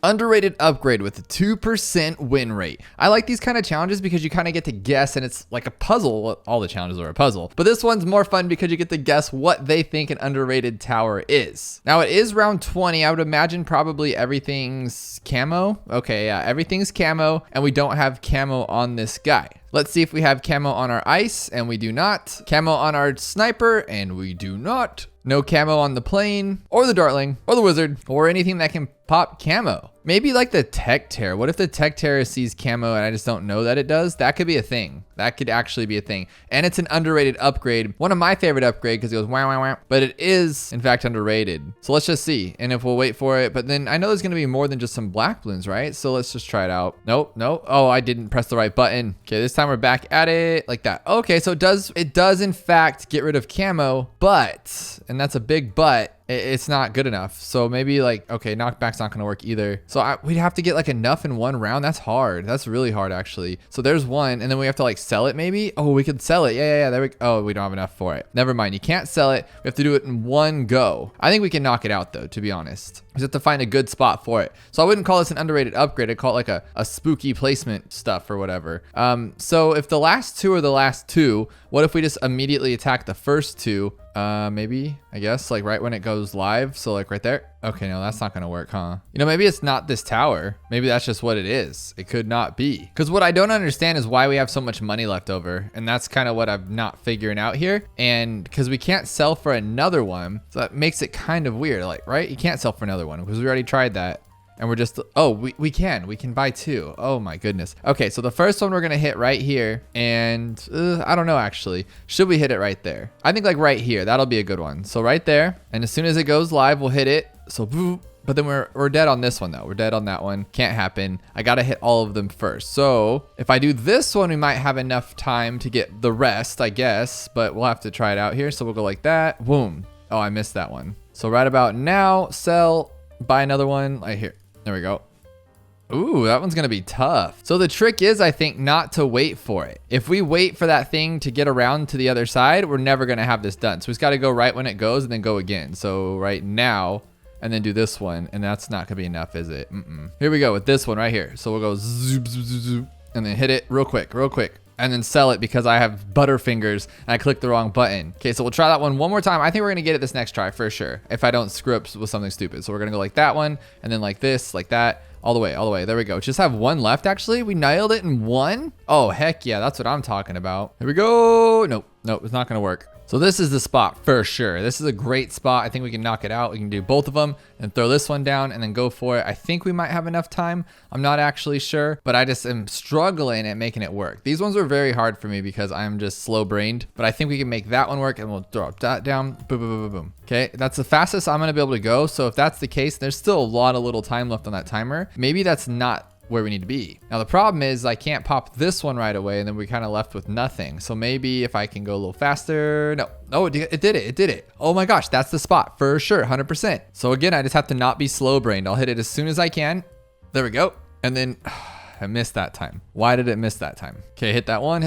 Underrated upgrade with a 2% win rate. I like these kind of challenges because you kind of get to guess, and it's like a puzzle. Well, all the challenges are a puzzle, but this one's more fun because you get to guess what they think an underrated tower is. Now it is round 20. I would imagine probably everything's camo. Okay, yeah, everything's camo, and we don't have camo on this guy. Let's see if we have camo on our ice, and we do not. Camo on our sniper, and we do not. No camo on the plane, or the dartling, or the wizard, or anything that can pop camo. Maybe like the tech tear. What if the tech tear sees camo and I just don't know that it does? That could be a thing. That could actually be a thing. And it's an underrated upgrade. One of my favorite upgrades because it goes wow, wow, wow. But it is, in fact, underrated. So let's just see. And if we'll wait for it. But then I know there's going to be more than just some black balloons, right? So let's just try it out. Nope, nope. Oh, I didn't press the right button. Okay, this time we're back at it like that. Okay, so it does in fact get rid of camo, but, and that's a big but, it's not good enough. So maybe like, okay, knockback's not gonna work either. So we'd have to get like enough in one round. That's hard. That's really hard actually. So there's one, and then we have to like sell it maybe. Oh, we could sell it. Yeah. There we, oh, we don't have enough for it. Never mind. You can't sell it. We have to do it in one go. I think we can knock it out though, to be honest. We just have to find a good spot for it. So I wouldn't call this an underrated upgrade. I'd call it like a spooky placement stuff or whatever. So if the last two are the last two, what if we just immediately attack the first two? Maybe, I guess, like right when it goes live. So like right there. Okay, no, that's not gonna work, huh? You know, maybe it's not this tower. Maybe that's just what it is. It could not be. Because what I don't understand is why we have so much money left over. And that's kind of what I'm not figuring out here. And because we can't sell for another one, so that makes it kind of weird. Like, right? You can't sell for another one because we already tried that. And we're just, oh, we can buy two. Oh my goodness. Okay, so the first one we're gonna hit right here, and I don't know actually. Should we hit it right there? I think like right here, that'll be a good one. So right there, and as soon as it goes live, we'll hit it. So boop. But then we're dead on this one though. We're dead on that one. Can't happen. I gotta hit all of them first. So if I do this one, we might have enough time to get the rest, I guess, but we'll have to try it out here. So we'll go like that. Boom. Oh, I missed that one. So right about now, sell, buy another one right here. There we go. Ooh, that one's gonna be tough. So the trick is, I think, not to wait for it. If we wait for that thing to get around to the other side, we're never gonna have this done. So we just gotta go right when it goes and then go again. So right now, and then do this one, and that's not gonna be enough, is it? Here we go with this one right here. So we'll go zoop, zoop, zoop, zoop, and then hit it real quick, and then sell it because I have butterfingers and I clicked the wrong button. Okay, so we'll try that one more time. I think we're gonna get it this next try for sure, if I don't screw up with something stupid. So we're gonna go like that one, and then like this, like that, all the way. There we go. Just have one left actually. We nailed it in one. Oh, heck yeah, that's what I'm talking about. Here we go. Nope, it's not gonna work. So this is the spot for sure. This is a great spot. I think we can knock it out. We can do both of them and throw this one down and then go for it. I think we might have enough time. I'm not actually sure, but I just am struggling at making it work. These ones were very hard for me because I'm just slow brained, but I think we can make that one work, and we'll drop that down. Boom, boom, boom, boom, boom. Okay, that's the fastest I'm gonna be able to go. So if that's the case, there's still a lot of little time left on that timer. Maybe that's not where we need to be. Now the problem is I can't pop this one right away, and then we kind of left with nothing. So maybe if I can go a little faster. No, it did it. Oh my gosh, that's the spot for sure, 100%. So again, I just have to not be slow brained. I'll hit it as soon as I can. There we go. And then I missed that time. Why did it miss that time? Okay, hit that one.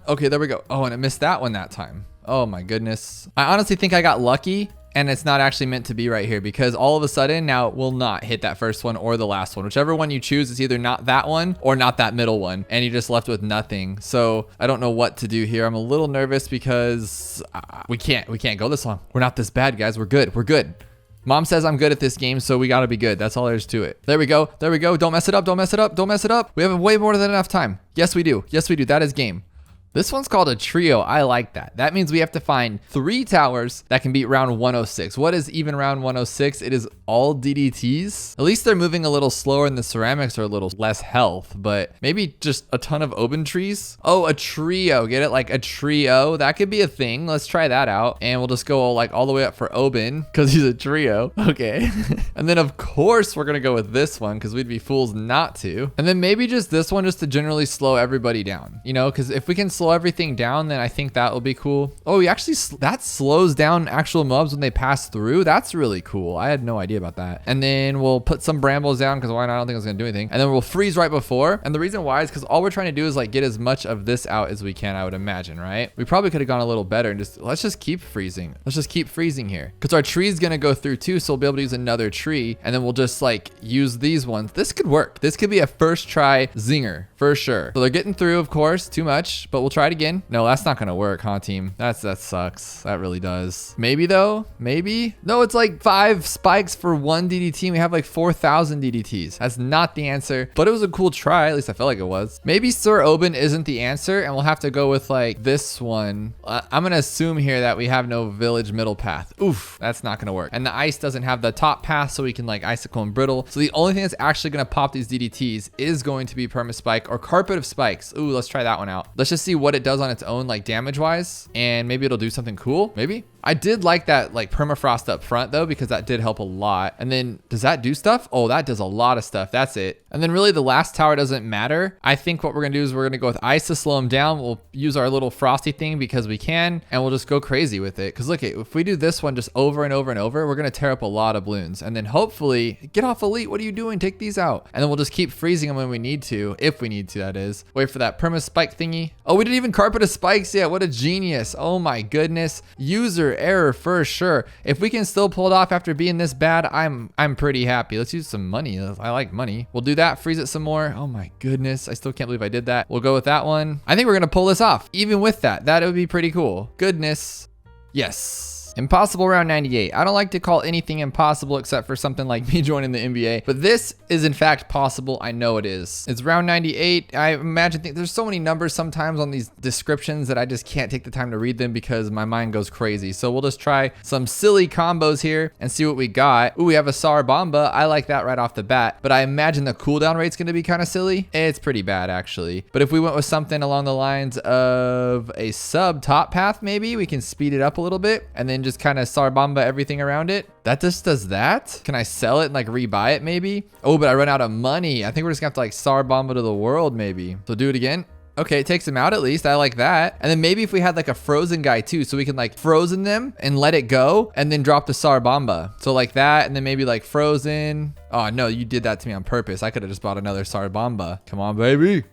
Okay, there we go. Oh, and it missed that one that time. Oh my goodness. I honestly think I got lucky, and it's not actually meant to be right here, because all of a sudden now it will not hit that first one or the last one. Whichever one you choose is either not that one or not that middle one, and you're just left with nothing. So I don't know what to do here. I'm a little nervous because we can't go this long. We're not this bad, guys. We're good. Mom says I'm good at this game, so we gotta be good. That's all there is to it. There we go. Don't mess it up. We have way more than enough time. Yes, we do. That is game. This one's called a trio. I like that. That means we have to find 3 towers that can beat round 106. What is even round 106? It is all DDTs. At least they're moving a little slower and the ceramics are a little less health, but maybe just a ton of open trees. Oh, a trio. Get it? Like a trio. That could be a thing. Let's try that out. And we'll just go like all the way up for Oben because he's a trio. Okay. And then of course we're going to go with this one because we'd be fools not to. And then maybe just this one just to generally slow everybody down, you know, because if we can slow slow everything down, then I think that will be cool. Oh, we actually, that slows down actual mobs when they pass through. That's really cool. I had no idea about that. And then we'll put some brambles down because why not? I don't think it's gonna do anything. And then we'll freeze right before. And the reason why is because all we're trying to do is like get as much of this out as we can, I would imagine, right? We probably could have gone a little better and just, let's just keep freezing. Let's just keep freezing here because our tree is gonna go through too. So we'll be able to use another tree and then we'll just like use these ones. This could work. This could be a first try zinger for sure. So they're getting through, of course, too much, but we'll try it again. No, that's not gonna work, huh, team? That sucks. That really does. Maybe though, maybe. No, it's like 5 spikes for 1 DDT. And we have like 4,000 DDTs. That's not the answer, but it was a cool try. At least I felt like it was. Maybe Sir Oben isn't the answer and we'll have to go with like this one. I'm gonna assume here that we have no village middle path. Oof, that's not gonna work. And the ice doesn't have the top path, so we can like icicle and brittle. So the only thing that's actually gonna pop these DDTs is going to be permaspike or carpet of spikes. Ooh, let's try that one out. Let's just see what it does on its own, like damage wise, and maybe it'll do something cool. Maybe. I did like that like permafrost up front though, because that did help a lot. And then does that do stuff? Oh, that does a lot of stuff. That's it. And then really the last tower doesn't matter. I think what we're gonna do is we're gonna go with ice to slow them down. We'll use our little frosty thing because we can, and we'll just go crazy with it. Cause look, if we do this one just over and over and over, we're gonna tear up a lot of balloons. And then hopefully, get off elite. What are you doing? Take these out. And then we'll just keep freezing them when we need to, if we need to, that is. Wait for that perma spike thingy. Oh, we didn't even carpet of spikes yet. What a genius. Oh my goodness. User error for sure. If we can still pull it off after being this bad, I'm pretty happy. Let's use some money. I like money. We'll do that, freeze it some more. Oh my goodness. I still can't believe I did that. We'll go with that one. I think we're gonna pull this off. Even with that, that would be pretty cool. Goodness. Yes. Impossible round 98. I don't like to call anything impossible except for something like me joining the NBA, but this is in fact possible. I know it is. It's round 98. I imagine there's so many numbers sometimes on these descriptions that I just can't take the time to read them because my mind goes crazy. So we'll just try some silly combos here and see what we got. Ooh, we have a Sar Bomba. I like that right off the bat, but I imagine the cooldown rate's gonna be kind of silly. It's pretty bad actually. But if we went with something along the lines of a sub top path, maybe we can speed it up a little bit and then just kind of Sarbamba everything around it. That just does that? Can I sell it and like rebuy it maybe? Oh, but I run out of money. I think we're just gonna have to like Sarbamba to the world maybe. So do it again. Okay, it takes him out at least. I like that. And then maybe if we had like a frozen guy too, so we can like frozen them and let it go and then drop the Sarbamba. So like that, and then maybe like frozen. Oh no, you did that to me on purpose. I could have just bought another Sarbamba. Come on, baby.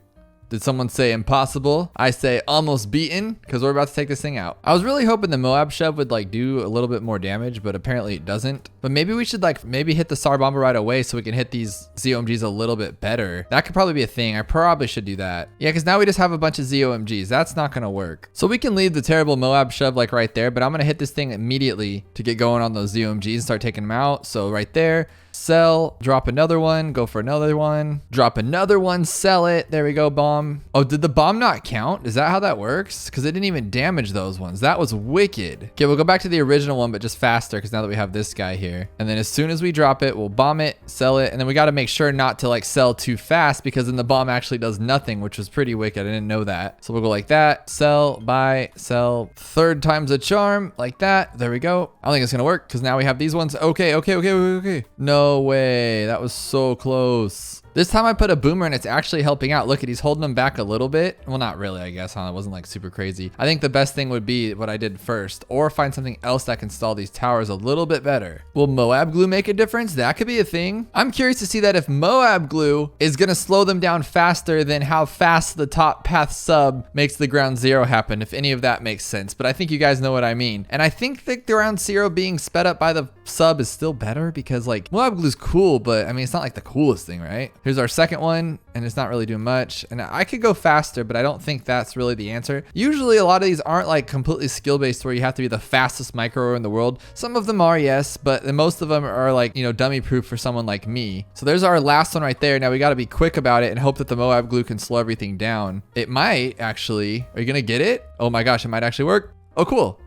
Did someone say impossible? I say almost beaten because we're about to take this thing out. I was really hoping the Moab shove would like do a little bit more damage, but apparently it doesn't. But maybe we should like maybe hit the Sar Bomba right away so we can hit these ZOMGs a little bit better. That could probably be a thing. I probably should do that. Yeah, because now we just have a bunch of ZOMGs. That's not gonna work. So we can leave the terrible Moab shove like right there, but I'm gonna hit this thing immediately to get going on those ZOMGs and start taking them out. So right there. Sell, drop another one, go for another one, drop another one, sell it. There we go, bomb. Oh, did the bomb not count? Is that how that works? Because it didn't even damage those ones. That was wicked. Okay, we'll go back to the original one, but just faster because now that we have this guy here. And then as soon as we drop it, we'll bomb it, sell it. And then we got to make sure not to like sell too fast because then the bomb actually does nothing, which was pretty wicked. I didn't know that. So we'll go like that, sell, buy, sell. Third time's a charm, like that. There we go. I don't think it's going to work because now we have these ones. Okay. No way. That was so close. This time I put a boomer and it's actually helping out. Look at, he's holding them back a little bit. Well, not really, I guess, huh? It wasn't like super crazy. I think the best thing would be what I did first, or find something else that can stall these towers a little bit better. Will Moab glue make a difference? That could be a thing. I'm curious to see that if Moab glue is gonna slow them down faster than how fast the top path sub makes the ground zero happen, if any of that makes sense. But I think you guys know what I mean. And I think that the ground zero being sped up by the sub is still better because like Moab glue's cool, but I mean, it's not like the coolest thing, right? Here's our second one and it's not really doing much. And I could go faster, but I don't think that's really the answer. Usually a lot of these aren't like completely skill-based where you have to be the fastest micro in the world. Some of them are, yes, but most of them are like, you know, dummy proof for someone like me. So there's our last one right there. Now we got to be quick about it and hope that the Moab glue can slow everything down. It might actually. Are you going to get it? Oh my gosh, it might actually work. Oh, cool.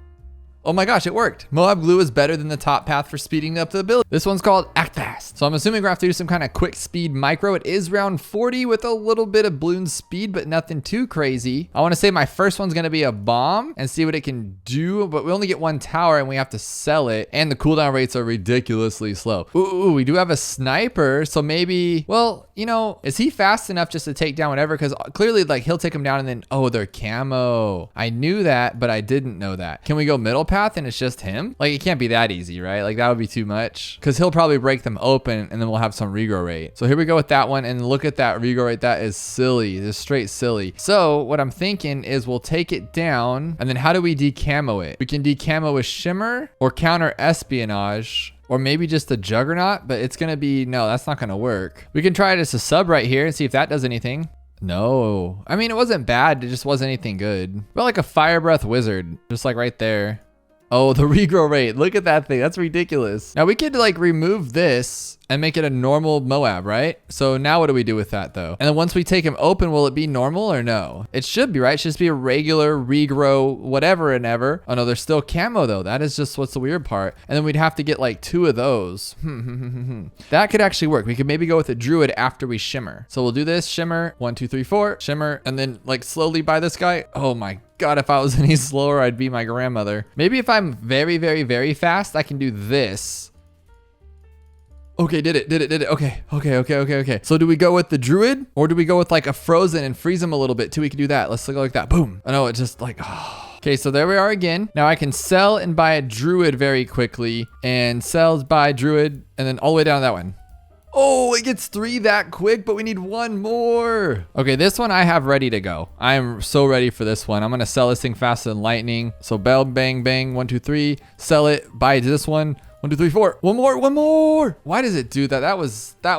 Oh my gosh, it worked. Moab glue is better than the top path for speeding up the ability. This one's called Act Fast. So I'm assuming we're gonna have to do some kind of quick speed micro. It is round 40 with a little bit of balloon speed, but nothing too crazy. I wanna say my first one's gonna be a bomb and see what it can do, but we only get one tower and we have to sell it. And the cooldown rates are ridiculously slow. Ooh, we do have a sniper. So maybe, well, you know, is he fast enough just to take down whatever? Because clearly like he'll take him down and then, oh, they're camo. I knew that, but I didn't know that. Can we go middle path and it's just him? Like it can't be that easy, right? Like that would be too much because he'll probably break them open and then we'll have some regrow rate. So here we go with that one and look at that regrow rate. That is silly. It's straight silly. So what I'm thinking is we'll take it down and then how do we decamo it? We can decamo with shimmer or counter espionage. Or maybe just a juggernaut, but it's gonna be, no, that's not gonna work. We can try it as a sub right here and see if that does anything. No, I mean, it wasn't bad. It just wasn't anything good. But like a fire breath wizard, just like right there. Oh, the regrow rate. Look at that thing. That's ridiculous. Now we could like remove this and make it a normal Moab, right? So now what do we do with that though? And then once we take him open, will it be normal or no? It should be, right? It should just be a regular regrow, whatever and ever. Oh no, there's still camo though. That is just what's the weird part. And then we'd have to get like 2 of those. That could actually work. We could maybe go with a druid after we shimmer. So we'll do this, shimmer, 1, 2, 3, 4, shimmer, and then like slowly buy this guy. Oh my God, if I was any slower, I'd be my grandmother. Maybe if I'm very, very, very fast, I can do this. Okay, did it. Okay. So do we go with the druid or do we go with like a frozen and freeze him a little bit too? We can do that. Let's go like that. Boom. I know it just like, oh. Okay, so there we are again. Now I can sell and buy a druid very quickly and sell, buy druid, and then all the way down to that one. Oh, it gets 3 that quick, but we need 1 more. Okay, this one I have ready to go. I am so ready for this one. I'm gonna sell this thing faster than lightning. So bell, bang, bang, 1, 2, 3, sell it, buy this one. 1, 2, 3, 4. One more. Why does it do that? That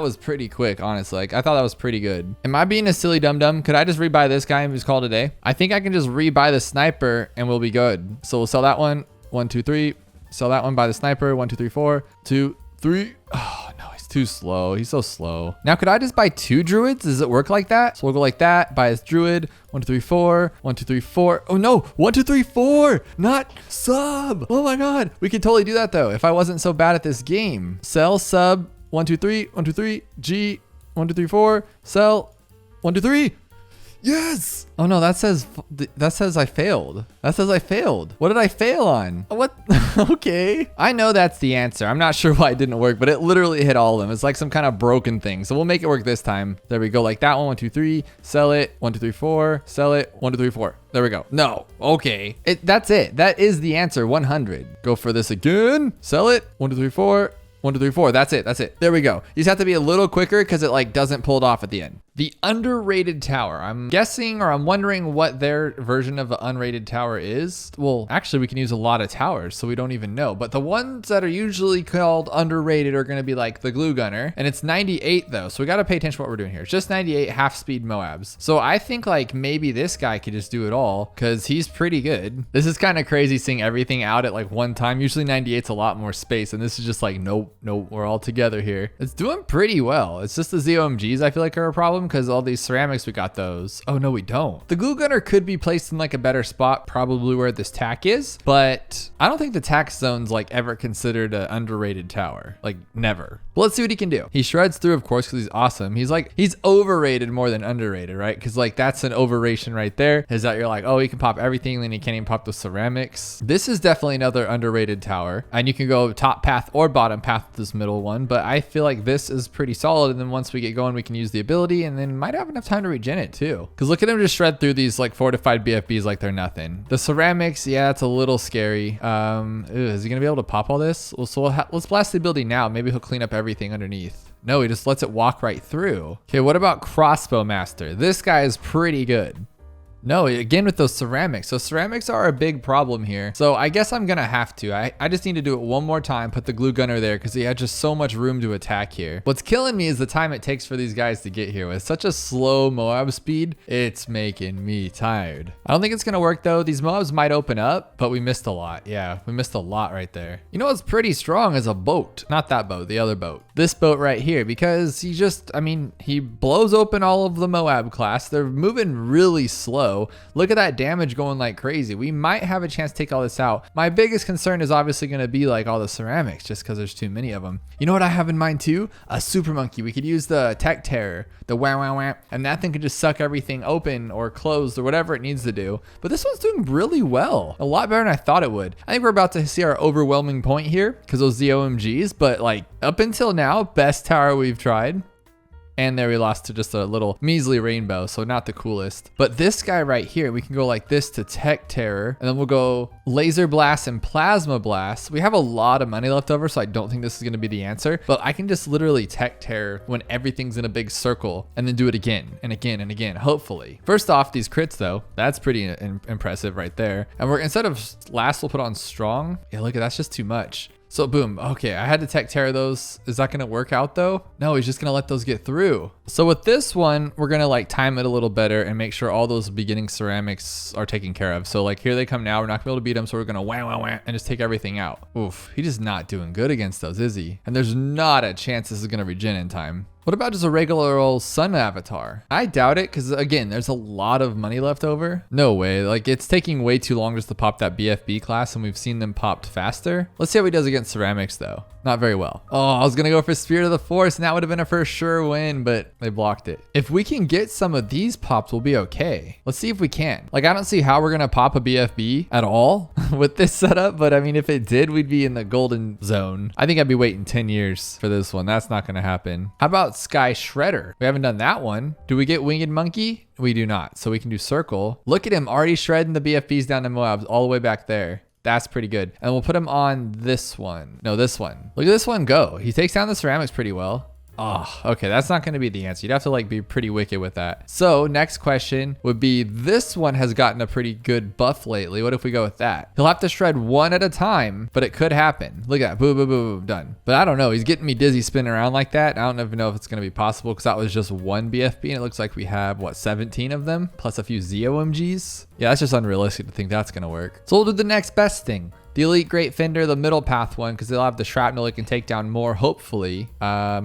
was pretty quick, honestly. Like I thought that was pretty good. Am I being a silly dum-dum? Could I just rebuy this guy and just call it a day? I think I can just rebuy the sniper and we'll be good. So we'll sell that one. 1, 2, 3. Sell that one, buy the sniper. 1, 2, 3, 4. 2, 3. Oh no, he's too slow. He's so slow. Now could I just buy 2 druids? Does it work like that? So we'll go like that. Buy his druid. 1, 2, 3, 4. 1, 2, 3, 4. Oh no, 1, 2, 3, 4. Not sub. Oh my God. We could totally do that though if I wasn't so bad at this game. Sell, sub. 1, 2, 3. 1, 2, 3. G. 1, 2, 3, 4. Sell. 1, 2, 3. Yes. Oh no, that says I failed. That says I failed. What did I fail on? What? Okay. I know that's the answer. I'm not sure why it didn't work, but it literally hit all of them. It's like some kind of broken thing. So we'll make it work this time. There we go. Like that one. 1, 2, 3. Sell it. 1, 2, 3, 4. Sell it. 1, 2, 3, 4. There we go. No. Okay. That's it. That is the answer. 100. Go for this again. Sell it. 1, 2, 3, 4. 1, 2, 3, 4. That's it. There we go. You just have to be a little quicker because it like doesn't pull it off at the end. The underrated tower. I'm guessing or I'm wondering what their version of an unrated tower is. Well, actually we can use a lot of towers, so we don't even know. But the ones that are usually called underrated are going to be like the glue gunner. And it's 98 though. So we got to pay attention to what we're doing here. It's just 98 half speed Moabs. So I think like maybe this guy could just do it all because he's pretty good. This is kind of crazy seeing everything out at like one time. Usually 98's a lot more space. And this is just like, nope, we're all together here. It's doing pretty well. It's just the ZOMGs I feel like are a problem because all these ceramics, we got those. Oh no, we don't. The glue gunner could be placed in like a better spot, probably where this tack is, but I don't think the tack zone's like ever considered an underrated tower. Like never. But let's see what he can do. He shreds through, of course, because he's awesome. He's overrated more than underrated, right? Because like that's an overration right there, is that you're like, oh, he can pop everything, then he can't even pop the ceramics. This is definitely another underrated tower, and you can go top path or bottom path with this middle one, but I feel like this is pretty solid, and then once we get going, we can use the ability, and then might have enough time to regen it too. Because look at him just shred through these like fortified BFBs like they're nothing. The ceramics, yeah, it's a little scary. Is he gonna be able to pop all this? Well, so let's blast the ability now. Maybe he'll clean up everything underneath. No, he just lets it walk right through. Okay, what about Crossbow Master? This guy is pretty good. No, again with those ceramics. So ceramics are a big problem here. So I guess I'm gonna have to. I just need to do it one more time, put the glue gunner there because he had just so much room to attack here. What's killing me is the time it takes for these guys to get here. With such a slow Moab speed, it's making me tired. I don't think it's gonna work though. These Moabs might open up, but we missed a lot. Yeah, we missed a lot right there. You know what's pretty strong is a boat. Not that boat, the other boat. This boat right here, because he blows open all of the Moab class. They're moving really slow. low. Look at that damage going like crazy. We might have a chance to take all this out. My biggest concern is obviously going to be like all the ceramics, just because there's too many of them. You know what I have in mind too? A super monkey. We could use the tech terror, the wah wah wah, and that thing could just suck everything open or closed or whatever it needs to do. But this one's doing really well. A lot better than I thought it would. I think we're about to see our overwhelming point here because those ZOMGs, but like up until now, best tower we've tried. And there we lost to just a little measly rainbow, so not the coolest. But this guy right here, we can go like this to Tech Terror, and then we'll go Laser Blast and Plasma Blast. We have a lot of money left over, so I don't think this is going to be the answer. But I can just literally Tech Terror when everything's in a big circle, and then do it again and again and again, hopefully. First off, these crits though, that's pretty impressive right there. And we're instead of last, we'll put on Strong. Yeah, look at that's just too much. So boom, okay, I had to tech terror those. Is that gonna work out though? No, he's just gonna let those get through. So with this one, we're gonna like time it a little better and make sure all those beginning ceramics are taken care of. So like here they come now, we're not gonna be able to beat them, so we're gonna wah wah wah and just take everything out. Oof, he just not doing good against those, is he? And there's not a chance this is gonna regen in time. What about just a regular old sun avatar? I doubt it, because again, there's a lot of money left over. No way, like it's taking way too long just to pop that BFB class, and we've seen them popped faster. Let's see how he does against ceramics though. Not very well. Oh, I was gonna go for Spirit of the Force, and that would have been a for sure win, but they blocked it. If we can get some of these pops, we'll be okay. Let's see if we can. Like, I don't see how we're gonna pop a BFB at all with this setup, but I mean, if it did, we'd be in the golden zone. I think I'd be waiting 10 years for this one. That's not gonna happen. How about Sky Shredder? We haven't done that one. Do we get Winged Monkey? We do not. So we can do Circle. Look at him already shredding the BFBs down to Moabs all the way back there. That's pretty good. And we'll put him on this one. No, this one. Look at this one go. He takes down the ceramics pretty well. Oh, okay, that's not going to be the answer. You'd have to like be pretty wicked with that. So next question would be, this one has gotten a pretty good buff lately. What if we go with that? He'll have to shred one at a time, but it could happen. Look at that, boom, boom, boom, boom, done. But I don't know, he's getting me dizzy spinning around like that. I don't even know if it's going to be possible, because that was just one BFB, and it looks like we have, what, 17 of them, plus a few ZOMGs? Yeah, that's just unrealistic to think that's going to work. So we'll do the next best thing. The Elite Great Fender, the middle path one, because they'll have the shrapnel, it can take down more, hopefully.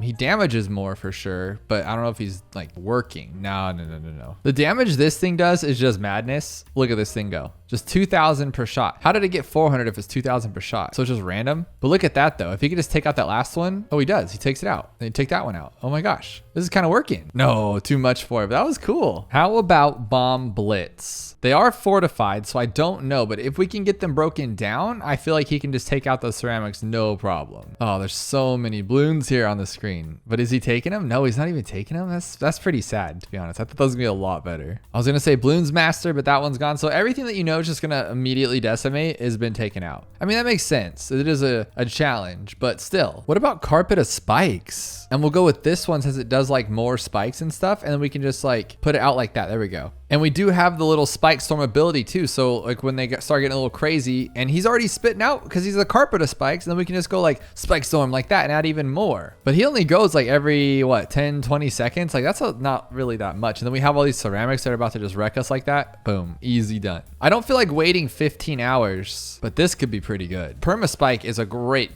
He damages more for sure, but I don't know if he's like working. No. The damage this thing does is just madness. Look at this thing go. Just 2,000 per shot. How did it get 400 if it's 2,000 per shot? So it's just random. But look at that though. If he could just take out that last one. Oh, he does. He takes it out. Then he take that one out. Oh my gosh. This is kind of working. No, too much for it, but that was cool. How about Bomb Blitz? They are fortified, so I don't know, but if we can get them broken down, I feel like he can just take out those ceramics, no problem. Oh, there's so many balloons here on the screen. But is he taking them? No, he's not even taking them. That's pretty sad, to be honest. I thought that was gonna be a lot better. I was gonna say Bloons Master, but that one's gone. So everything that you know is just gonna immediately decimate has been taken out. I mean, that makes sense. It is a challenge, but still. What about Carpet of Spikes? And we'll go with this one since it does like more spikes and stuff, and then we can just like put it out like that. There we go. And we do have the little spike storm ability too. So like when they start getting a little crazy, and he's already spitting out because he's a carpet of spikes, and then we can just go like spike storm like that and add even more. But he only goes like every what, 10, 20 seconds. Like that's not really that much. And then we have all these ceramics that are about to just wreck us like that. Boom, easy done. I don't feel like waiting 15 hours, but this could be pretty good. Perma Spike is a great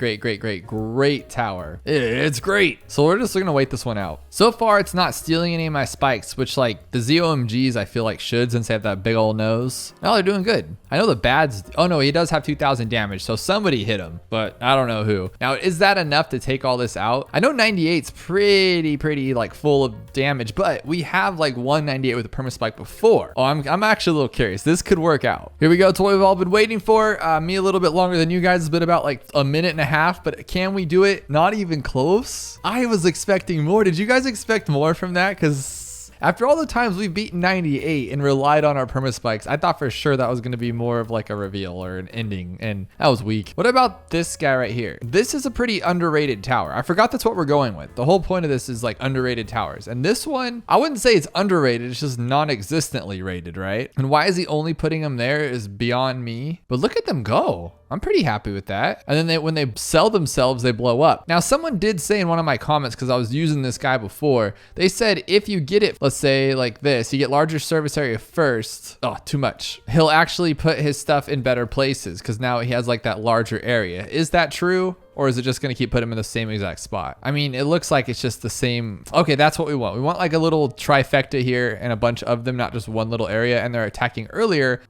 tower. It's great. So we're just gonna wait this one out. So far, it's not stealing any of my spikes, which like the ZOMGs I feel like should, since they have that big old nose. No, they're doing good. I know the bads. Oh no, he does have 2,000 damage, so somebody hit him, but I don't know who. Now, is that enough to take all this out? I know 98's pretty like full of damage, but we have like 198 with a perma spike before. Oh, I'm actually a little curious. This could work out. Here we go. It's what we've all been waiting for. Me a little bit longer than you guys. It's been about like a minute and a half, but can we do it? Not even close. I was expecting more. Did you guys expect more from that? Because after all the times we've beaten 98 and relied on our perma spikes, I thought for sure that was going to be more of like a reveal or an ending, and that was weak. What about this guy right here? This is a pretty underrated tower. I forgot that's what we're going with. The whole point of this is like underrated towers. And this one, I wouldn't say it's underrated. It's just non-existently rated, right? And why is he only putting them there is beyond me. But look at them go. I'm pretty happy with that. And then when they sell themselves, they blow up. Now, someone did say in one of my comments, because I was using this guy before, they said if you get it, let's say like this, you get larger service area first. Oh, too much. He'll actually put his stuff in better places because now he has like that larger area. Is that true? or is it just going to keep putting him in the same exact spot? I mean, it looks like it's just the same. Okay, that's what we want. We want like a little trifecta here and a bunch of them, not just one little area, and they're attacking earlier.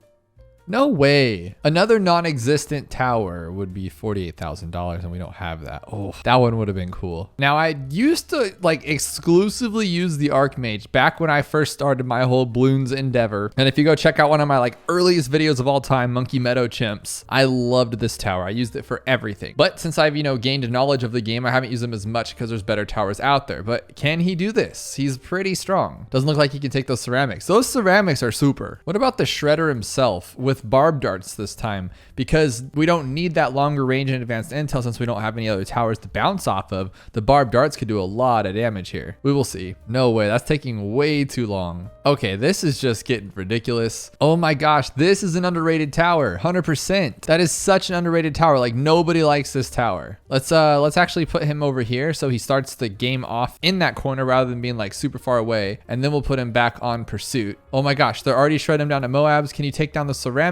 No way. Another non-existent tower would be $48,000 and we don't have that. Oh, that one would have been cool. Now, I used to like exclusively use the Archmage back when I first started my whole Bloons endeavor. And if you go check out one of my like earliest videos of all time, Monkey Meadow Chimps, I loved this tower. I used it for everything. But since I've, gained knowledge of the game, I haven't used them as much because there's better towers out there. But can he do this? He's pretty strong. Doesn't look like he can take those ceramics. Those ceramics are super. What about the Shredder himself with barb darts this time, because we don't need that longer range and advanced intel since we don't have any other towers to bounce off of. The barb darts could do a lot of damage here. We will see. No way, that's taking way too long. Okay, this is just getting ridiculous. Oh my gosh, this is an underrated tower, 100%. That is such an underrated tower. Like nobody likes this tower. Let's actually put him over here so he starts the game off in that corner rather than being like super far away, and then we'll put him back on pursuit. Oh my gosh, they're already shredding him down to Moabs. Can you take down the ceramics?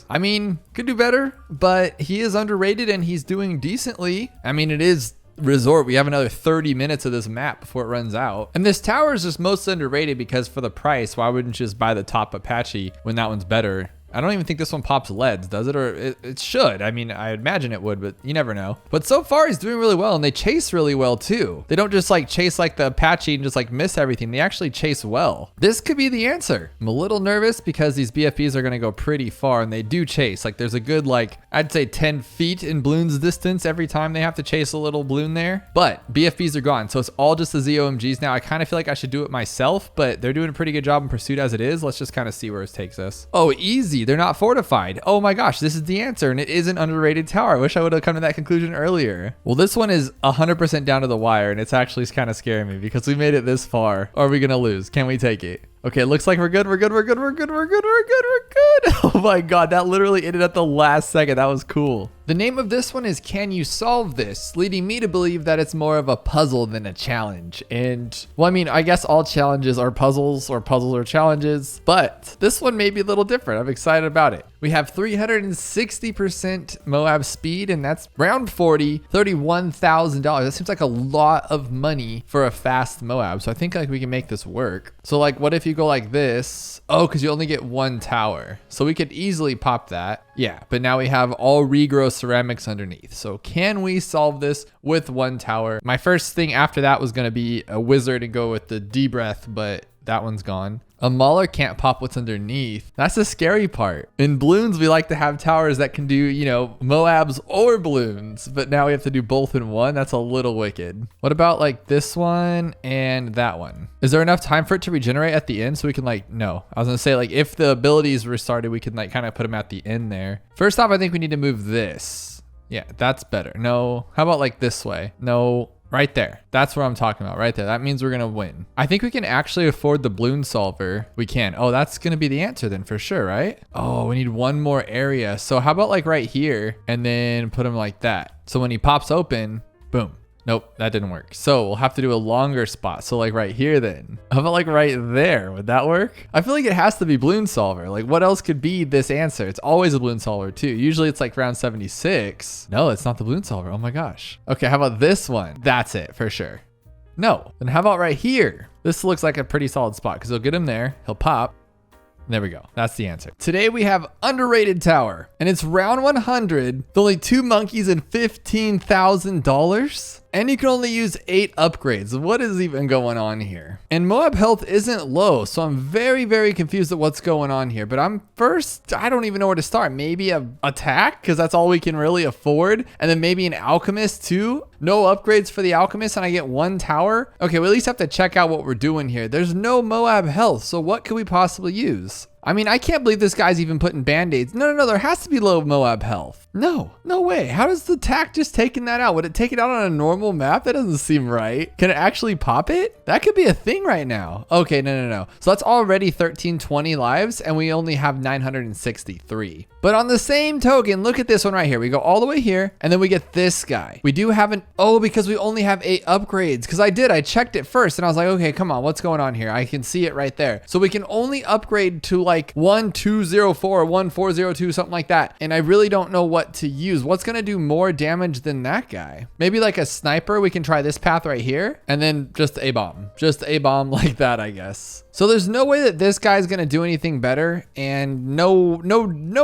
I mean, could do better, but he is underrated and he's doing decently. I mean, it is resort. We have another 30 minutes of this map before it runs out. And this tower is just most underrated because for the price, why wouldn't you just buy the top Apache when that one's better? I don't even think this one pops leads, does it? Or it should. I mean, I imagine it would, but you never know. But so far he's doing really well, and they chase really well too. They don't just like chase like the Apache and just like miss everything. They actually chase well. This could be the answer. I'm a little nervous because these BFBs are gonna go pretty far, and they do chase. Like there's a good like, I'd say 10 feet in Bloons distance every time they have to chase a little Bloon there. But BFBs are gone, so it's all just the ZOMGs now. I kind of feel like I should do it myself, but they're doing a pretty good job in pursuit as it is. Let's just kind of see where it takes us. Oh, easy. They're not fortified. Oh my gosh, this is the answer, and it is an underrated tower. I wish I would have come to that conclusion earlier. Well, this one is 100% down to the wire, and it's actually kind of scaring me because we made it this far. Or are we gonna lose? Can we take it? Okay, it looks like we're good. We're good. We're good. We're good. We're good. We're good. We're good. Oh my God, that literally ended at the last second. That was cool. The name of this one is Can You Solve This? Leading me to believe that it's more of a puzzle than a challenge. And well, I mean, I guess all challenges are puzzles or puzzles are challenges, but this one may be a little different. I'm excited about it. We have 360% Moab speed, and that's round 40, $31,000. That seems like a lot of money for a fast Moab. So I think like we can make this work. So like, what if you go like this? Oh, because you only get one tower. So we could easily pop that. Yeah, but now we have all regrow ceramics underneath. So can we solve this with one tower? My first thing after that was going to be a wizard and go with the D-breath, but that one's gone. A mauler can't pop what's underneath. That's the scary part. In Bloons, we like to have towers that can do, Moabs or Bloons, but now we have to do both in one. That's a little wicked. What about like this one and that one? Is there enough time for it to regenerate at the end so we can no. I was gonna say like if the abilities restarted, we could like kind of put them at the end there. First off, I think we need to move this. Yeah, that's better. No, how about like this way? No. Right there. That's what I'm talking about right there. That means we're going to win. I think we can actually afford the Bloon solver. We can. Oh, that's going to be the answer then for sure, right? Oh, we need one more area. So how about like right here and then put him like that. So when he pops open, boom. Nope, that didn't work. So we'll have to do a longer spot. So like right here then. How about like right there? Would that work? I feel like it has to be Bloon solver. Like what else could be this answer? It's always a Bloon solver too. Usually it's like round 76. No, it's not the Bloon solver. Oh my gosh. Okay, how about this one? That's it for sure. No, then how about right here? This looks like a pretty solid spot because he'll get him there. He'll pop. There we go. That's the answer. Today we have underrated tower and it's round 100. With only 2 monkeys and $15,000. And you can only use 8 upgrades. What is even going on here? And Moab health isn't low, so I'm very, very confused at what's going on here. But I don't even know where to start. Maybe a attack, because that's all we can really afford. And then maybe an alchemist too. No upgrades for the alchemist, and I get 1 tower. Okay, we at least have to check out what we're doing here. There's no Moab health, so what could we possibly use? I mean, I can't believe this guy's even putting band-aids. No, there has to be low Moab health. No way. How does the tack just taking that out? Would it take it out on a normal map? That doesn't seem right. Can it actually pop it? That could be a thing right now. Okay, no. So that's already 1320 lives, and we only have 963. But on the same token, look at this one right here. We go all the way here, and then we get this guy. We do have because we only have 8 upgrades. Because I checked it first, and I was like, okay, come on, what's going on here? I can see it right there. So we can only upgrade to like 1204, 1402, something like that. And I really don't know what to use. What's going to do more damage than that guy? Maybe like a sniper. We can try this path right here and then just a bomb like that, I guess. So there's no way that this guy's going to do anything better, and no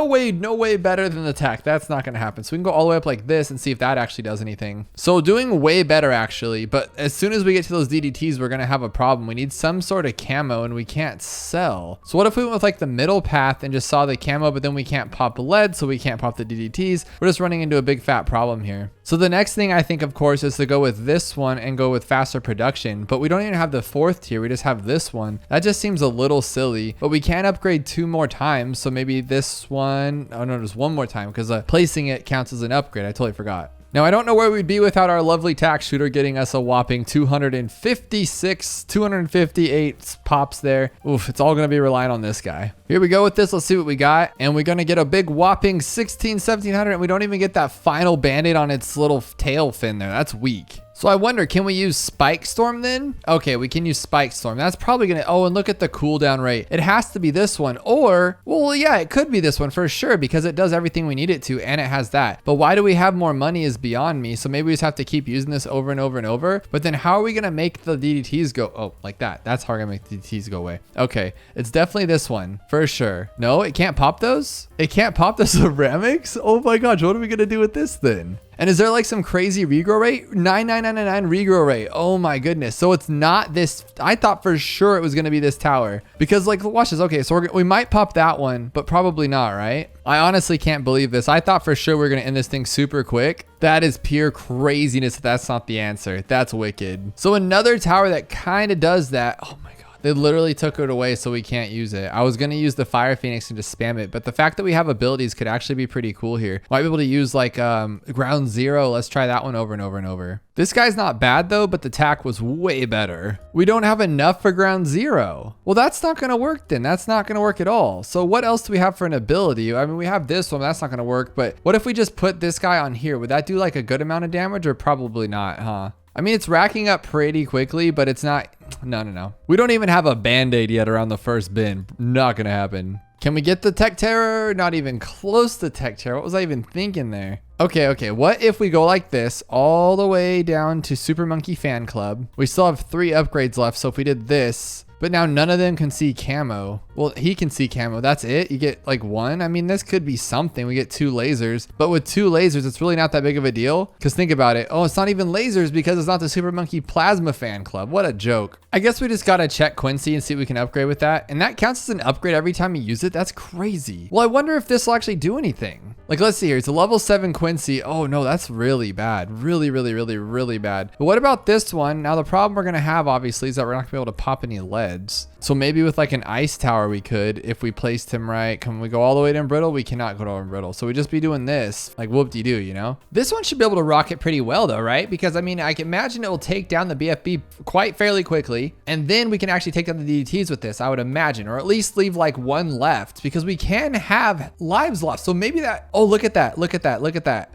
way better than the tech. That's not going to happen. So we can go all the way up like this and see if that actually does anything. So doing way better actually, but as soon as we get to those DDTs, we're going to have a problem. We need some sort of camo and we can't sell. So what if we went with like the middle path and just saw the camo, but then we can't pop the lead, so we can't pop the DDTs. We're just running into a big fat problem here. So the next thing I think, of course, is to go with this one and go with faster production, but we don't even have the 4th tier. We just have this one. That just seems a little silly, but we can upgrade 2 more times. So maybe this one, oh no, just 1 more time, because placing it counts as an upgrade. I totally forgot. Now, I don't know where we'd be without our lovely tack shooter getting us a whopping 258 pops there. Oof, it's all going to be relying on this guy. Here we go with this. Let's see what we got. And we're going to get a big whopping 1700, and we don't even get that final band-aid on its little tail fin there. That's weak. So I wonder, can we use Spike Storm then? Okay, we can use Spike Storm. That's probably gonna, oh, and look at the cooldown rate. It has to be this one, or, well, yeah, it could be this one for sure, because it does everything we need it to, and it has that. But why do we have more money is beyond me. So maybe we just have to keep using this over and over and over. But then how are we gonna make the DDTs go, oh, like that. That's how we're gonna make the DDTs go away. Okay, it's definitely this one, for sure. No, it can't pop those? It can't pop the ceramics? Oh my gosh, what are we gonna do with this then? And is there like some crazy regrow rate? 99999 regrow rate. Oh my goodness. So it's not this. I thought for sure it was going to be this tower, because like, watch this. Okay, so we might pop that one, but probably not, right? I honestly can't believe this. I thought for sure we are going to end this thing super quick. That is pure craziness. That's not the answer. That's wicked. So another tower that kind of does that. Oh my God. They literally took it away, so we can't use it. I was going to use the Fire Phoenix and just spam it, but the fact that we have abilities could actually be pretty cool here. Might be able to use like Ground Zero. Let's try that one over and over and over. This guy's not bad though, but the tack was way better. We don't have enough for Ground Zero. Well, that's not going to work then. That's not going to work at all. So what else do we have for an ability? I mean, we have this one. That's not going to work, but what if we just put this guy on here? Would that do like a good amount of damage, or probably not, huh? I mean, it's racking up pretty quickly, but it's not. No. We don't even have a band-aid yet around the first bin. Not gonna happen. Can we get the Tech Terror? Not even close to Tech Terror. What was I even thinking there? Okay. What if we go like this all the way down to Super Monkey Fan Club? We still have 3 upgrades left. So if we did this, but now none of them can see camo. Well, he can see camo. That's it. You get like 1. I mean, this could be something. We get 2 lasers, but with 2 lasers, it's really not that big of a deal. Because think about it. Oh, it's not even lasers because it's not the Super Monkey Plasma Fan Club. What a joke. I guess we just got to check Quincy and see if we can upgrade with that. And that counts as an upgrade every time you use it. That's crazy. Well, I wonder if this will actually do anything. Like, let's see here. It's a level 7 Quincy. Oh no, that's really bad. Really bad. But what about this one? Now the problem we're going to have obviously is that we're not going to be able to pop any leads. So maybe with like an ice tower we could, if we placed him right. Can we go all the way to Brittle? We cannot go to Brittle. So we just be doing this, like whoop-de-doo, you know? This one should be able to rock it pretty well though, right? Because I mean, I can imagine it will take down the BFB quite fairly quickly. And then we can actually take down the DDTs with this, I would imagine. Or at least leave like 1 left, because we can have lives left. So maybe that, oh, look at that.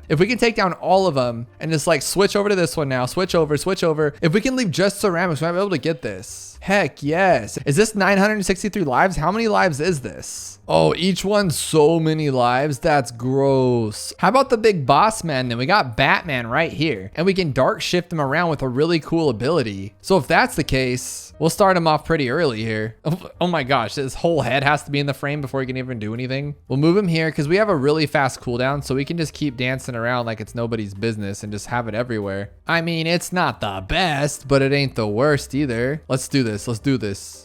If we can take down all of them and just like switch over to this one now, switch over. If we can leave just ceramics, we might be able to get this. Heck yes. Is this 963 lives? How many lives is this? Oh, each one so many lives. That's gross. How about the big boss man then? We got Batman right here, and we can dark shift him around with a really cool ability. So if that's the case, we'll start him off pretty early here. Oh my gosh, his whole head has to be in the frame before he can even do anything. We'll move him here because we have a really fast cooldown, so we can just keep dancing around like it's nobody's business and just have it everywhere. I mean, it's not the best, but it ain't the worst either. Let's do this.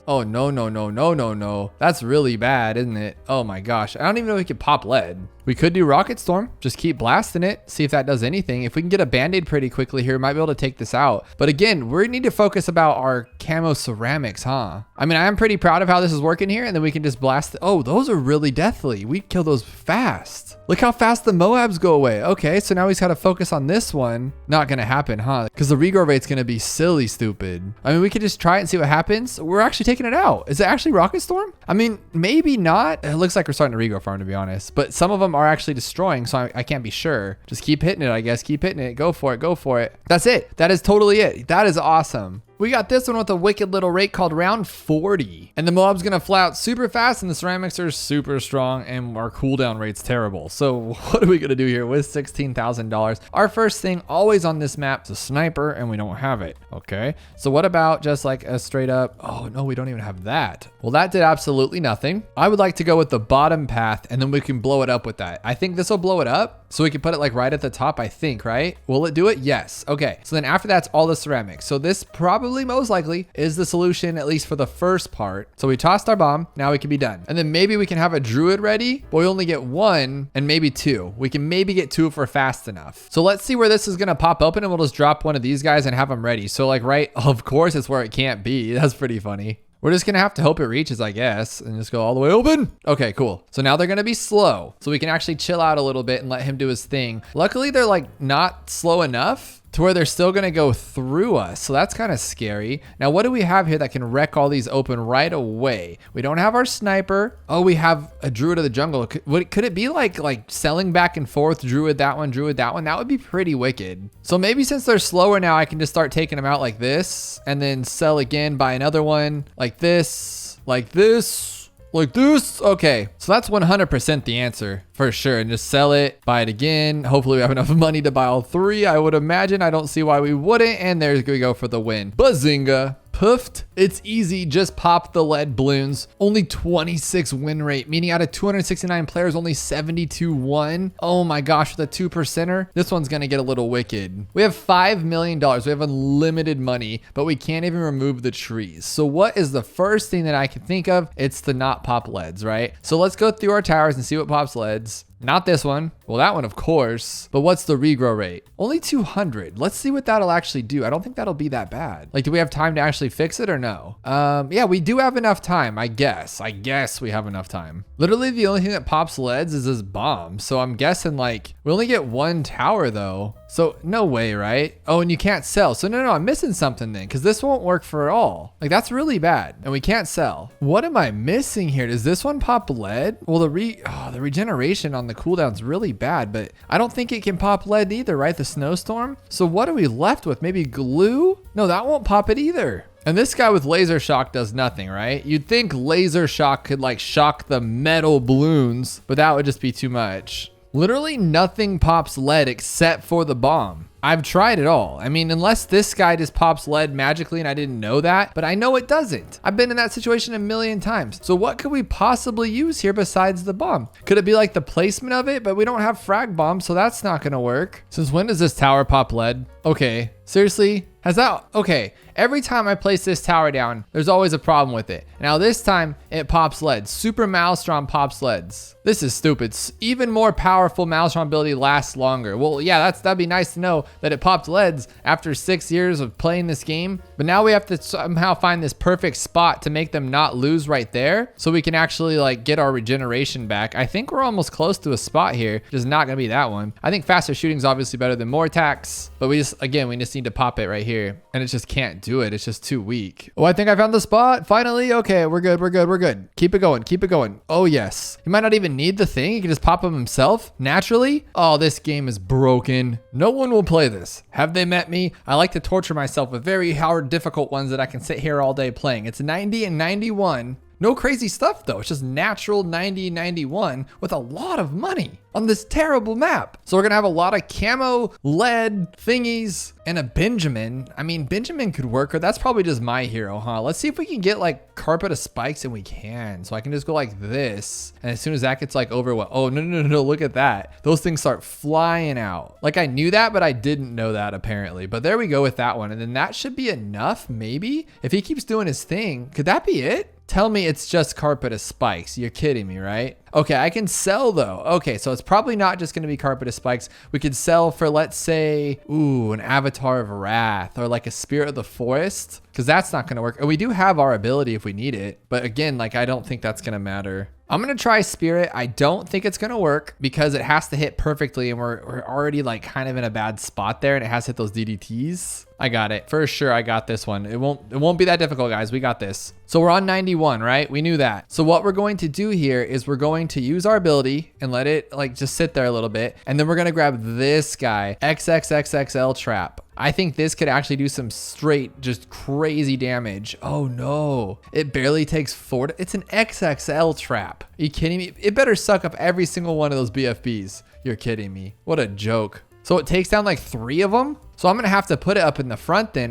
Oh, no. That's really bad, isn't it? Oh my gosh. I don't even know if we could pop lead. We could do Rocket Storm. Just keep blasting it. See if that does anything. If we can get a Band-Aid pretty quickly here, we might be able to take this out. But again, we need to focus about our camo ceramics, huh? I mean, I am pretty proud of how this is working here, and then we can just blast. Oh, those are really deathly. We kill those fast. Look how fast the Moabs go away. Okay, so now he's got to focus on this one. Not gonna happen, huh? Because the regrow rate's gonna be silly stupid. I mean, we could just try it and see what happens. We're actually taking it out. Is it actually Rocket Storm? I mean, maybe not. It looks like we're starting to regrow farm, to be honest. But some of them are actually destroying, so I can't be sure. Just keep hitting it, I guess. Keep hitting it. Go for it. That's it. That is totally it. That is awesome. We got this one with a wicked little rate called round 40. And the mob's gonna fly out super fast and the ceramics are super strong and our cooldown rate's terrible. So what are we gonna do here with $16,000? Our first thing always on this map is a sniper and we don't have it. Okay, so what about just like a straight up, oh no, we don't even have that. Well, that did absolutely nothing. I would like to go with the bottom path and then we can blow it up with that. I think this will blow it up. So we can put it like right at the top, I think, right? Will it do it? Yes. Okay. So then after that's all the ceramics. So this probably most likely is the solution, at least for the first part. So we tossed our bomb. Now we can be done. And then maybe we can have a druid ready, but we only get one and maybe two. We can maybe get two if we're fast enough. So let's see where this is going to pop open and we'll just drop one of these guys and have them ready. So like, right, of course it's where it can't be. That's pretty funny. We're just gonna have to hope it reaches, I guess, and just go all the way open. Okay, cool. So now they're gonna be slow. So we can actually chill out a little bit and let him do his thing. Luckily, they're like not slow enough to where they're still gonna go through us. So that's kind of scary. Now, what do we have here that can wreck all these open right away? We don't have our sniper. Oh, we have a druid of the jungle. Could it be like selling back and forth, druid that one, druid that one? That would be pretty wicked. So maybe since they're slower now, I can just start taking them out like this and then sell again, buy another one like this, like this, like this. Okay, so that's 100% the answer for sure. And just sell it, buy it again. Hopefully we have enough money to buy all three. I would imagine. I don't see why we wouldn't. And there we go for the win. Bazinga. Poofed. It's easy. Just pop the lead balloons. Only 26 win rate, meaning out of 269 players, only 72 won. Oh my gosh, with a 2%er, this one's going to get a little wicked. We have $5 million. We have unlimited money, but we can't even remove the trees. So what is the first thing that I can think of? It's to not pop leads, right? So let's go through our towers and see what pops leads. Not this one. Well, that one, of course. But what's the regrow rate? Only 200. Let's see what that'll actually do. I don't think that'll be that bad. Like, do we have time to actually fix it or no? Yeah, we do have enough time, I guess. I guess we have enough time. Literally, the only thing that pops leads is this bomb. So I'm guessing, like, we only get one tower, though. So no way, right? Oh, and you can't sell. So no, I'm missing something then, because this won't work for all. Like, that's really bad. And we can't sell. What am I missing here? Does this one pop lead? Well, the regeneration on the cooldown's really bad, but I don't think it can pop lead either, right? The snowstorm. So what are we left with? Maybe glue? No, that won't pop it either. And this guy with laser shock does nothing, right? You'd think laser shock could like shock the metal balloons, but that would just be too much. Literally nothing pops lead except for the bomb. I've tried it all. I mean, unless this guy just pops lead magically and I didn't know that, but I know it doesn't. I've been in that situation a million times. So what could we possibly use here besides the bomb? Could it be like the placement of it? But we don't have frag bombs, so that's not gonna work. Since when does this tower pop lead? Okay, seriously? Has that, okay. Every time I place this tower down, there's always a problem with it. Now this time it pops lead. Super Maelstrom pops leads. This is stupid. Even more powerful Maelstrom ability lasts longer. Well, yeah, that'd be nice to know that it popped leads after 6 years of playing this game. But now we have to somehow find this perfect spot to make them not lose right there, so we can actually like get our regeneration back. I think we're almost close to a spot here. Just not gonna be that one. I think faster shooting is obviously better than more attacks, but we just need to pop it right here, and it just can't do it. It's just too weak. Oh, I think I found the spot finally. Okay, we're good. Keep it going. Oh yes, he might not even need the thing. He can just pop him himself naturally. Oh, this game is broken. No one will play this. Have they met me? I like to torture myself with very hard, difficult ones that I can sit here all day playing. It's 90 and 91. No crazy stuff though. It's just natural 90 and 91 with a lot of money on this terrible map. So we're gonna have a lot of camo, lead, thingies, and a Benjamin. I mean, Benjamin could work, or that's probably just my hero, huh? Let's see if we can get like carpet of spikes, and we can. So I can just go like this, and as soon as that gets like over, what? Oh, no, look at that. Those things start flying out. Like I knew that, but I didn't know that apparently. But there we go with that one. And then that should be enough, maybe. If he keeps doing his thing, could that be it? Tell me it's just carpet of spikes. You're kidding me, right? Okay, I can sell though. Okay, so it's probably not just gonna be carpet of spikes. We could sell for, let's say, ooh, an avatar of wrath, or like a spirit of the forest, because that's not gonna work. And we do have our ability if we need it, but again, like I don't think that's gonna matter. I'm gonna try spirit. I don't think it's gonna work because it has to hit perfectly, and we're already like kind of in a bad spot there, and it has to hit those DDTs. I got it for sure. I got this one. It won't be that difficult, guys. We got this. So we're on 91, right? We knew that. So what we're going to do here is we're going to use our ability and let it like just sit there a little bit, and then we're gonna grab this guy, XXXXL trap. I think this could actually do some straight, just crazy damage. Oh no, it barely takes 4. It's an XXL trap. Are you kidding me? It better suck up every single one of those BFBs. You're kidding me. What a joke. So it takes down like 3 of them. So I'm gonna have to put it up in the front then.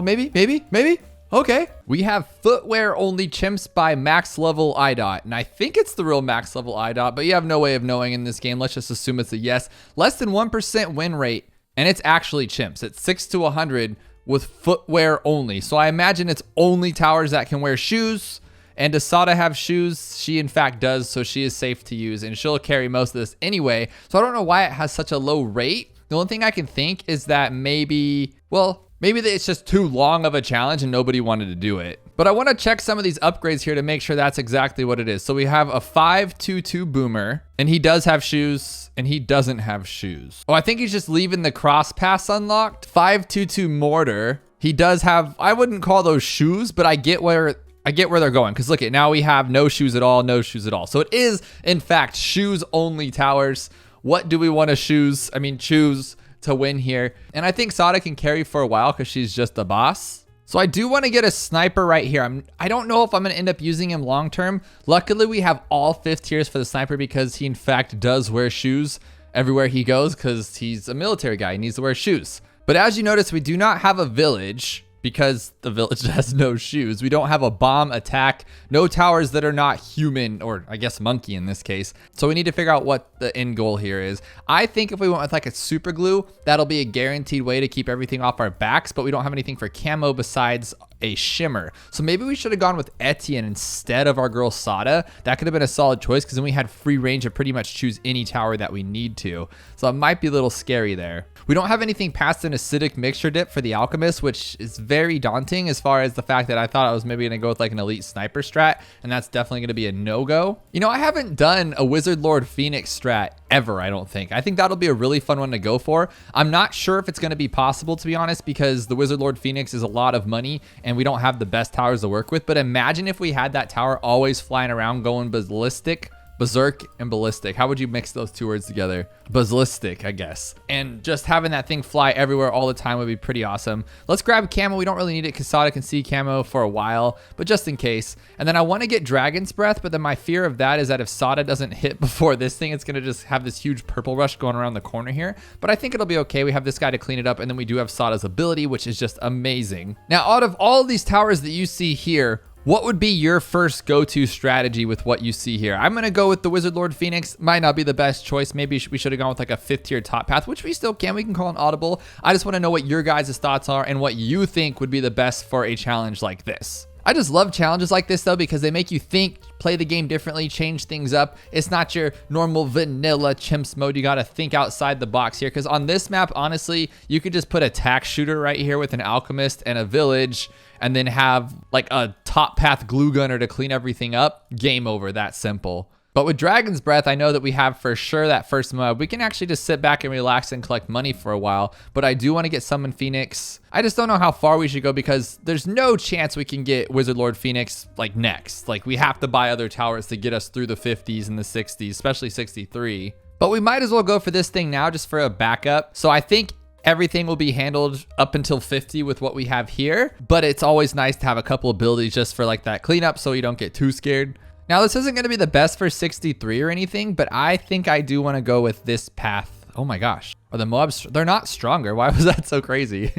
Maybe. Okay. We have footwear only chimps by max level IDOT. And I think it's the real max level IDOT, but you have no way of knowing in this game. Let's just assume it's a yes. Less than 1% win rate. And it's actually chimps. It's 6 to 100 with footwear only. So I imagine it's only towers that can wear shoes. And does Sada have shoes? She in fact does. So she is safe to use and she'll carry most of this anyway. So I don't know why it has such a low rate. The only thing I can think is that maybe it's just too long of a challenge and nobody wanted to do it. But I want to check some of these upgrades here to make sure that's exactly what it is. So we have a 522 boomer and he does have shoes and he doesn't have shoes. Oh, I think he's just leaving the cross pass unlocked. 522 mortar. He does have, I wouldn't call those shoes, but I get where they're going. Because look at, now we have no shoes at all, no shoes at all. So it is in fact shoes only towers. What do we want to choose to win here? And I think Sada can carry for a while because she's just a boss. So I do want to get a sniper right here. I don't know if I'm going to end up using him long term. Luckily, we have all 5th tiers for the sniper because he in fact does wear shoes everywhere he goes because he's a military guy. He needs to wear shoes. But as you notice, we do not have a village because the village has no shoes. We don't have a bomb attack, no towers that are not human, or I guess monkey in this case. So we need to figure out what the end goal here is. I think if we went with like a super glue, that'll be a guaranteed way to keep everything off our backs, but we don't have anything for camo besides a shimmer. So maybe we should have gone with Etienne instead of our girl Sada. That could have been a solid choice because then we had free range to pretty much choose any tower that we need to. So it might be a little scary there. We don't have anything past an acidic mixture dip for the alchemist, which is very daunting as far as the fact that I thought I was maybe gonna go with like an elite sniper strat, and that's definitely gonna be a no-go. You know, I haven't done a Wizard Lord Phoenix strat ever, I don't think. I think that'll be a really fun one to go for. I'm not sure if it's gonna be possible, to be honest, because the Wizard Lord Phoenix is a lot of money and we don't have the best towers to work with. But imagine if we had that tower always flying around going ballistic. Berserk and ballistic. How would you mix those 2 words together? Ballistic, I guess. And just having that thing fly everywhere all the time would be pretty awesome. Let's grab camo. We don't really need it because Sada can see camo for a while, but just in case. And then I want to get Dragon's Breath, but then my fear of that is that if Sada doesn't hit before this thing, it's going to just have this huge purple rush going around the corner here. But I think it'll be okay. We have this guy to clean it up, and then we do have Sada's ability, which is just amazing. Now, out of all these towers that you see here, what would be your first go-to strategy with what you see here? I'm going to go with the Wizard Lord Phoenix. Might not be the best choice. Maybe we should have gone with like a 5th tier top path, which we still can. We can call an audible. I just want to know what your guys' thoughts are and what you think would be the best for a challenge like this. I just love challenges like this though, because they make you think, play the game differently, change things up. It's not your normal vanilla chimps mode. You got to think outside the box here, because on this map, honestly, you could just put a tack shooter right here with an alchemist and a village, and then have like a top path glue gunner to clean everything up. Game over, that simple. But with Dragon's Breath, I know that we have for sure that first mode. We can actually just sit back and relax and collect money for a while. But I do want to get Summon Phoenix. I just don't know how far we should go because there's no chance we can get Wizard Lord Phoenix like next. Like we have to buy other towers to get us through the 50s and the 60s, especially 63. But we might as well go for this thing now just for a backup. So I think everything will be handled up until 50 with what we have here. But it's always nice to have a couple abilities just for like that cleanup so you don't get too scared. Now, this isn't going to be the best for 63 or anything, but I think I do want to go with this path. Oh my gosh. Are the mobs, they're not stronger. Why was that so crazy?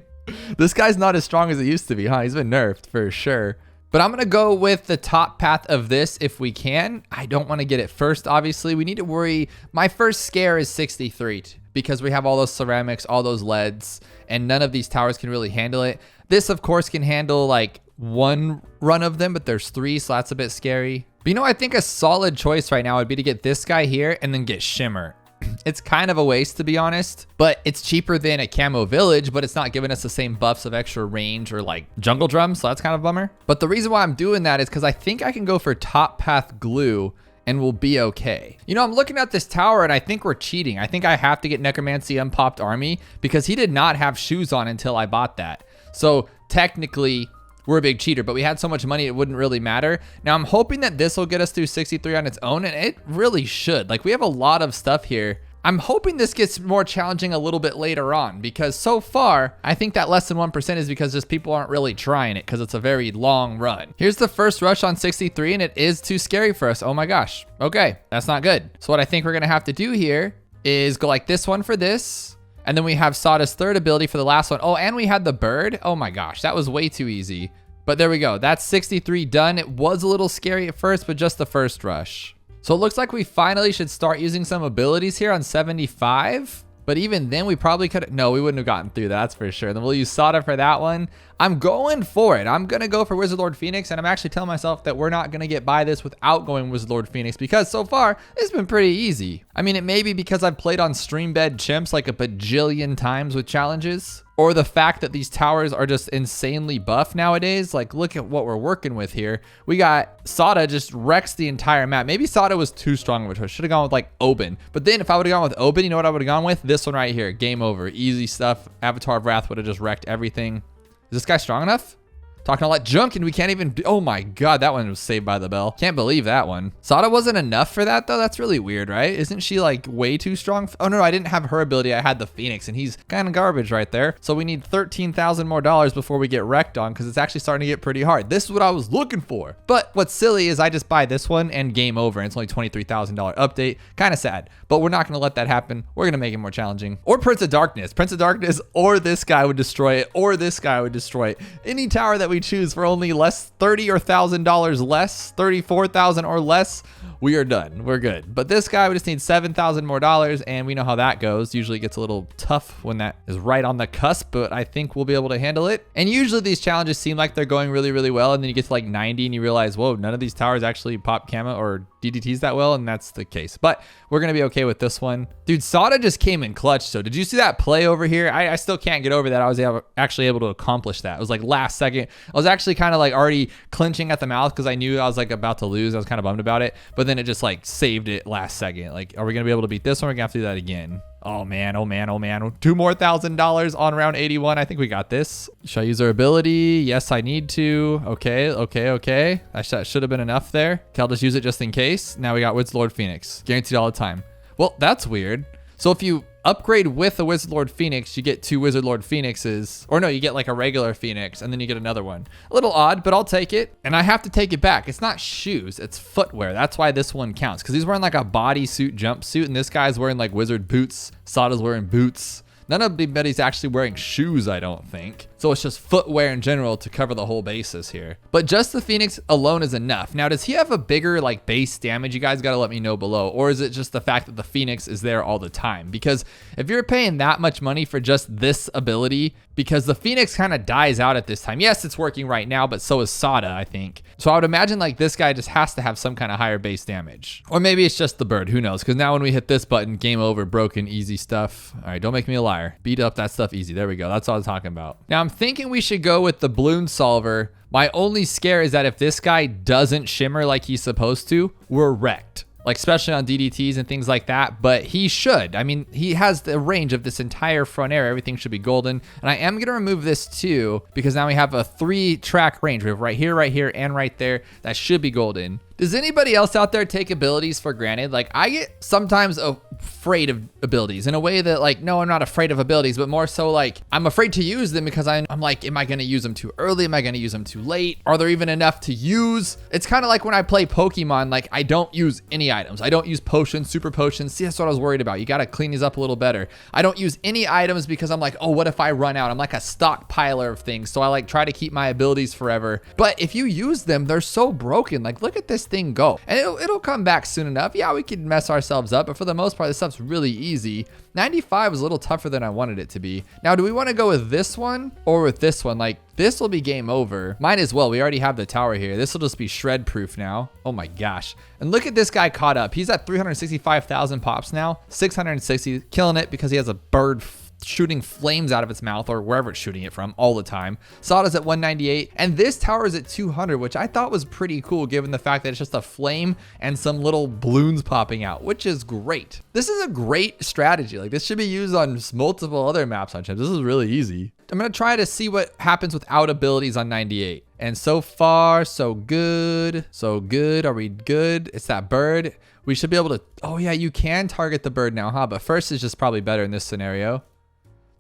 This guy's not as strong as it used to be, huh? He's been nerfed for sure. But I'm going to go with the top path of this if we can. I don't want to get it first, obviously. We need to worry. My first scare is 63 because we have all those ceramics, all those leads, and none of these towers can really handle it. This, of course, can handle like one run of them, but there's 3, so that's a bit scary. But you know, I think a solid choice right now would be to get this guy here and then get Shimmer. It's kind of a waste, to be honest, but it's cheaper than a camo village, but it's not giving us the same buffs of extra range or like jungle drums, so that's kind of a bummer. But the reason why I'm doing that is because I think I can go for top path glue and we'll be okay. You know, I'm looking at this tower and I think we're cheating. I think I have to get Necromancy Unpopped Army because he did not have shoes on until I bought that. So technically, we're a big cheater, but we had so much money it wouldn't really matter. Now I'm hoping that this will get us through 63 on its own, and it really should. Like we have a lot of stuff here. I'm hoping this gets more challenging a little bit later on, because so far, I think that less than 1% is because just people aren't really trying it because it's a very long run. Here's the first rush on 63, and it is too scary for us. Oh my gosh. Okay, that's not good. So what I think we're gonna have to do here is go like this one for this, and then we have Sada's third ability for the last one. Oh, and we had the bird. Oh my gosh, that was way too easy. But there we go. That's 63 done. It was a little scary at first, but just the first rush. So it looks like we finally should start using some abilities here on 75. But even then, we probably could, no, we wouldn't have gotten through that, that's for sure. Then we'll use Sada for that one. I'm going for it. I'm gonna go for Wizard Lord Phoenix, and I'm actually telling myself that we're not gonna get by this without going Wizard Lord Phoenix, because so far, it's been pretty easy. I mean, it may be because I've played on stream bed chimps like a bajillion times with challenges, or the fact that these towers are just insanely buff nowadays. Like, look at what we're working with here. We got Sada just wrecks the entire map. Maybe Sada was too strong of a choice. Should have gone with like Oben. But then if I would have gone with Oben, you know what I would have gone with? This one right here. Game over. Easy stuff. Avatar of Wrath would have just wrecked everything. Is this guy strong enough? Talking a lot junk and we can't even do, oh my God, that one was saved by the bell. Can't believe that one. Sada wasn't enough for that though. That's really weird, right? Isn't she like way too strong? Oh no, I didn't have her ability. I had the Phoenix and he's kind of garbage right there. So we need $13,000 more before we get wrecked on, because it's actually starting to get pretty hard. This is what I was looking for. But what's silly is I just buy this one and game over. And it's only $23,000 update. Kind of sad, but we're not going to let that happen. We're going to make it more challenging. Or Prince of Darkness. Prince of Darkness, or this guy would destroy it, or this guy would destroy it. Any tower that we choose for only less $30,000 or $1,000 less, 34,000 or less, we are done. We're good. But this guy, we just need $7,000 more, and we know how that goes. Usually it gets a little tough when that is right on the cusp, but I think we'll be able to handle it. And usually these challenges seem like they're going really, really well, and then you get to like 90 and you realize, whoa, none of these towers actually pop Kama or DDTs that well, and that's the case. But we're gonna be okay with this one. Dude, Sada just came in clutch. So did you see that play over here? I still can't get over that. I was actually able to accomplish that. It was like last second. I was actually kind of like already clenching at the mouth because I knew I was like about to lose. I was kind of bummed about it, but then it just like saved it last second. Like, are we gonna be able to beat this one? We're gonna have to do that again. Oh man, oh man, oh man. $2,000 more on round 81. I think we got this. Should I use our ability? Yes, I need to. Okay, okay, okay. That should have been enough there. Okay, I'll just use it just in case. Now we got Wizard Lord Phoenix. Guaranteed all the time. Well, that's weird. So if you upgrade with a Wizard Lord Phoenix, you get 2 Wizard Lord Phoenixes. Or no, you get like a regular Phoenix and then you get another one. A little odd, but I'll take it. And I have to take it back. It's not shoes, it's footwear. That's why this one counts. Because he's wearing like a bodysuit jumpsuit and this guy's wearing like wizard boots. Sada's wearing boots. None of anybody's actually wearing shoes, I don't think. So it's just footwear in general to cover the whole basis here. But just the Phoenix alone is enough. Now, does he have a bigger like base damage? You guys gotta let me know below. Or is it just the fact that the Phoenix is there all the time? Because if you're paying that much money for just this ability, because the Phoenix kind of dies out at this time. Yes, it's working right now, but so is Sada, I think. So I would imagine like this guy just has to have some kind of higher base damage. Or maybe it's just the bird, who knows? Because now when we hit this button, game over, broken, easy stuff. All right, don't make me a liar. Beat up that stuff easy. There we go. That's all I was talking about. Now I'm thinking we should go with the balloon solver. My only scare is that if this guy doesn't shimmer like he's supposed to, we're wrecked. Like especially on DDTs and things like that, but he should. I mean, he has the range of this entire front area. Everything should be golden. And I am gonna remove this too, because now we have a 3-track range. We have right here, and right there. That should be golden. Does anybody else out there take abilities for granted? Like I get sometimes afraid of abilities in a way that like, no, I'm not afraid of abilities, but more so like I'm afraid to use them because I'm like, am I gonna use them too early? Am I gonna use them too late? Are there even enough to use? It's kind of like when I play Pokemon, like I don't use any items. I don't use potions, super potions. See, that's what I was worried about. You gotta clean these up a little better. I don't use any items because I'm like, oh, what if I run out? I'm like a stockpiler of things. So I like try to keep my abilities forever. But if you use them, they're so broken. Like look at this thing go, and it'll come back soon enough. Yeah, we could mess ourselves up, but for the most part this stuff's really easy. 95 was a little tougher than I wanted it to be. Now, do we want to go with this one or with this one? Like this will be game over. Might as well. We already have the tower here. This will just be shred proof now. Oh my gosh. And look at this guy caught up. He's at 365,000 pops now, 660, killing it because he has a bird shooting flames out of its mouth or wherever it's shooting it from all the time. Sada's at 198, and this tower is at 200, which I thought was pretty cool given the fact that it's just a flame and some little balloons popping out, which is great. This is a great strategy. Like this should be used on multiple other maps on chimps. This is really easy. I'm gonna try to see what happens without abilities on 98. And so far, so good. So good. Are we good? It's that bird. We should be able to, oh yeah, you can target the bird now, huh? But first is just probably better in this scenario.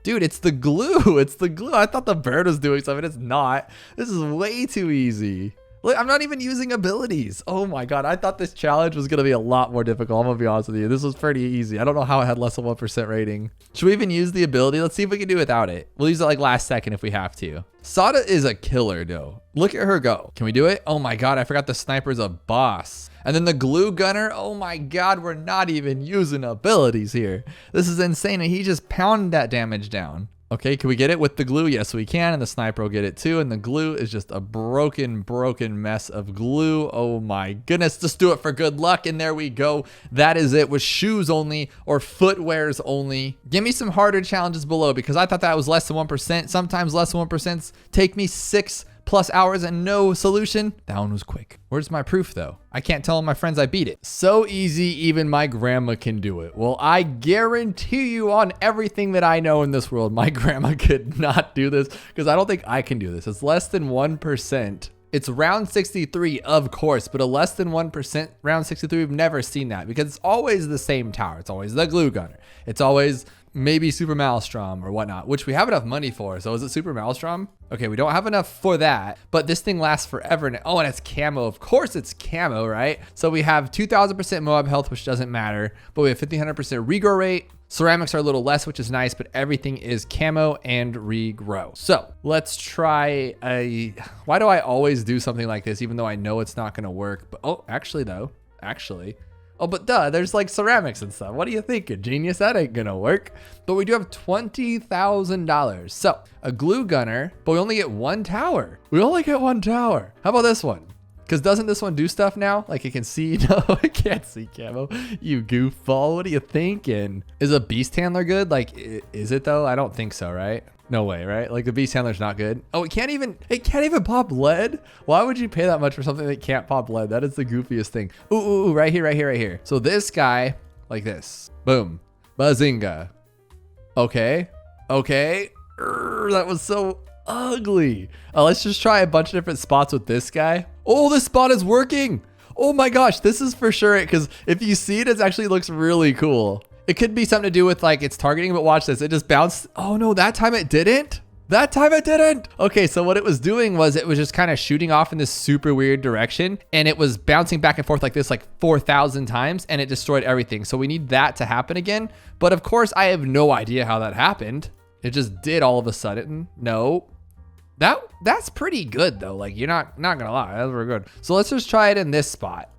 Dude, it's the glue. It's the glue. I thought the bird was doing something. It's not. This is way too easy. Look, I'm not even using abilities. Oh my God. I thought this challenge was going to be a lot more difficult. I'm going to be honest with you. This was pretty easy. I don't know how it had less than 1% rating. Should we even use the ability? Let's see if we can do without it. We'll use it like last second if we have to. Sada is a killer though. Look at her go. Can we do it? Oh my God. I forgot the sniper's a boss. And then the glue gunner. Oh my God. We're not even using abilities here. This is insane. And he just pounded that damage down. Okay, can we get it with the glue? Yes, we can. And the sniper will get it too. And the glue is just a broken mess of glue. Oh my goodness. Just do it for good luck. And there we go. That is it with shoes only or footwears only. Give me some harder challenges below because I thought that was less than 1%. Sometimes less than 1% take me 6+ hours and no solution. That one was quick. Where's my proof though? I can't tell my friends I beat it. So easy, even my grandma can do it. Well, I guarantee you on everything that I know in this world, my grandma could not do this because I don't think I can do this. It's less than 1%. It's round 63, of course, but a less than 1% round 63, we've never seen that because it's always the same tower. It's always the glue gunner. It's always maybe Super Maelstrom or whatnot, which we have enough money for. So is it Super Maelstrom? Okay, we don't have enough for that, but this thing lasts forever. And oh, and it's camo. Of course it's camo, right? So we have 2,000% Moab health, which doesn't matter, but we have 1,500% regrow rate. Ceramics are a little less, which is nice, but everything is camo and regrow. So let's try why do I always do something like this, even though I know it's not gonna work? But oh, oh, but duh, there's like ceramics and stuff. What are you thinking, genius? That ain't gonna work. But we do have $20,000. So a glue gunner, but we only get one tower. How about this one? Because doesn't this one do stuff now? Like it can see? No, it can't see camo. You goofball. What are you thinking? Is a beast handler good? Like, is it though? I don't think so, right? No way, right? Like the beast handler's not good. Oh, it can't even pop lead. Why would you pay that much for something that can't pop lead? That is the goofiest thing. Ooh, right here. So this guy, like this, boom, bazinga. Okay. That was so ugly. Let's just try a bunch of different spots with this guy. Oh, this spot is working. Oh my gosh, this is for sure it, because if you see it, it actually looks really cool. It could be something to do with like its targeting, but watch this. It just bounced. Oh no, that time it didn't. Okay, so what it was doing was it was just kind of shooting off in this super weird direction, and it was bouncing back and forth like this like 4,000 times, and it destroyed everything. So we need that to happen again. But of course, I have no idea how that happened. It just did all of a sudden. No. That's pretty good though. Like you're not gonna lie, that's very good. So let's just try it in this spot.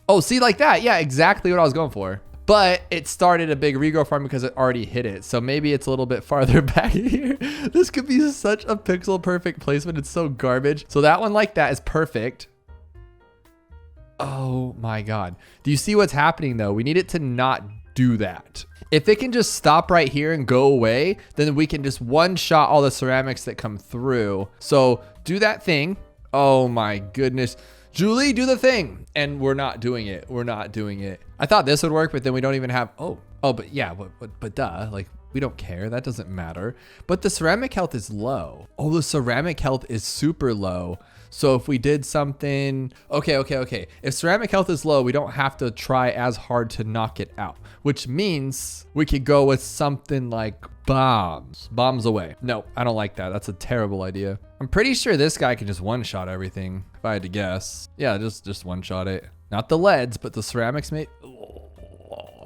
Oh, see, like that. Yeah, exactly what I was going for. But it started a big regrow farm because it already hit it. So maybe it's a little bit farther back here. This could be such a pixel perfect placement. It's so garbage. So that one like that is perfect. Oh my God. Do you see what's happening though? We need it to not do that. If it can just stop right here and go away, then we can just one shot all the ceramics that come through. So do that thing. Oh my goodness. Julie, do the thing. And we're not doing it. I thought this would work, but then we don't even have, but yeah, but duh, like we don't care. That doesn't matter. But the ceramic health is low. Oh, the ceramic health is super low. So if we did something, okay. If ceramic health is low, we don't have to try as hard to knock it out, which means we could go with something like bombs away. No, I don't like that. That's a terrible idea. I'm pretty sure this guy can just one-shot everything, if I had to guess. Yeah, just one-shot it. Not the leads, but the ceramics made. Oh,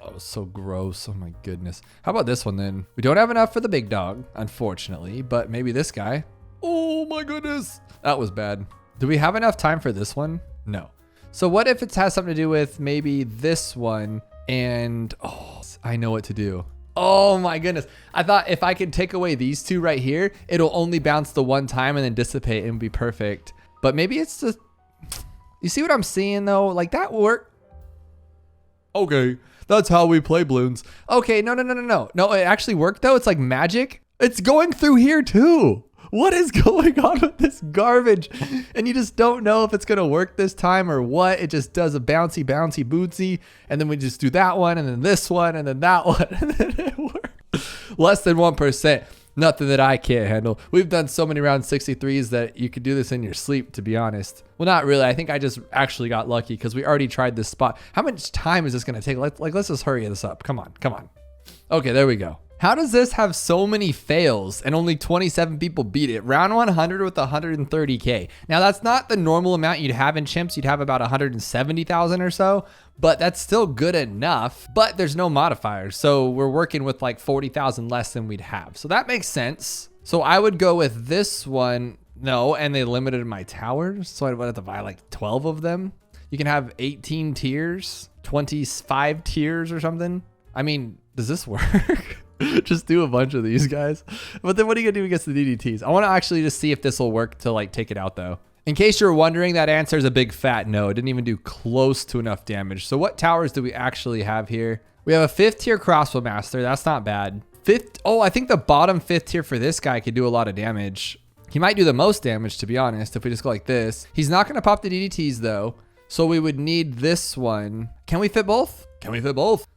that was so gross. Oh my goodness. How about this one then? We don't have enough for the big dog, unfortunately, but maybe this guy. Oh my goodness. That was bad. Do we have enough time for this one? No. So what if it has something to do with maybe this one and, oh, I know what to do. Oh my goodness. I thought if I could take away these two right here, it'll only bounce the one time and then dissipate and be perfect. But maybe it's just, you see what I'm seeing though? Like that work. Okay, that's how we play balloons. Okay, no. No, it actually worked though. It's like magic. It's going through here too. What is going on with this garbage? And you just don't know if it's going to work this time or what. It just does a bouncy bootsy. And then we just do that one and then this one and then that one. And then it works. Less than 1%. Nothing that I can't handle. We've done so many round 63s that you could do this in your sleep, to be honest. Well, not really. I think I just actually got lucky because we already tried this spot. How much time is this going to take? Let's just hurry this up. Come on. Okay, there we go. How does this have so many fails and only 27 people beat it? Round 100 with 130K. Now, that's not the normal amount you'd have in chimps. You'd have about 170,000 or so, but that's still good enough. But there's no modifiers, so we're working with like 40,000 less than we'd have. So that makes sense. So I would go with this one. No, and they limited my towers, so I'd have to buy like 12 of them. You can have 18 tiers, 25 tiers or something. I mean, does this work? Just do a bunch of these guys. But then what are you gonna do against the DDTs? I want to actually just see if this will work to like take it out though. In case you're wondering, that answer is a big fat no. It didn't even do close to enough damage. So what towers do we actually have here? We have a 5th tier crossbow master. That's not bad. I think the bottom 5th tier for this guy could do a lot of damage. He might do the most damage, to be honest, if we just go like this. He's not gonna pop the DDTs though. So we would need this one. Can we fit both?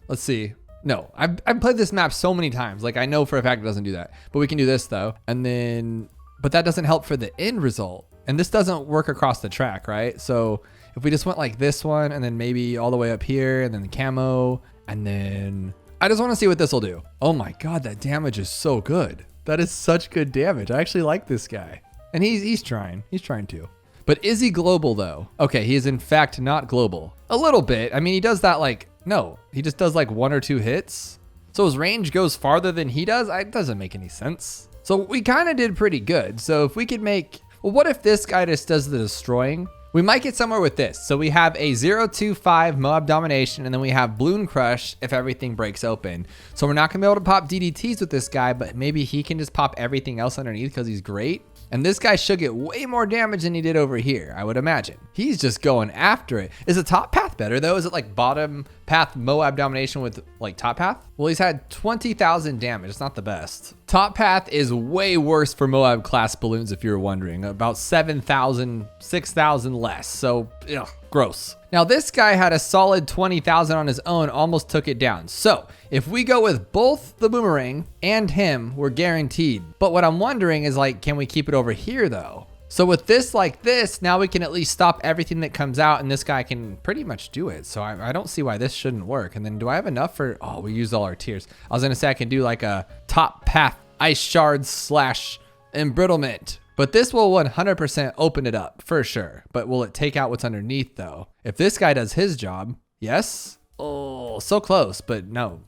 Let's see. No, I've played this map so many times. Like I know for a fact it doesn't do that, but we can do this though. And then, but that doesn't help for the end result. And this doesn't work across the track, right? So if we just went like this one and then maybe all the way up here and then the camo, and then I just want to see what this will do. Oh my God, that damage is so good. That is such good damage. I actually like this guy. And he's trying too. But is he global though? Okay, he is in fact not global. A little bit. I mean, he does that like, no, he just does like 1 or 2 hits. So his range goes farther than he does. It doesn't make any sense. So we kind of did pretty good. So if we could make, well, what if this guy just does the destroying? We might get somewhere with this. So we have a 0-2-5 Moab domination, and then we have Bloon Crush if everything breaks open. So we're not gonna be able to pop DDTs with this guy, but maybe he can just pop everything else underneath because he's great. And this guy should get way more damage than he did over here, I would imagine. He's just going after it. Is the top path better though? Is it like bottom path Moab domination with like top path? Well, he's had 20,000 damage. It's not the best. Top path is way worse for Moab class balloons if you're wondering. About 7,000, 6,000 less. So, ugh, gross. Now this guy had a solid 20,000 on his own, almost took it down. So if we go with both the boomerang and him, we're guaranteed. But what I'm wondering is like, can we keep it over here though? So with this like this, now we can at least stop everything that comes out and this guy can pretty much do it. So I don't see why this shouldn't work. And then do I have enough for, oh, we used all our tiers. I was gonna say I can do like a top path ice shards / embrittlement. But this will 100% open it up for sure. But will it take out what's underneath though? If this guy does his job, yes. Oh, so close, but no.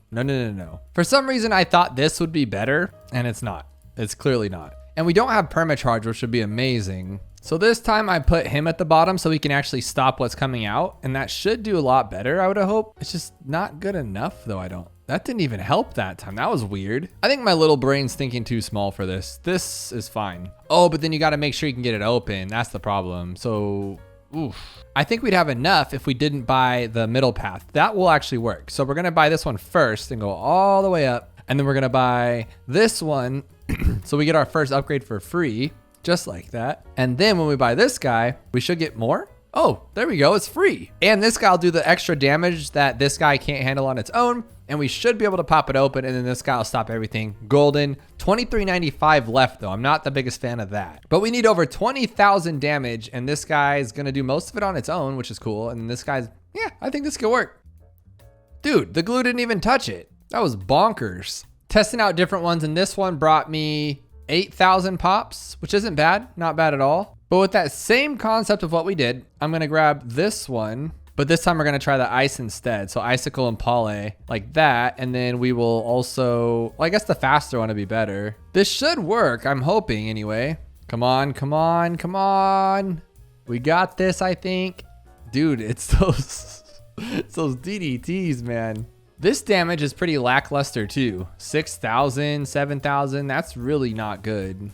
For some reason, I thought this would be better and it's not. It's clearly not. And we don't have permacharge, which would be amazing. So this time I put him at the bottom so he can actually stop what's coming out. And that should do a lot better, I would hope. It's just not good enough though, That didn't even help that time. That was weird. I think my little brain's thinking too small for this. This is fine. Oh, but then you got to make sure you can get it open. That's the problem. So, oof. I think we'd have enough if we didn't buy the middle path. That will actually work. So we're going to buy this one first and go all the way up. And then we're going to buy this one. So we get our first upgrade for free, just like that. And then when we buy this guy, we should get more. Oh, there we go. It's free. And this guy will do the extra damage that this guy can't handle on its own. And we should be able to pop it open. And then this guy will stop everything. Golden. 2395 left though. I'm not the biggest fan of that. But we need over 20,000 damage. And this guy is going to do most of it on its own, which is cool. And this guy's, yeah, I think this could work. Dude, the glue didn't even touch it. That was bonkers. Testing out different ones. And this one brought me 8,000 pops, which isn't bad. Not bad at all. But with that same concept of what we did, I'm going to grab this one. But this time we're going to try the ice instead. So icicle and poly like that. And then we will also, well, I guess the faster one would be better. This should work. I'm hoping anyway. Come on. We got this, I think. Dude, it's those, it's those DDTs, man. This damage is pretty lackluster too. 6,000, 7,000. That's really not good.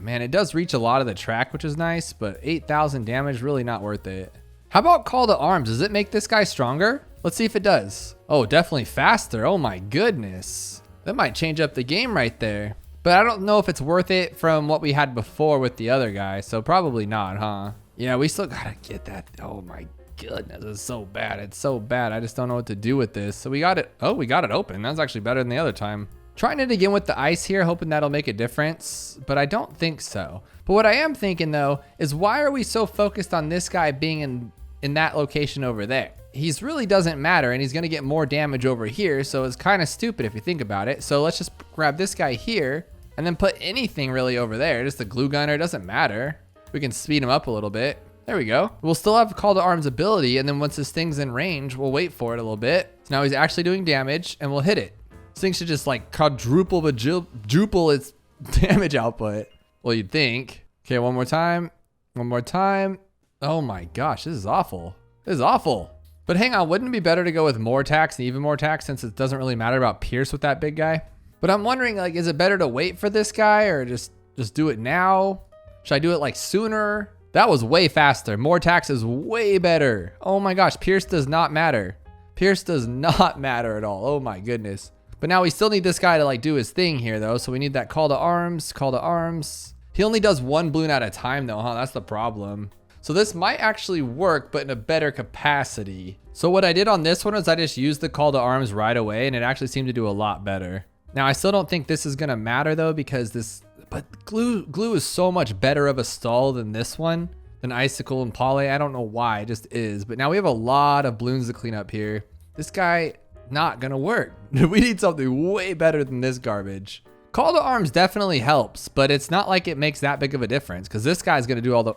Man, it does reach a lot of the track, which is nice, but 8,000 damage, really not worth it. How about call to arms? Does it make this guy stronger? Let's see if it does. Oh, definitely faster. Oh my goodness. That might change up the game right there. But I don't know if it's worth it from what we had before with the other guy. So probably not, huh? Yeah, we still gotta get that. Oh my goodness, it's so bad. It's so bad. I just don't know what to do with this. So we got it. Oh, we got it open. That's actually better than the other time. Trying it again with the ice here, hoping that'll make a difference, but I don't think so. But what I am thinking though, is why are we so focused on this guy being in that location over there? He's really doesn't matter, and he's gonna get more damage over here, so it's kind of stupid if you think about it. So let's just grab this guy here, and then put anything really over there. Just the glue gunner, it doesn't matter. We can speed him up a little bit. There we go. We'll still have call to arms ability, and then once this thing's in range, we'll wait for it a little bit. So now he's actually doing damage, and we'll hit it. This thing should just like quadruple, quadruple its damage output. Well, you'd think. Okay, one more time. One more time. Oh my gosh, this is awful. This is awful. But hang on, wouldn't it be better to go with more attacks and even more attacks since it doesn't really matter about Pierce with that big guy? But I'm wondering, like, is it better to wait for this guy or just do it now? Should I do it like sooner? That was way faster. More attacks is way better. Oh my gosh, Pierce does not matter. Pierce does not matter at all. Oh my goodness. But now we still need this guy to like do his thing here though. So we need that call to arms, call to arms. He only does one balloon at a time though, huh? That's the problem. So this might actually work, but in a better capacity. So what I did on this one is I just used the call to arms right away and it actually seemed to do a lot better. Now I still don't think this is gonna matter though because but glue is so much better of a stall than this one, than icicle and poly. I don't know why, it just is. But now we have a lot of balloons to clean up here. This guy, not gonna work. We need something way better than this garbage. Call to arms definitely helps, but it's not like it makes that big of a difference because this guy's gonna do all the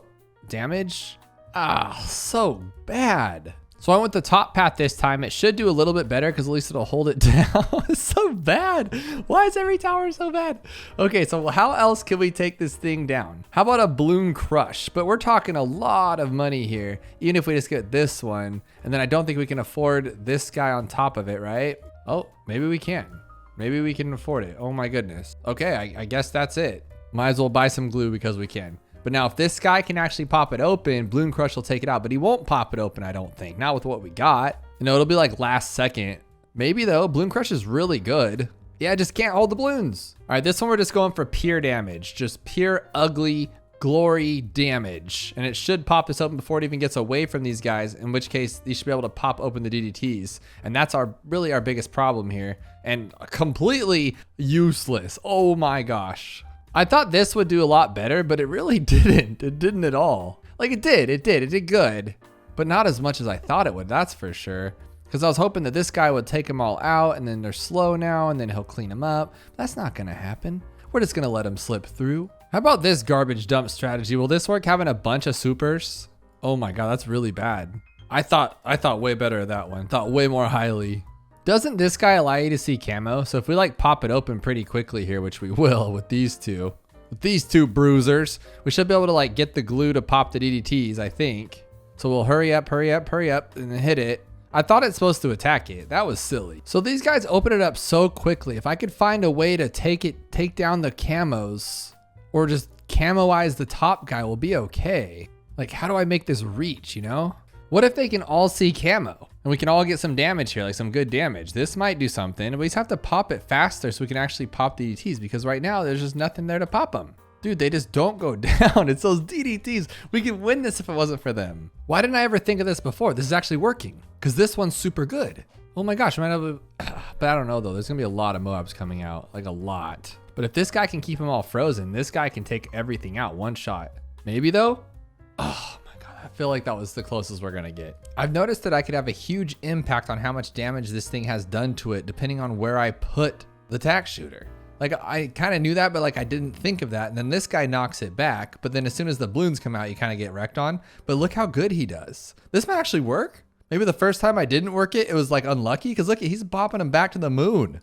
damage. Ah, so bad. So I went the top path this time. It should do a little bit better because at least it'll hold it down. It's so bad. Why is every tower so bad? Okay, so how else can we take this thing down? How about a balloon crush? But we're talking a lot of money here, even if we just get this one. And then I don't think we can afford this guy on top of it, right? Oh, maybe we can. Maybe we can afford it. Oh my goodness. Okay, I guess that's it. Might as well buy some glue because we can. But now if this guy can actually pop it open, Balloon Crush will take it out, but he won't pop it open, I don't think. Not with what we got. You know, it'll be like last second. Maybe though, Balloon Crush is really good. Yeah, just can't hold the balloons. All right, this one we're just going for pure damage. Just pure ugly glory damage. And it should pop this open before it even gets away from these guys, in which case you should be able to pop open the DDTs. And that's really our biggest problem here. And completely useless. Oh my gosh. I thought this would do a lot better, but it really didn't. It didn't at all. Like it did good, but not as much as I thought it would, that's for sure. Because I was hoping that this guy would take them all out and then they're slow now and then he'll clean them up. That's not gonna happen. We're just gonna let him slip through. How about this garbage dump strategy? Will this work having a bunch of supers? Oh my God, that's really bad. I thought way better of that one. Thought way more highly. Doesn't this guy allow you to see camo? So if we like pop it open pretty quickly here, which we will with these two bruisers, we should be able to like get the glue to pop the DDTs, I think. So we'll hurry up, and then hit it. I thought it's supposed to attack it. That was silly. So these guys open it up so quickly. If I could find a way to take down the camos or just camoize the top guy, we'll be okay. Like, how do I make this reach, you know? What if they can all see camo and we can all get some damage here, like some good damage? This might do something. We just have to pop it faster so we can actually pop DDTs because right now there's just nothing there to pop them. Dude, they just don't go down. It's those DDTs. We could win this if it wasn't for them. Why didn't I ever think of this before? This is actually working because this one's super good. Oh my gosh, I might have but I don't know though. There's gonna be a lot of Moabs coming out, like a lot. But if this guy can keep them all frozen, this guy can take everything out one shot. Maybe though? Oh. I feel like that was the closest we're gonna get. I've noticed that I could have a huge impact on how much damage this thing has done to it depending on where I put the tack shooter. Like I kind of knew that, but like I didn't think of that. And then this guy knocks it back, but then as soon as the balloons come out, you kind of get wrecked on. But look how good he does. This might actually work. Maybe the first time I didn't work it, it was like unlucky because look, he's popping him back to the moon.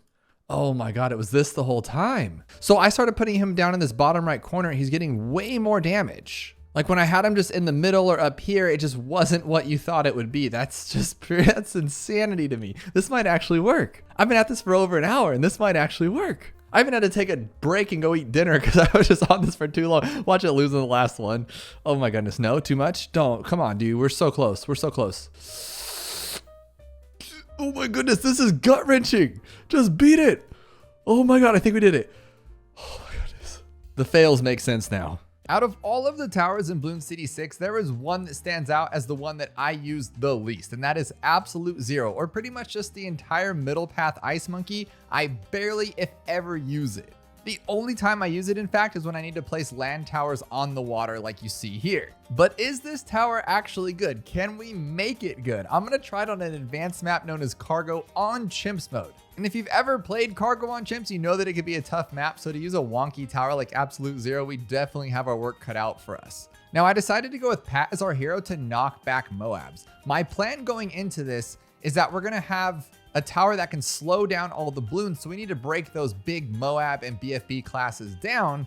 Oh my God, it was this the whole time. So I started putting him down in this bottom right corner. He's getting way more damage. Like when I had him just in the middle or up here, it just wasn't what you thought it would be. That's just that's insanity to me. This might actually work. I've been at this for over an hour and this might actually work. I even had to take a break and go eat dinner because I was just on this for too long. Watch it lose in the last one. Oh my goodness, no, too much? Don't, come on dude, we're so close, we're so close. Oh my goodness, this is gut wrenching. Just beat it. Oh my God, I think we did it. Oh my goodness. The fails make sense now. Out of all of the towers in Bloons TD6, there is one that stands out as the one that I use the least, and that is Absolute Zero, or pretty much just the entire middle path Ice Monkey. I barely, if ever, use it. The only time I use it, in fact, is when I need to place land towers on the water like you see here. But is this tower actually good? Can we make it good? I'm gonna try it on an advanced map known as Cargo on Chimps mode. And if you've ever played Cargo on Chimps, you know that it could be a tough map, so to use a wonky tower like Absolute Zero, we definitely have our work cut out for us. Now, I decided to go with Pat as our hero to knock back Moabs. My plan going into this is that we're gonna have a tower that can slow down all the balloons, so we need to break those big Moab and BFB classes down,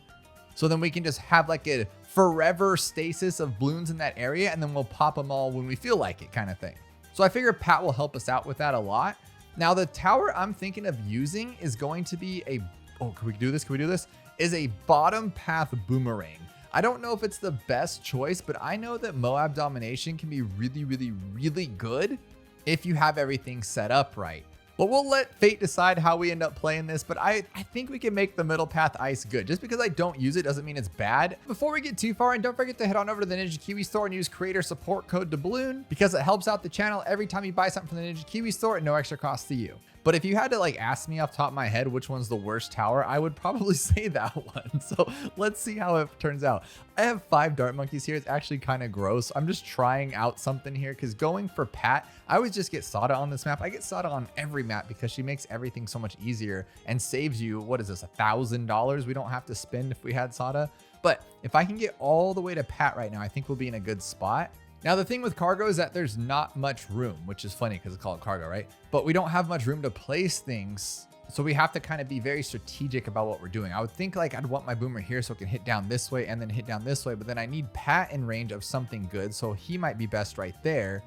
so then we can just have like a forever stasis of balloons in that area, and then we'll pop them all when we feel like it kind of thing. So I figure Pat will help us out with that a lot. Now, the tower I'm thinking of using is going to be a, oh, can we do this? Can we do this? Is a bottom path boomerang. I don't know if it's the best choice, but I know that Moab domination can be really, really, really good if you have everything set up right. But we'll let fate decide how we end up playing this, but I think we can make the middle path ice good. Just because I don't use it doesn't mean it's bad. Before we get too far, and don't forget to head on over to the Ninja Kiwi store and use creator support code DOUBLOON because it helps out the channel every time you buy something from the Ninja Kiwi store at no extra cost to you. But if you had to like ask me off the top of my head which one's the worst tower, I would probably say that one. So let's see how it turns out. I have 5 dart monkeys here. It's actually kind of gross. I'm just trying out something here because going for Pat, I always just get Sada on this map. I get Sada on every map because she makes everything so much easier and saves you, what is this, $1,000 we don't have to spend if we had Sada. But if I can get all the way to Pat right now, I think we'll be in a good spot. Now, the thing with Cargo is that there's not much room, which is funny because it's called Cargo, right? But we don't have much room to place things. So we have to kind of be very strategic about what we're doing. I would think like I'd want my boomer here so it can hit down this way and then hit down this way, but then I need Pat in range of something good. So he might be best right there.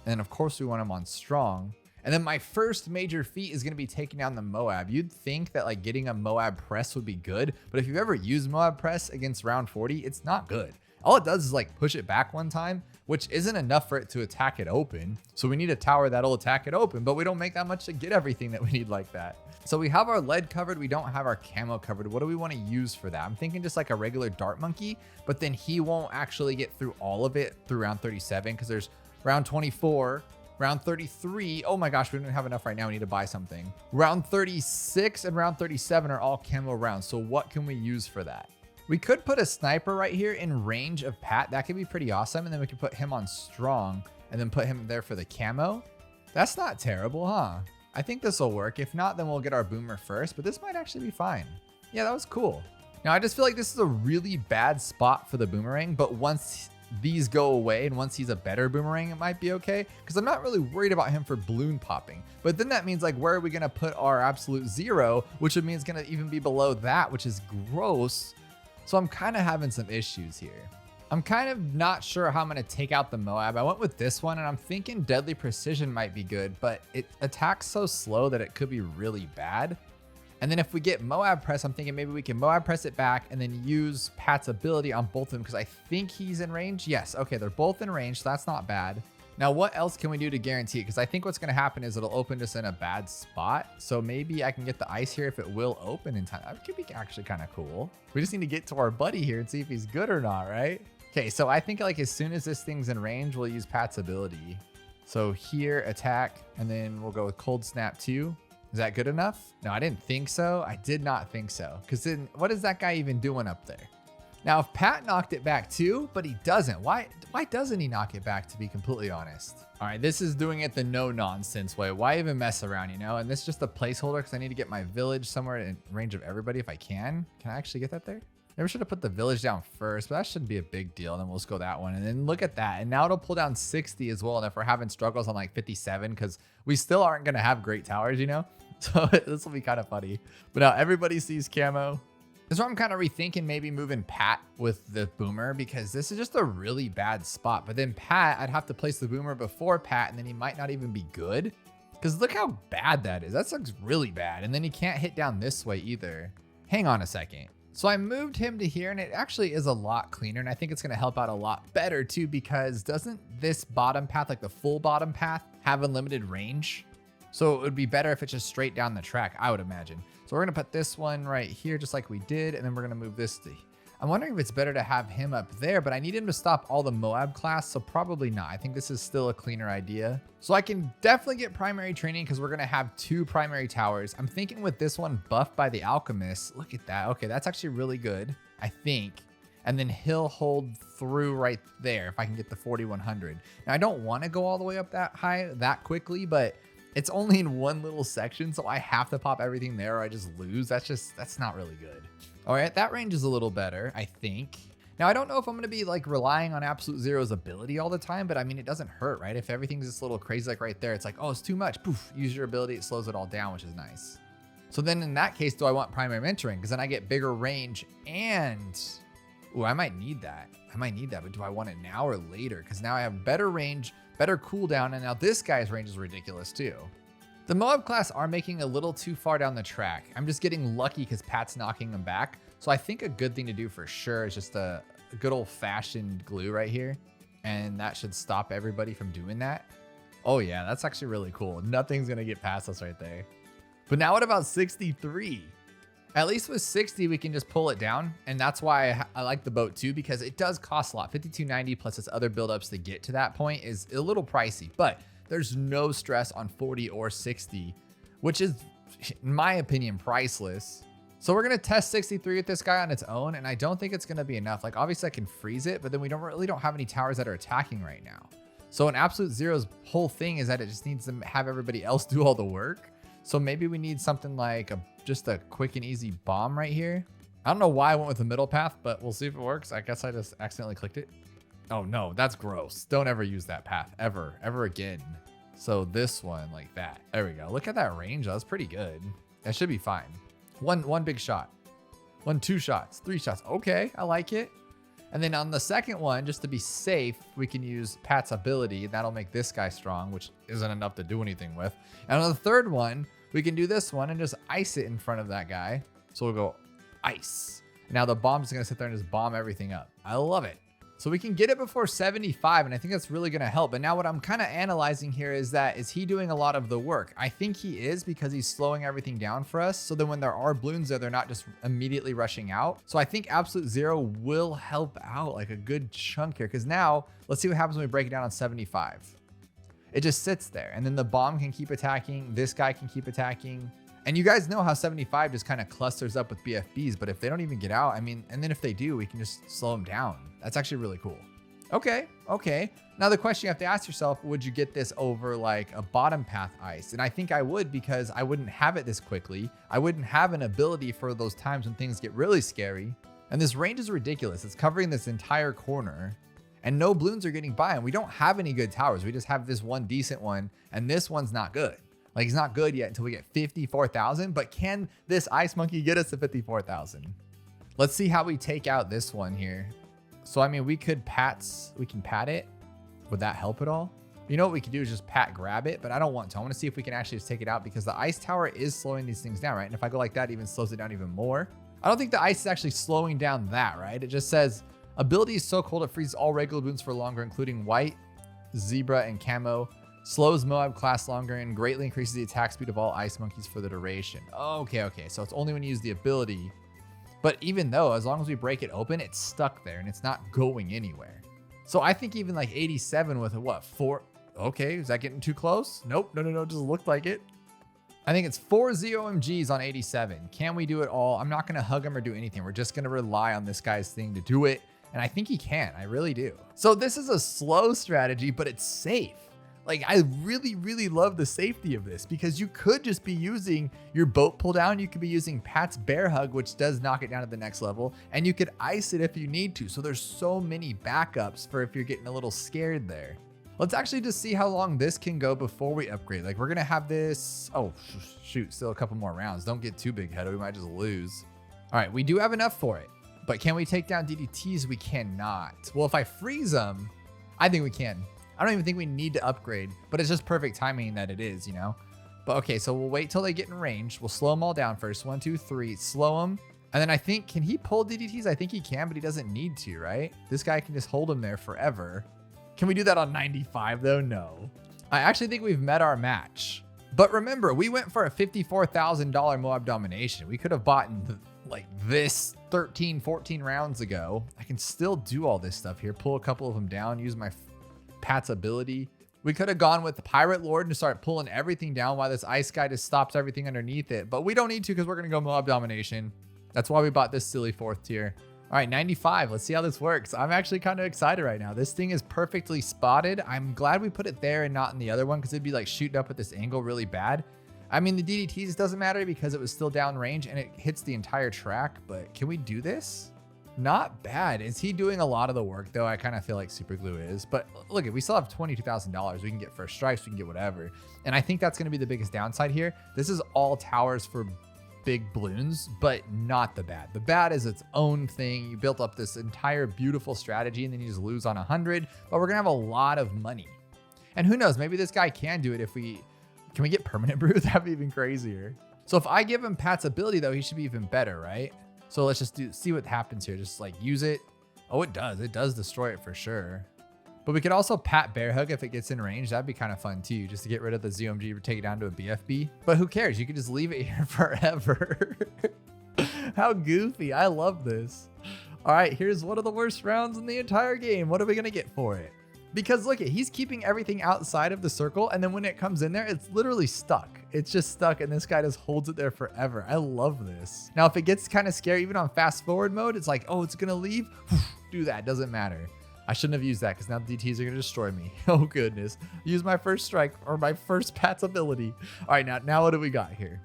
And then of course we want him on strong. And then my first major feat is going to be taking down the Moab. You'd think that like getting a Moab press would be good, but if you've ever used Moab press against round 40, it's not good. All it does is like push it back one time, which isn't enough for it to attack it open. So we need a tower that'll attack it open, but we don't make that much to get everything that we need like that. So we have our lead covered. We don't have our camo covered. What do we want to use for that? I'm thinking just like a regular dart monkey, but then he won't actually get through all of it through round 37 because there's round 24, round 33. Oh my gosh, we don't have enough right now. We need to buy something. Round 36 and round 37 are all camo rounds. So what can we use for that? We could put a sniper right here in range of Pat. That could be pretty awesome. And then we could put him on strong and then put him there for the camo. That's not terrible, huh? I think this will work. If not, then we'll get our boomer first, but this might actually be fine. Yeah, that was cool. Now, I just feel like this is a really bad spot for the boomerang, but once these go away and once he's a better boomerang, it might be okay because I'm not really worried about him for balloon popping. But then that means like, where are we going to put our Absolute Zero, which would mean it's going to even be below that, which is gross. So I'm kind of having some issues here. I'm kind of not sure how I'm going to take out the Moab. I went with this one and I'm thinking Deadly Precision might be good, but it attacks so slow that it could be really bad. And then if we get Moab press, I'm thinking maybe we can Moab press it back and then use Pat's ability on both of them because I think he's in range. Yes, okay, they're both in range, so that's not bad. Now, what else can we do to guarantee it? Because I think what's going to happen is it'll open just in a bad spot. So maybe I can get the ice here if it will open in time. That could be actually kind of cool. We just need to get to our buddy here and see if he's good or not, right? Okay, so I think like as soon as this thing's in range, we'll use Pat's ability. So here, attack, and then we'll go with Cold Snap 2. Is that good enough? No, I didn't think so. I did not think so. Because then what is that guy even doing up there? Now, if Pat knocked it back too, but he doesn't, why doesn't he knock it back, to be completely honest? All right, this is doing it the no nonsense way. Why even mess around, you know? And this is just a placeholder because I need to get my village somewhere in range of everybody if I can. Can I actually get that there? Maybe I should have put the village down first, but that shouldn't be a big deal. And then we'll just go that one. And then look at that. And now it'll pull down 60 as well. And if we're having struggles on like 57, because we still aren't going to have great towers, you know? So this will be kind of funny. But now everybody sees camo. This is where I'm kind of rethinking maybe moving Pat with the boomer because this is just a really bad spot. But then Pat, I'd have to place the boomer before Pat and then he might not even be good. Because look how bad that is. That looks really bad. And then he can't hit down this way either. Hang on a second. So I moved him to here and it actually is a lot cleaner. And I think it's going to help out a lot better too, because doesn't this bottom path, like the full bottom path, have unlimited range? So it would be better if it's just straight down the track, I would imagine. So we're going to put this one right here, just like we did. And then we're going to move this to, I'm wondering if it's better to have him up there, but I need him to stop all the Moab class, so probably not. I think this is still a cleaner idea. So I can definitely get primary training because we're going to have 2 primary towers. I'm thinking with this one buffed by the alchemist. Look at that. Okay, that's actually really good, I think. And then he'll hold through right there if I can get the 4100. Now, I don't want to go all the way up that high that quickly, but it's only in one little section, so I have to pop everything there or I just lose. That's not really good. All right, that range is a little better, I think. Now, I don't know if I'm going to be like relying on Absolute Zero's ability all the time, but I mean, it doesn't hurt, right? If everything's just a little crazy like right there, it's like, oh, it's too much. Poof, use your ability. It slows it all down, which is nice. So then in that case, do I want primary mentoring? Because then I get bigger range and... Ooh, I might need that. But do I want it now or later? Because now I have better range, better cooldown, and now this guy's range is ridiculous too. The Moab class are making a little too far down the track. I'm just getting lucky because Pat's knocking them back. So I think a good thing to do for sure is just a good old-fashioned glue right here. And that should stop everybody from doing that. Oh yeah, that's actually really cool. Nothing's going to get past us right there. But now what about 63? At least with 60, we can just pull it down. And that's why I like the boat too, because it does cost a lot. 5290 plus its other buildups to get to that point is a little pricey, but there's no stress on 40 or 60, which is, in my opinion, priceless. So we're going to test 63 with this guy on its own. And I don't think it's going to be enough. Like obviously I can freeze it, but then we don't have any towers that are attacking right now. So an Absolute Zero's whole thing is that it just needs to have everybody else do all the work. So maybe we need something like just a quick and easy bomb right here. I don't know why I went with the middle path, but we'll see if it works. I guess I just accidentally clicked it. Oh no, that's gross. Don't ever use that path ever again. So this one like that. There we go. Look at that range. That's pretty good. That should be fine. One big shot. 2 shots, 3 shots. Okay, I like it. And then on the second one, just to be safe, we can use Pat's ability. That'll make this guy strong, which isn't enough to do anything with. And on the third one, we can do this one and just ice it in front of that guy. So we'll go ice. Now the bomb's gonna sit there and just bomb everything up. I love it. So we can get it before 75, and I think that's really gonna help. But now what I'm kind of analyzing here is he doing a lot of the work? I think he is because he's slowing everything down for us. So then when there are balloons there, they're not just immediately rushing out. So I think Absolute Zero will help out like a good chunk here. Because now let's see what happens when we break it down on 75. It just sits there, and then the bomb can keep attacking. This guy can keep attacking. And you guys know how 75 just kind of clusters up with BFBs, but if they don't even get out, I mean, and then if they do, we can just slow them down. That's actually really cool. Okay. Now the question you have to ask yourself, would you get this over like a bottom path ice? And I think I would, because I wouldn't have it this quickly. I wouldn't have an ability for those times when things get really scary. And this range is ridiculous. It's covering this entire corner and no balloons are getting by, and we don't have any good towers. We just have this one decent one, and this one's not good. Like, he's not good yet until we get 54,000, but can this ice monkey get us to 54,000? Let's see how we take out this one here. So, I mean, we can pat it. Would that help at all? You know what we could do is just pat grab it, but I don't want to. I want to see if we can actually just take it out, because the ice tower is slowing these things down, right? And if I go like that, it even slows it down even more. I don't think the ice is actually slowing down that, right? It just says, ability is so cold it freezes all regular balloons for longer, including white, zebra, and camo. Slows Moab class longer and greatly increases the attack speed of all ice monkeys for the duration. Okay. So it's only when you use the ability. But even though, as long as we break it open, it's stuck there and it's not going anywhere. So I think even like 87 with a what, 4? Okay, is that getting too close? Nope, no, just looked like it. I think it's 4 ZOMGs on 87. Can we do it all? I'm not gonna hug him or do anything. We're just gonna rely on this guy's thing to do it. And I think he can, I really do. So this is a slow strategy, but it's safe. Like, I really love the safety of this, because you could just be using your boat pull down. You could be using Pat's bear hug, which does knock it down to the next level, and you could ice it if you need to. So there's so many backups for if you're getting a little scared there. Let's actually just see how long this can go before we upgrade. Like, we're gonna have this, oh shoot, still a couple more rounds. Don't get too big headed, we might just lose. All right, we do have enough for it, but can we take down DDTs? We cannot. Well, if I freeze them, I think we can. I don't even think we need to upgrade, but it's just perfect timing that it is, you know? But okay, so we'll wait till they get in range. We'll slow them all down first. 1, 2, 3, slow them. And then I think, can he pull DDTs? I think he can, but he doesn't need to, right? This guy can just hold him there forever. Can we do that on 95 though? No. I actually think we've met our match. But remember, we went for a $54,000 Moab domination. We could have bought like this 13, 14 rounds ago. I can still do all this stuff here. Pull a couple of them down, use my Pat's ability. We could have gone with the Pirate Lord and start pulling everything down while this ice guy just stops everything underneath it. But we don't need to because we're going to go mob domination. That's why we bought this silly 4th tier. All right, 95. Let's see how this works. I'm actually kind of excited right now. This thing is perfectly spotted. I'm glad we put it there and not in the other one because it'd be like shooting up at this angle really bad. I mean, the DDTs doesn't matter because it was still downrange and it hits the entire track, but can we do this? Not bad. Is he doing a lot of the work though? I kind of feel like Super Glue is, but look, we still have $22,000. We can get first strikes, we can get whatever. And I think that's going to be the biggest downside here. This is all towers for big balloons, but not the bad. The bad is its own thing. You built up this entire beautiful strategy and then you just lose on 100, but we're going to have a lot of money. And who knows, maybe this guy can do it if can we get permanent brew? That'd be even crazier. So if I give him Pat's ability though, he should be even better, right? So let's just see what happens here. Just like use it. Oh, it does destroy it for sure. But we could also Pat Bear Hug if it gets in range. That'd be kind of fun too, just to get rid of the ZOMG or take it down to a BFB. But who cares? You could just leave it here forever. How goofy. I love this. All right, here's one of the worst rounds in the entire game. What are we gonna get for it? Because look, he's keeping everything outside of the circle, and then when it comes in there, it's literally stuck. It's just stuck, and this guy just holds it there forever. I love this. Now, if it gets kind of scary, even on fast forward mode, it's like, oh, it's gonna leave. Do that, doesn't matter. I shouldn't have used that because now the DTs are gonna destroy me. Oh goodness. Use my first strike or my first Pat's ability. All right, now what do we got here?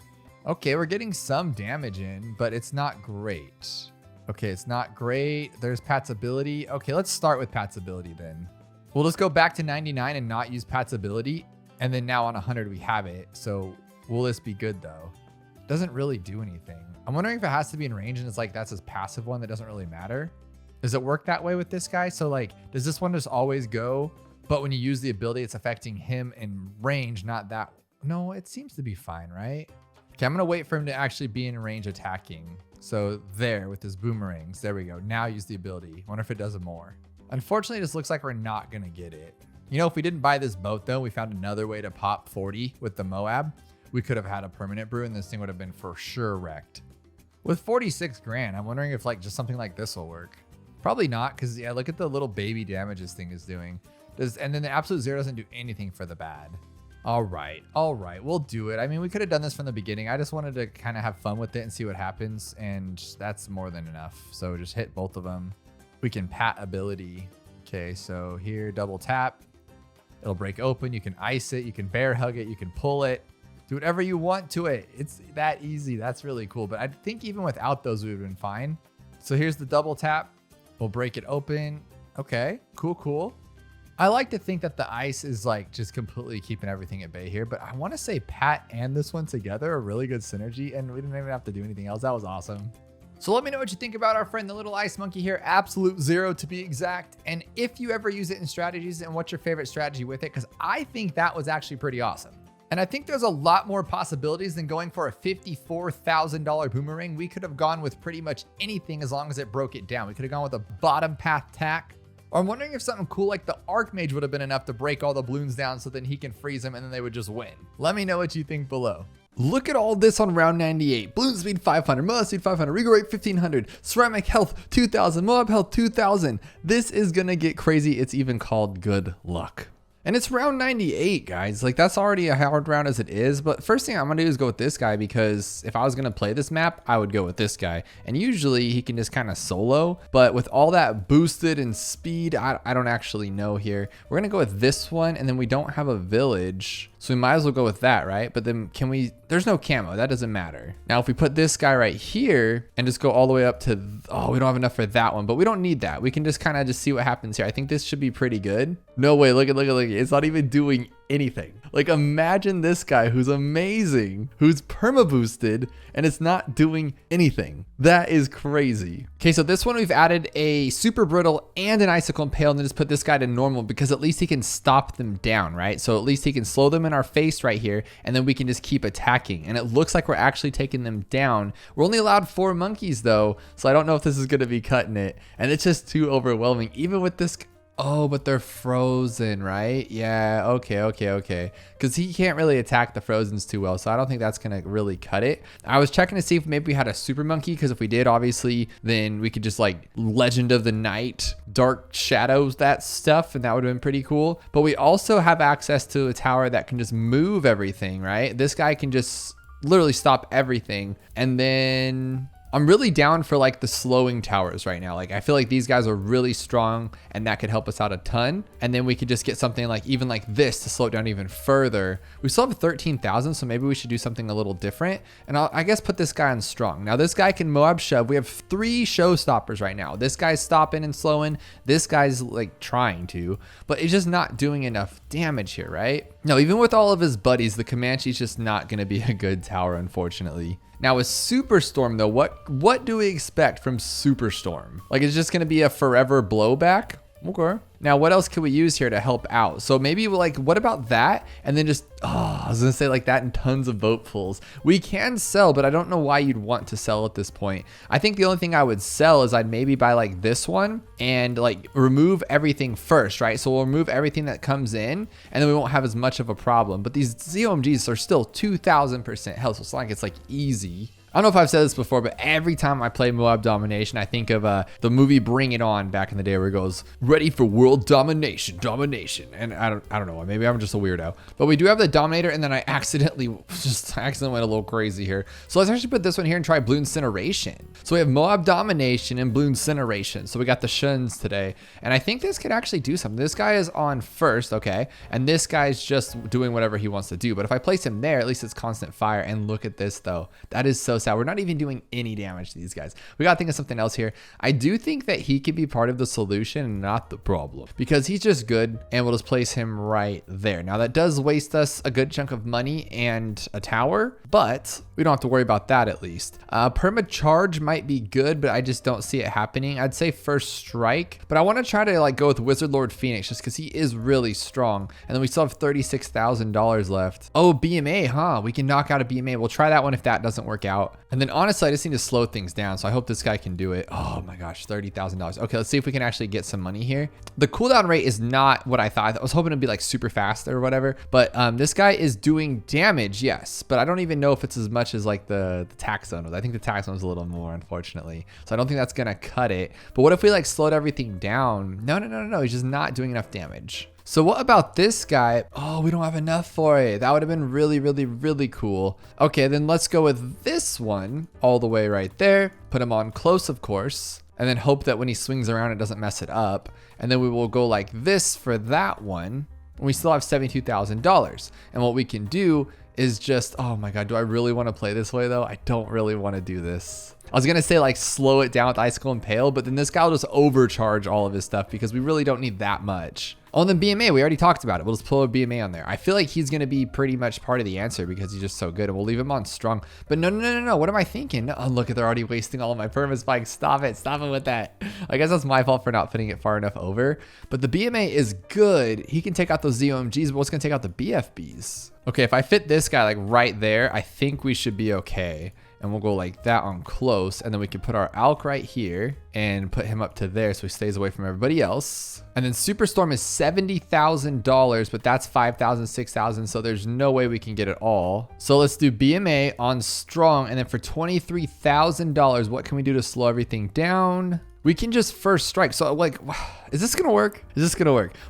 Okay, we're getting some damage in, but it's not great. Okay, it's not great. There's Pat's ability. Okay, let's start with Pat's ability then. We'll just go back to 99 and not use Pat's ability. And then now on 100, we have it. So will this be good though? Doesn't really do anything. I'm wondering if it has to be in range and it's like, that's his passive one that doesn't really matter. Does it work that way with this guy? So like, does this one just always go? But when you use the ability, it's affecting him in range, not that. No, it seems to be fine, right? Okay, I'm gonna wait for him to actually be in range attacking. So there with his boomerangs, there we go. Now use the ability. Wonder if it does it more. Unfortunately, this looks like we're not gonna get it. You know, if we didn't buy this boat though, we found another way to pop 40 with the Moab. We could have had a permanent brew and this thing would have been for sure wrecked. With 46 grand, I'm wondering if like just something like this will work. Probably not, because yeah, look at the little baby damage this thing is doing. And then the absolute zero doesn't do anything for the bad. All right, we'll do it. I mean, we could have done this from the beginning. I just wanted to kind of have fun with it and see what happens, and that's more than enough. So just hit both of them. We can Pat ability. Okay, so here, double tap. It'll break open. You can ice it. You can bear hug it. You can pull it. Do whatever you want to it. It's that easy. That's really cool. But I think even without those, we would have been fine. So here's the double tap. We'll break it open. Okay, cool. I like to think that the ice is like just completely keeping everything at bay here, but I want to say Pat and this one together are really good synergy, and we didn't even have to do anything else. That was awesome. So let me know what you think about our friend, the little ice monkey here, absolute zero to be exact. And if you ever use it in strategies, and what's your favorite strategy with it? Because I think that was actually pretty awesome. And I think there's a lot more possibilities than going for a $54,000 boomerang. We could have gone with pretty much anything as long as it broke it down. We could have gone with a bottom path tack. Or I'm wondering if something cool like the Archmage would have been enough to break all the balloons down so then he can freeze them and then they would just win. Let me know what you think below. Look at all this on round 98. Balloon speed 500, Moab speed 500, Regal rate 1500, ceramic health 2000, Moab health 2000. This is gonna get crazy. It's even called good luck. And it's round 98, guys. Like, that's already a hard round as it is. But first thing I'm gonna do is go with this guy, because if I was gonna play this map, I would go with this guy. And usually he can just kind of solo. But with all that boosted and speed, I don't actually know here. We're gonna go with this one, and then we don't have a village. So we might as well go with that, right? But then can we, there's no camo, that doesn't matter. Now, if we put this guy right here and just go all the way up to, oh, we don't have enough for that one, but we don't need that. We can just kind of just see what happens here. I think this should be pretty good. No way, look at. It's not even doing anything. Like, imagine this guy who's amazing, who's perma boosted, and it's not doing anything. That is crazy. Okay, so this one we've added a super brittle and an icicle impale, and then just put this guy to normal, because at least he can stop them down, right? So at least he can slow them in our face right here, and then we can just keep attacking. And it looks like we're actually taking them down. We're only allowed 4 monkeys though, so I don't know if this is gonna be cutting it. And it's just too overwhelming. Even with this, Oh, but they're frozen, right? Yeah, okay. Because he can't really attack the frozens too well, so I don't think that's going to really cut it. I was checking to see if maybe we had a super monkey, because if we did, obviously, then we could just like Legend of the Night, Dark Shadows, that stuff, and that would have been pretty cool. But we also have access to a tower that can just move everything, right? This guy can just literally stop everything. And then I'm really down for like the slowing towers right now. Like I feel like these guys are really strong and that could help us out a ton. And then we could just get something like even like this to slow it down even further. We still have 13,000, so maybe we should do something a little different. And I guess put this guy on strong. Now this guy can Moab shove. We have 3 showstoppers right now. This guy's stopping and slowing. This guy's like trying to, but it's just not doing enough damage here, right? No, even with all of his buddies, the Comanche's just not going to be a good tower, unfortunately. Now with Superstorm though, what do we expect from Superstorm? Like it's just gonna be a forever blowback? Okay. Now what else can we use here to help out? So maybe like, what about that? And then just, I was gonna say like that and tons of vote pools. We can sell, but I don't know why you'd want to sell at this point. I think the only thing I would sell is I'd maybe buy like this one and like remove everything first, right? So we'll remove everything that comes in and then we won't have as much of a problem. But these ZOMGs are still 2000% health, so it's not like it's like easy. I don't know if I've said this before, but every time I play Moab Domination, I think of the movie Bring It On back in the day where it goes, ready for world domination. And I don't know, maybe I'm just a weirdo. But we do have the Dominator, and then I accidentally went a little crazy here. So let's actually put this one here and try Bloon Incineration. So we have Moab Domination and Bloon Incineration. So we got the Shuns today. And I think this could actually do something. This guy is on first, okay? And this guy's just doing whatever he wants to do. But if I place him there, at least it's constant fire. And look at this, though. That is so sad. We're not even doing any damage to these guys. We got to think of something else here. I do think that he could be part of the solution and not the problem, because he's just good, and we'll just place him right there. Now that does waste us a good chunk of money and a tower, but we don't have to worry about that at least. Perma charge might be good, but I just don't see it happening. I'd say first strike, but I want to try to like go with Wizard Lord Phoenix just because he is really strong. And then we still have $36,000 left. Oh, BMA, huh? We can knock out a BMA. We'll try that one if that doesn't work out. And then honestly, I just need to slow things down. So I hope this guy can do it. Oh my gosh, $30,000. Okay, let's see if we can actually get some money here. The cooldown rate is not what I thought. I was hoping it'd be like super fast or whatever, but this guy is doing damage, yes, but I don't even know if it's as much as like the tax zone was. I think the tax zone was a little more, unfortunately. So I don't think that's gonna cut it. But what if we like slowed everything down? No, he's just not doing enough damage. So what about this guy? Oh, we don't have enough for it. That would have been really cool. Okay, then let's go with this one all the way right there. Put him on close, of course, and then hope that when he swings around, it doesn't mess it up. And then we will go like this for that one. We still have $72,000. And what we can do is just, oh my God, do I really want to play this way though? I don't really want to do this. I was going to say like slow it down with Icicle Impale, but then this guy will just overcharge all of his stuff because we really don't need that much. Oh, and then BMA, we already talked about it. We'll just pull a BMA on there. I feel like he's going to be pretty much part of the answer because he's just so good, and we'll leave him on strong. But no. What am I thinking? Oh, look, they're already wasting all of my perma spikes. Stop it with that. I guess that's my fault for not putting it far enough over. But the BMA is good. He can take out those ZOMGs, but what's going to take out the BFBs? Okay, if I fit this guy like right there, I think we should be okay. And we'll go like that on close, and then we can put our Alk right here and put him up to there so he stays away from everybody else. And then Superstorm is $70,000, but that's 5,000, 6,000, so there's no way we can get it all. So let's do BMA on strong, and then for $23,000, what can we do to slow everything down? We can just first strike. So like, is this gonna work?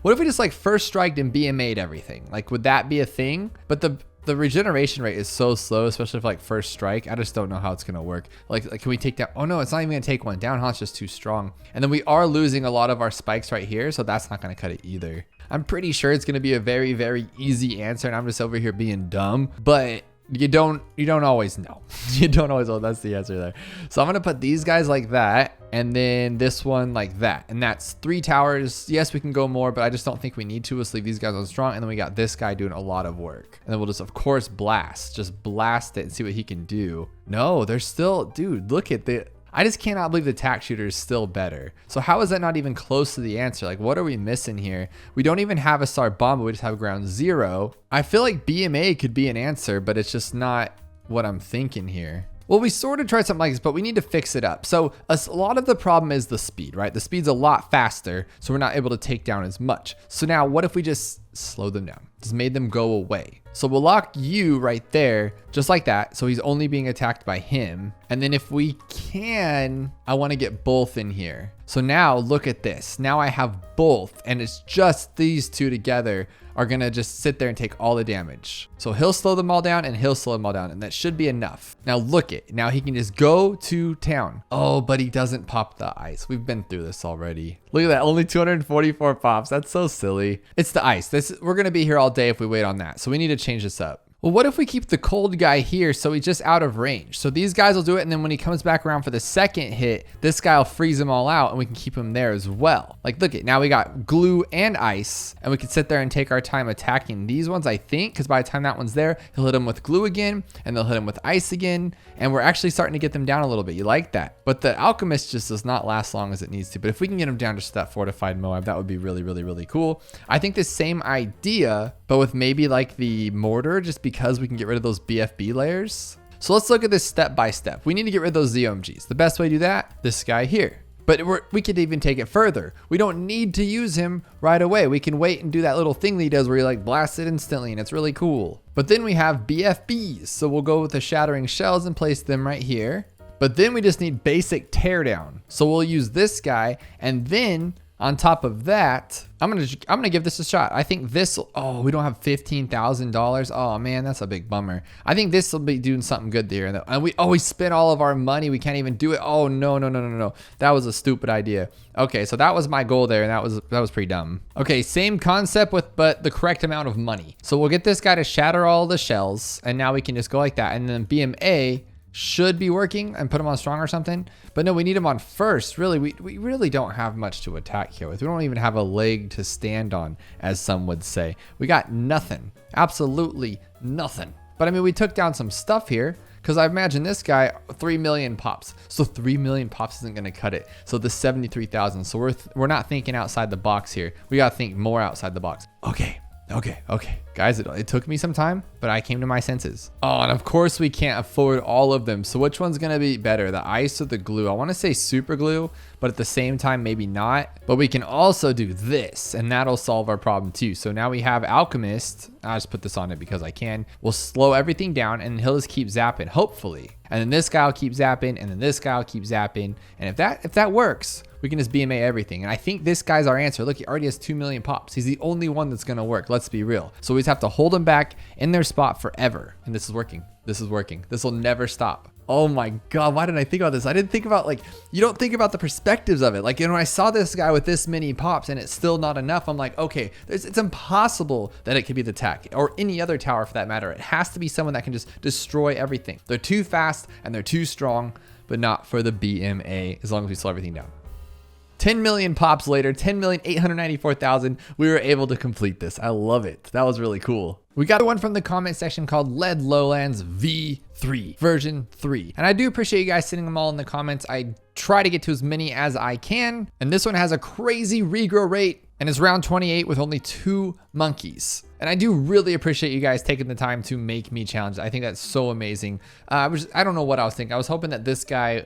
What if we just like first striked and BMA'd everything? Like, would that be a thing? But the regeneration rate is so slow, especially for like first strike. I just don't know how it's gonna work. Like can we take down? Oh no, it's not even gonna take one down, huh? It's just too strong. And then we are losing a lot of our spikes right here, so that's not gonna cut it either. I'm pretty sure it's gonna be a very easy answer, and I'm just over here being dumb, but you don't always know. You don't always know. That's the answer there. So I'm gonna put these guys like that, and then this one like that, and that's 3 towers. Yes, we can go more, but I just don't think we need to. Let's leave these guys on strong, and then we got this guy doing a lot of work, and then we'll just of course just blast it and see what he can do. No, they're still, dude, look at the, I just cannot believe the tack shooter is still better. So how is that not even close to the answer? Like, what are we missing here? We don't even have a Star Bomb, but we just have ground 0. I feel like BMA could be an answer, but it's just not what I'm thinking here. Well, we sort of tried something like this, but we need to fix it up. So a lot of the problem is the speed, right? The speed's a lot faster, so we're not able to take down as much. So now what if we just slow them down? Just made them go away. So we'll lock you right there, just like that. So he's only being attacked by him. And then if we can, I want to get both in here. So now look at this. Now I have both, and it's just these two together are gonna just sit there and take all the damage. So he'll slow them all down and he'll slow them all down, and that should be enough. Now look it, now he can just go to town. Oh, but he doesn't pop the ice. We've been through this already. Look at that, only 244 pops. That's so silly. It's the ice. We're gonna be here all day if we wait on that. So we need to change this up. Well, what if we keep the cold guy here so he's just out of range? So these guys will do it, and then when he comes back around for the second hit, this guy will freeze them all out, and we can keep him there as well. Like, look it, now we got glue and ice, and we can sit there and take our time attacking these ones, I think, because by the time that one's there, he'll hit them with glue again, and they'll hit him with ice again, and we're actually starting to get them down a little bit. You like that? But the alchemist just does not last long as it needs to. But if we can get him down just to that fortified Moab, that would be really, really, really cool. I think the same idea, but with maybe like the mortar, just because we can get rid of those BFB layers. So let's look at this step by step. We need to get rid of those ZOMGs. The best way to do that, this guy here. But we could even take it further. We don't need to use him right away. We can wait and do that little thing that he does where he like blasts it instantly, and it's really cool. But then we have BFBs. So we'll go with the shattering shells and place them right here. But then we just need basic teardown. So we'll use this guy, and then on top of that, I'm gonna give this a shot. I think this, oh, we don't have $15,000. Oh man, that's a big bummer. I think this will be doing something good there. And we always spend all of our money. We can't even do it. Oh no. That was a stupid idea. Okay, so that was my goal there, and that was pretty dumb. Okay, same concept but the correct amount of money. So we'll get this guy to shatter all the shells, and now we can just go like that. And then BMA should be working and put him on strong or something. But no, we need him on first. Really, we really don't have much to attack here with. We don't even have a leg to stand on, as some would say. We got nothing. Absolutely nothing. But I mean, we took down some stuff here, because I imagine this guy, 3 million pops. So 3 million pops isn't going to cut it. So the 73,000. So we're not thinking outside the box here. We got to think more outside the box. Okay. Guys, it took me some time, but I came to my senses. Oh, and of course we can't afford all of them. So which one's gonna be better, the ice or the glue? I wanna say super glue, but at the same time, maybe not. But we can also do this, and that'll solve our problem too. So now we have alchemist. I'll just put this on it because I can. We'll slow everything down, and he'll just keep zapping, hopefully. And then this guy will keep zapping, and then this guy will keep zapping. And if that works, we can just BMA everything. And I think this guy's our answer. Look, he already has 2 million pops. He's the only one that's gonna work. Let's be real. So we just have to hold them back in their spot forever. And this is working. This is working. This will never stop. Oh my God, why didn't I think about this? I didn't think about, like, you don't think about the perspectives of it. Like, when I saw this guy with this many pops and it's still not enough, I'm like, okay, it's impossible that it could be the tech or any other tower for that matter. It has to be someone that can just destroy everything. They're too fast and they're too strong, but not for the BMA, as long as we slow everything down. 10 million pops later, 10,894,000, we were able to complete this. I love it. That was really cool. We got one from the comment section called Lead Lowlands V3, version 3. And I do appreciate you guys sending them all in the comments. I try to get to as many as I can. And this one has a crazy regrow rate, and it's round 28 with only 2 monkeys. And I do really appreciate you guys taking the time to make me challenge. I think that's so amazing. I don't know what I was thinking. I was hoping that this guy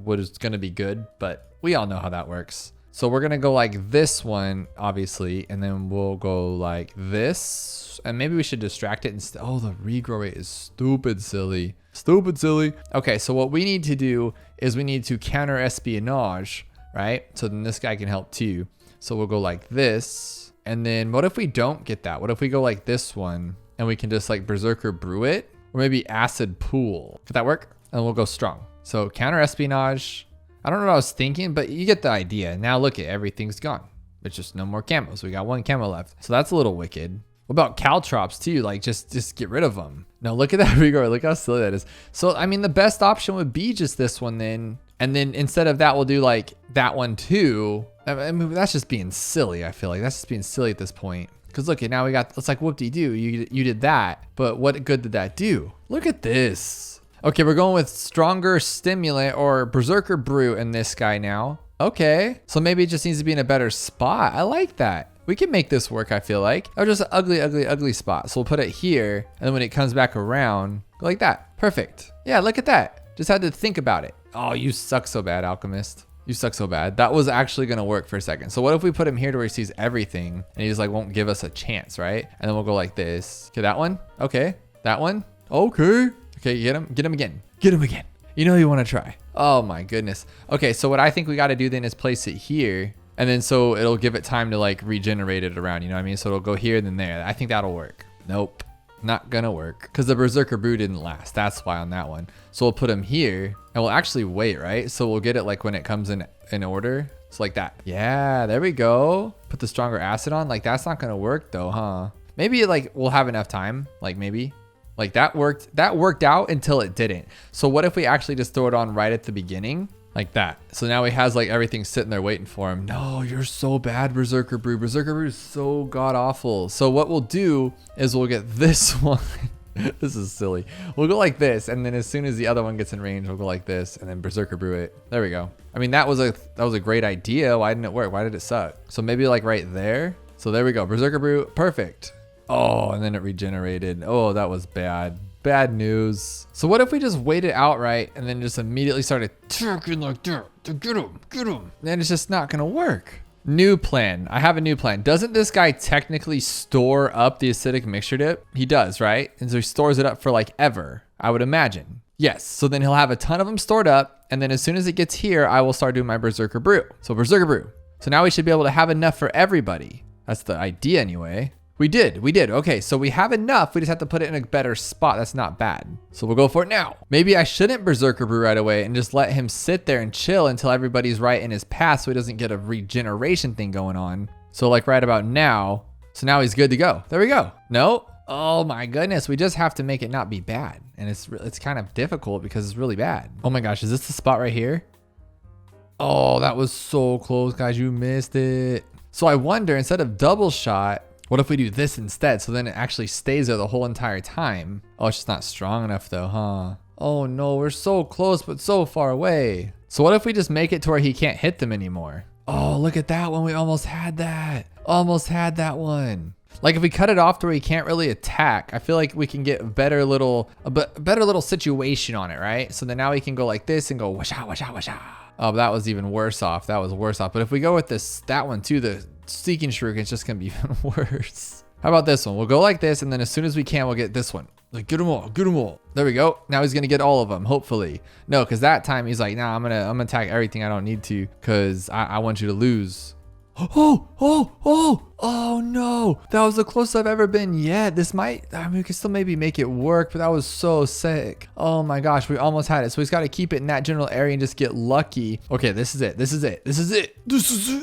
was gonna be good, but we all know how that works. So we're gonna go like this one, obviously, and then we'll go like this. And maybe we should distract it instead. Oh, the regrow rate is stupid silly. Stupid silly. Okay, so what we need to do is we need to counter espionage, right? So then this guy can help too. So we'll go like this. And then what if we don't get that? What if we go like this one and we can just like Berserker Brew it? Or maybe Acid Pool. Could that work? And we'll go strong. So counter espionage. I don't know what I was thinking, but you get the idea. Now look at everything's gone. There's just no more camos. We got 1 camo left. So that's a little wicked. What about caltrops too? Like just get rid of them. Now look at that regrow. Look how silly that is. So I mean, the best option would be just this one then. And then instead of that, we'll do like that one too. I mean, that's just being silly. I feel like that's just being silly at this point. Cause look at now we got, it's like whoop-de-doo. You did that, but what good did that do? Look at this. Okay, we're going with stronger stimulant or Berserker Brew in this guy now. Okay, so maybe it just needs to be in a better spot. I like that. We can make this work, I feel like. Or just an ugly spot. So we'll put it here, and then when it comes back around, go like that. Perfect. Yeah, look at that. Just had to think about it. Oh, you suck so bad, Alchemist. You suck so bad. That was actually gonna work for a second. So what if we put him here to where he sees everything and he just like won't give us a chance, right? And then we'll go like this. Okay, that one. Okay, that one. Okay. Okay, get him again. Get him again. You know you wanna try. Oh my goodness. Okay, so what I think we gotta do then is place it here. And then so it'll give it time to like regenerate it around, you know what I mean? So it'll go here and then there. I think that'll work. Nope, not gonna work. Because the Berserker Brew didn't last. That's why on that one. So we'll put him here and we'll actually wait, right? So we'll get it like when it comes in order. So like that. Yeah, there we go. Put the stronger acid on. Like that's not gonna work though, huh? Maybe like we'll have enough time. Like maybe. Like that worked out until it didn't. So what if we actually just throw it on right at the beginning? Like that. So now he has like everything sitting there waiting for him. No, you're so bad, Berserker Brew. Berserker Brew is so god awful. So what we'll do is we'll get this one. This is silly. We'll go like this, and then as soon as the other one gets in range, we'll go like this, and then Berserker Brew it. There we go. I mean, that was a great idea. Why didn't it work? Why did it suck? So maybe like right there. So there we go. Berserker Brew, perfect. Oh, and then it regenerated. Oh, that was bad. Bad news. So what if we just waited outright and then just immediately started attacking like that to get him? Then it's just not gonna work. New plan. I have a new plan. Doesn't this guy technically store up the acidic mixture dip? He does, right? And so he stores it up for like ever, I would imagine. Yes, so then he'll have a ton of them stored up, and then as soon as it gets here, I will start doing my Berserker Brew. So Berserker Brew. So now we should be able to have enough for everybody. That's the idea anyway. We did. Okay, so we have enough. We just have to put it in a better spot. That's not bad. So we'll go for it now. Maybe I shouldn't Berserker Brew right away and just let him sit there and chill until everybody's right in his path so he doesn't get a regeneration thing going on. So like right about now. So now he's good to go. There we go. No. Oh my goodness. We just have to make it not be bad. And it's kind of difficult because it's really bad. Oh my gosh. Is this the spot right here? Oh, that was so close, guys. You missed it. So I wonder, instead of double shot, what if we do this instead? So then it actually stays there the whole entire time. Oh, it's just not strong enough though, huh? Oh no, we're so close, but so far away. So what if we just make it to where he can't hit them anymore? Oh, look at that one. We almost had that. Almost had that one. Like if we cut it off to where he can't really attack, I feel like we can get a better little situation on it, right? So then now we can go like this and go washa, washa, washa. Oh, but that was even worse off. That was worse off. But if we go with that one too, the Seeking Shuriken, it's just gonna be even worse. How about this one? We'll go like this, and then as soon as we can, we'll get this one. Like, get them all, get them all. There we go. Now he's gonna get all of them, hopefully. No, because that time he's like, nah, I'm gonna attack everything I don't need to, because I want you to lose. Oh no, that was the closest I've ever been yet. This might, I mean, we can still maybe make it work, but that was so sick. Oh my gosh, we almost had it. So he's got to keep it in that general area and just get lucky. Okay, this is it.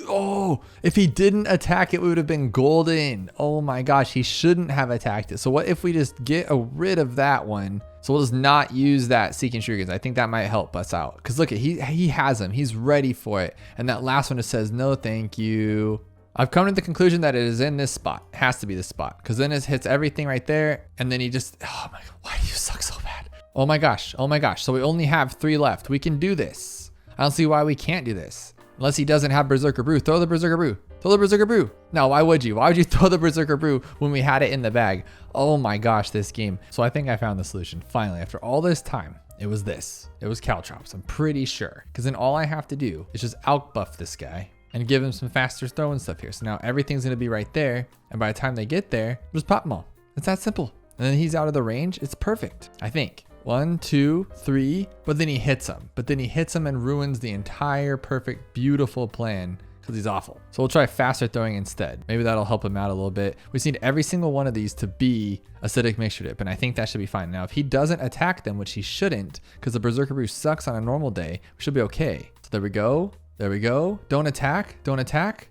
Oh, if he didn't attack it, we would have been golden. Oh my gosh, he shouldn't have attacked it. So what if we just get rid of that one? So we'll just not use that Seeking Shurikens. I think that might help us out. Because look, he has him. He's ready for it. And that last one just says, no, thank you. I've come to the conclusion that it is in this spot. It has to be this spot. Because then it hits everything right there. And then he just, oh my God, why do you suck so bad? Oh my gosh. So we only have 3 left. We can do this. I don't see why we can't do this. Unless he doesn't have Berserker Brew. Throw the Berserker Brew. Throw the Berserker Brew. No, why would you? Why would you throw the Berserker Brew when we had it in the bag? Oh my gosh, this game. So I think I found the solution. Finally, after all this time, it was this. It was Caltrops, I'm pretty sure. Because then all I have to do is just outbuff this guy and give him some faster throwing stuff here. So now everything's going to be right there. And by the time they get there, just pop them all. It's that simple. And then he's out of the range. It's perfect, I think. 1, 2, 3, but then he hits him. And ruins the entire perfect, beautiful plan because he's awful. So we'll try faster throwing instead. Maybe that'll help him out a little bit. We just need every single one of these to be acidic mixture dip, and I think that should be fine. Now, if he doesn't attack them, which he shouldn't, because the Berserker Brew sucks on a normal day, we should be okay. So there we go. There we go. Don't attack. Don't attack.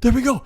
There we go.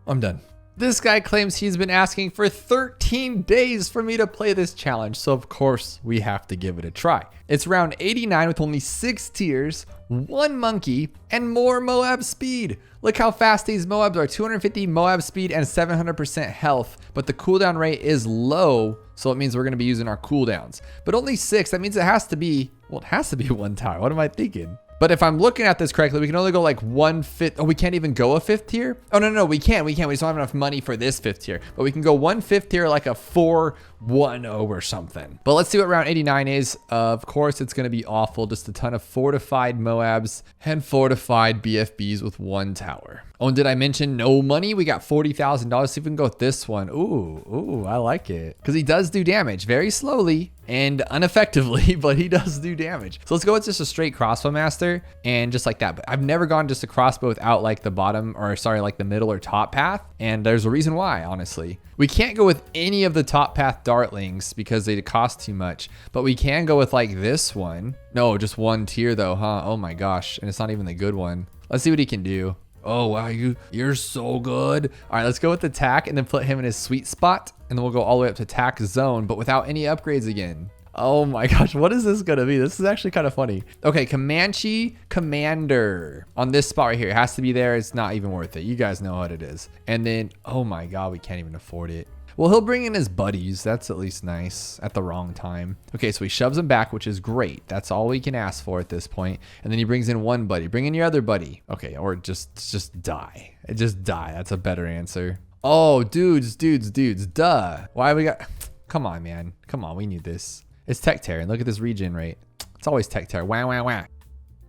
I'm done. This guy claims he's been asking for 13 days for me to play this challenge, so of course we have to give it a try. It's round 89 with only 6 tiers, 1 monkey, and more Moab speed. Look how fast these Moabs are, 250 Moab speed and 700% health, but the cooldown rate is low, so it means we're gonna be using our cooldowns. But only 6, that means it has to be, well, it has to be 1 tower. What am I thinking? But if I'm looking at this correctly, we can only go like 1/5. Oh, we can't even go a 5th tier? Oh, no, we can't. We just don't have enough money for this 5th tier. But we can go 1/5 tier, like a 410 or something. But let's see what round 89 is. Of course, it's going to be awful. Just a ton of fortified Moabs and fortified BFBs with 1 tower. Oh, and did I mention no money? We got $40,000. See if we can go with this one. Ooh, I like it. Because he does do damage very slowly and ineffectively, but he does do damage. So let's go with just a straight crossbow master and just like that. But I've never gone just a crossbow without like the bottom, or sorry, like the middle or top path. And there's a reason why, honestly. We can't go with any of the top path dartlings because they cost too much, but we can go with like this one. No, just 1 tier though, huh? Oh my gosh. And it's not even the good one. Let's see what he can do. Oh, wow, you're so good. All right, let's go with the tack and then put him in his sweet spot. And then we'll go all the way up to tack zone, but without any upgrades again. Oh my gosh, what is this gonna be? This is actually kind of funny. Okay, Comanche Commander on this spot right here. It has to be there. It's not even worth it. You guys know what it is. And then, oh my God, we can't even afford it. Well, he'll bring in his buddies. That's at least nice at the wrong time. Okay, so he shoves them back, which is great. That's all we can ask for at this point. And then he brings in 1 buddy. Bring in your other buddy. Okay, or just die. Just die. That's a better answer. Oh, dudes, duh. Why we got... Come on, man. Come on, we need this. It's tech tear, and look at this regen rate. It's always tech tear. Wah.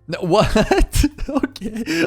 No, what?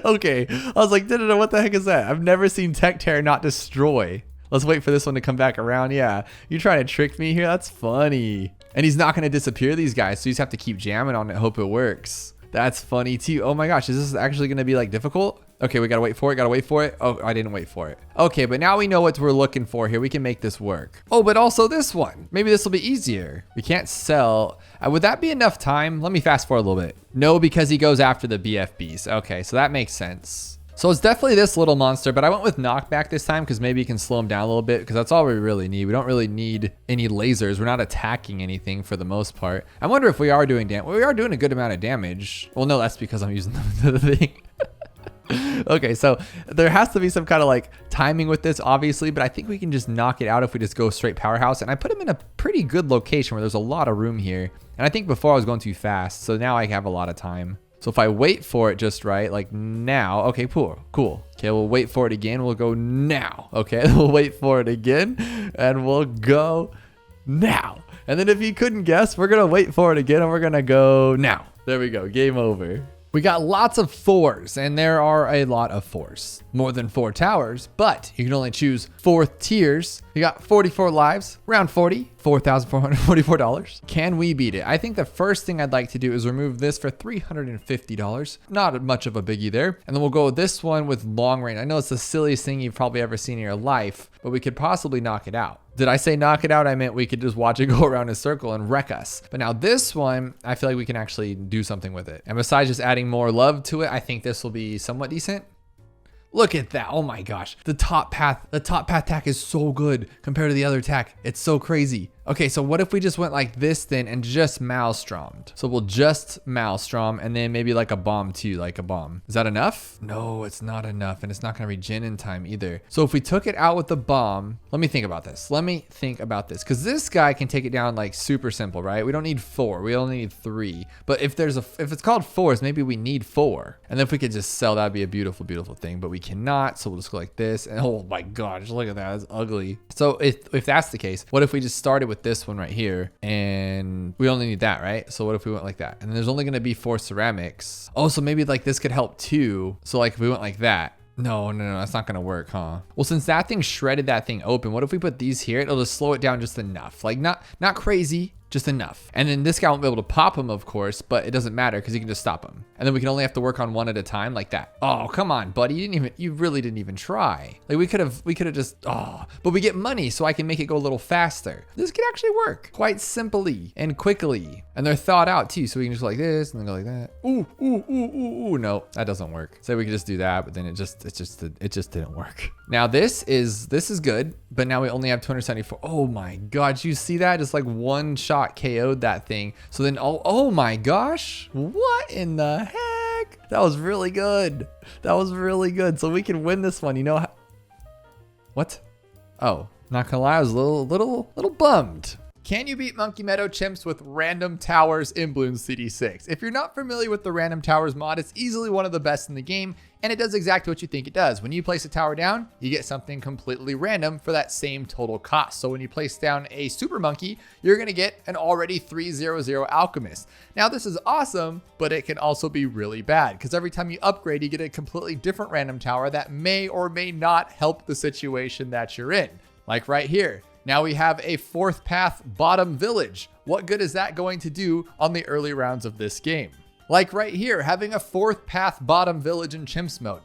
Okay. I was like, no, what the heck is that? I've never seen tech tear not destroy. Let's wait for this one to come back around. Yeah, you're trying to trick me here? That's funny. And he's not going to disappear these guys, so you just have to keep jamming on it, hope it works. That's funny too. Oh my gosh, is this actually going to be like difficult? Okay, we got to wait for it. Oh, I didn't wait for it. Okay, but now we know what we're looking for here. We can make this work. Oh, but also this one. Maybe this will be easier. We can't sell. Would that be enough time? Let me fast forward a little bit. No, because he goes after the BFBs. Okay, so that makes sense. So it's definitely this little monster, but I went with knockback this time because maybe you can slow him down a little bit, because that's all we really need. We don't really need any lasers. We're not attacking anything for the most part. I wonder if we are doing damage. Well, we are doing a good amount of damage. Well, no, that's because I'm using the thing. Okay, so there has to be some kind of like timing with this, obviously, but I think we can just knock it out if we just go straight powerhouse. And I put him in a pretty good location where there's a lot of room here. And I think before I was going too fast, so now I have a lot of time. So if I wait for it just right, like now, okay, cool. Okay, we'll wait for it again. We'll go now. Okay, we'll wait for it again and we'll go now. And then if you couldn't guess, we're gonna wait for it again and we're gonna go now. There we go, game over. We got lots of 4s, and there are a lot of 4s. More than 4 towers, but you can only choose 4th tiers. You got 44 lives, round 40, $4,444. Can we beat it? I think the first thing I'd like to do is remove this for $350. Not much of a biggie there. And then we'll go with this one with long range. I know it's the silliest thing you've probably ever seen in your life, but we could possibly knock it out. Did I say knock it out? I meant we could just watch it go around in a circle and wreck us. But now this one, I feel like we can actually do something with it. And besides just adding more love to it, I think this will be somewhat decent. Look at that. Oh my gosh. The top path tack is so good compared to the other tack. It's so crazy. Okay, so what if we just went like this then and just Maelstrom'd? So we'll just Maelstrom and then maybe like a bomb too, like a bomb. Is that enough? No, it's not enough, and it's not gonna regen in time either. So if we took it out with the bomb, let me think about this. Because this guy can take it down like super simple, right? We don't need 4, we only need 3. But if it's called 4s, maybe we need 4. And then if we could just sell, that'd be a beautiful, beautiful thing, but we cannot. So we'll just go like this. And oh my gosh, look at that, it's ugly. So if that's the case, what if we just started with this one right here and we only need that, right? So what if we went like that? And then there's only going to be 4 ceramics. Oh, so maybe like this could help too. So like if we went like that. No, that's not going to work, huh? Well, since that thing shredded that thing open, what if we put these here? It'll just slow it down just enough. Like not crazy, just enough. And then this guy won't be able to pop him, of course, but it doesn't matter because you can just stop him. And then we can only have to work on one at a time like that. Oh, come on, buddy. You really didn't even try. Like we could have just, but we get money so I can make it go a little faster. This could actually work quite simply and quickly. And they're thought out too. So we can just go like this and then go like that. Ooh. No, that doesn't work. So we could just do that, but then it just didn't work. Now this is good, but now we only have 274. Oh my God, you see that? Just like one shot KO'd that thing. So then, oh my gosh, what in the heck? That was really good. So we can win this one. You know how? What? Oh, not gonna lie, I was a little bummed. Can you beat Monkey Meadow chimps with random towers in Bloons TD6? If you're not familiar with the random towers mod, it's easily one of the best in the game, and it does exactly what you think it does. When you place a tower down, you get something completely random for that same total cost. So when you place down a super monkey, you're gonna get an already 300 alchemist. Now this is awesome, but it can also be really bad because every time you upgrade, you get a completely different random tower that may or may not help the situation that you're in. Like right here. Now we have a 4th path bottom village. What good is that going to do on the early rounds of this game? Like right here, having a 4th path bottom village in chimps mode.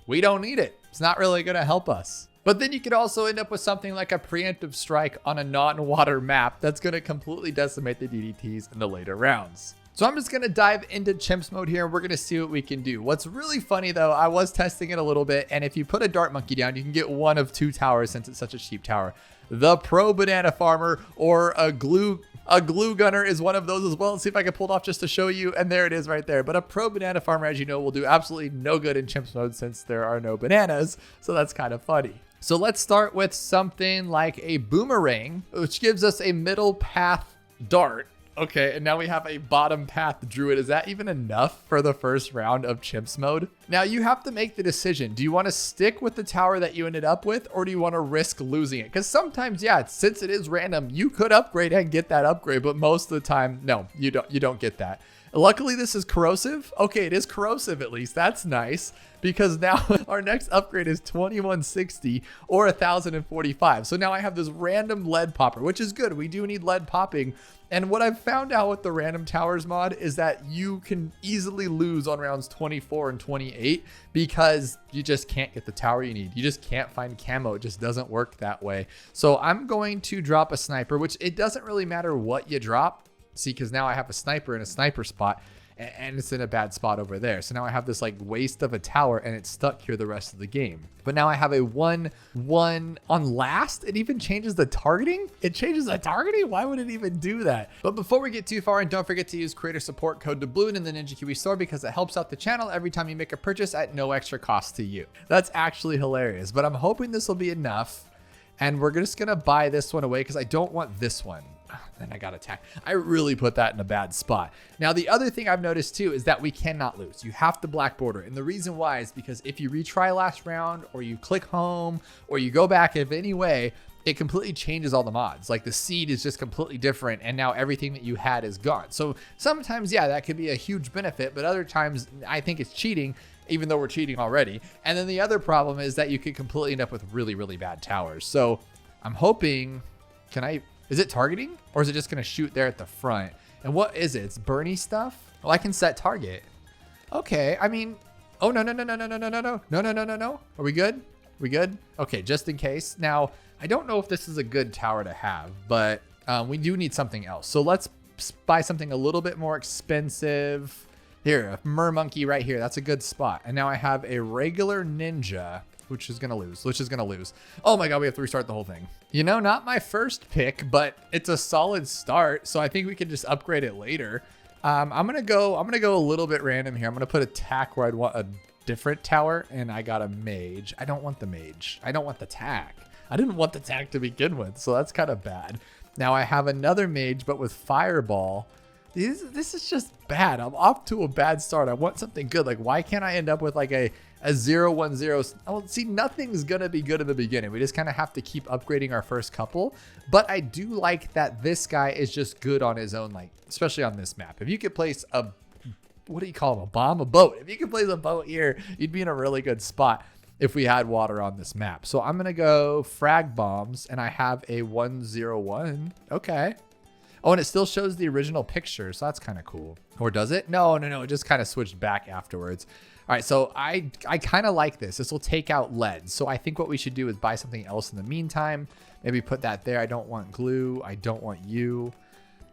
We don't need it. It's not really going to help us. But then you could also end up with something like a preemptive strike on a non-water map that's going to completely decimate the DDTs in the later rounds. So I'm just going to dive into chimps mode here and we're going to see what we can do. What's really funny though, I was testing it a little bit, and if you put a dart monkey down, you can get one of 2 towers since it's such a cheap tower. The pro banana farmer or a glue gunner is one of those as well. Let's see if I can pull it off just to show you. And there it is right there. But a pro banana farmer, as you know, will do absolutely no good in chimps mode since there are no bananas. So that's kind of funny. So let's start with something like a boomerang, which gives us a middle path dart. Okay, and now we have a bottom path druid. Is that even enough for the first round of chimps mode? Now you have to make the decision. Do you want to stick with the tower that you ended up with, or do you want to risk losing it? Because sometimes, yeah, since it is random, you could upgrade and get that upgrade, but most of the time, no, you don't get that. Luckily, this is corrosive. Okay, it is corrosive at least. That's nice because now our next upgrade is 2160 or 1045. So now I have this random lead popper, which is good. We do need lead popping. And what I've found out with the random towers mod is that you can easily lose on rounds 24 and 28 because you just can't get the tower you need. You just can't find camo. It just doesn't work that way. So I'm going to drop a sniper, which it doesn't really matter what you drop. See, because now I have a sniper in a sniper spot and it's in a bad spot over there. So now I have this like waste of a tower and it's stuck here the rest of the game. But now I have a 1-1 on last. It even changes the targeting. It changes the targeting. Why would it even do that? But before we get too far, and don't forget to use creator support code DOUBLOON in the Ninja Kiwi store because it helps out the channel every time you make a purchase at no extra cost to you. That's actually hilarious, but I'm hoping this will be enough. And we're just gonna buy this one away because I don't want this one. Then I got attacked. I really put that in a bad spot. Now, the other thing I've noticed too is that we cannot lose. You have to black border. And the reason why is because if you retry last round or you click home or you go back in any way, it completely changes all the mods. Like the seed is just completely different and now everything that you had is gone. So sometimes, yeah, that could be a huge benefit, but other times I think it's cheating, even though we're cheating already. And then the other problem is that you could completely end up with really, really bad towers. So I'm hoping, is it targeting or is it just gonna shoot there at the front? And what is it? It's Bernie stuff? Well, I can set target. Okay, I mean, oh, no. Are we good? We good? Okay, just in case. Now, I don't know if this is a good tower to have, but we do need something else. So let's buy something a little bit more expensive. Here, a mer monkey right here. That's a good spot. And now I have a regular ninja, which is gonna lose. Oh my God, we have to restart the whole thing. You know, not my first pick, but it's a solid start. So I think we can just upgrade it later. I'm gonna go a little bit random here. I'm gonna put attack where I'd want a different tower, and I got a mage. I don't want the mage. I don't want the tack. I didn't want the tack to begin with, so that's kind of bad. Now I have another mage, but with fireball. This is just bad. I'm off to a bad start. I want something good. Like, why can't I end up with like a 0-1-0? Oh, see, nothing's gonna be good in the beginning. We just kind of have to keep upgrading our first couple. But I do like that this guy is just good on his own, like especially on this map. If you could place a, what do you call them? A bomb, a boat. If you could place a boat here, you'd be in a really good spot if we had water on this map. So I'm gonna go frag bombs, and I have a 1-0-1. Okay. Oh, and it still shows the original picture, so that's kind of cool. Or does it? No, it just kind of switched back afterwards. All right, so I kind of like this. This will take out lead. So I think what we should do is buy something else in the meantime. Maybe put that there. I don't want glue. I don't want you.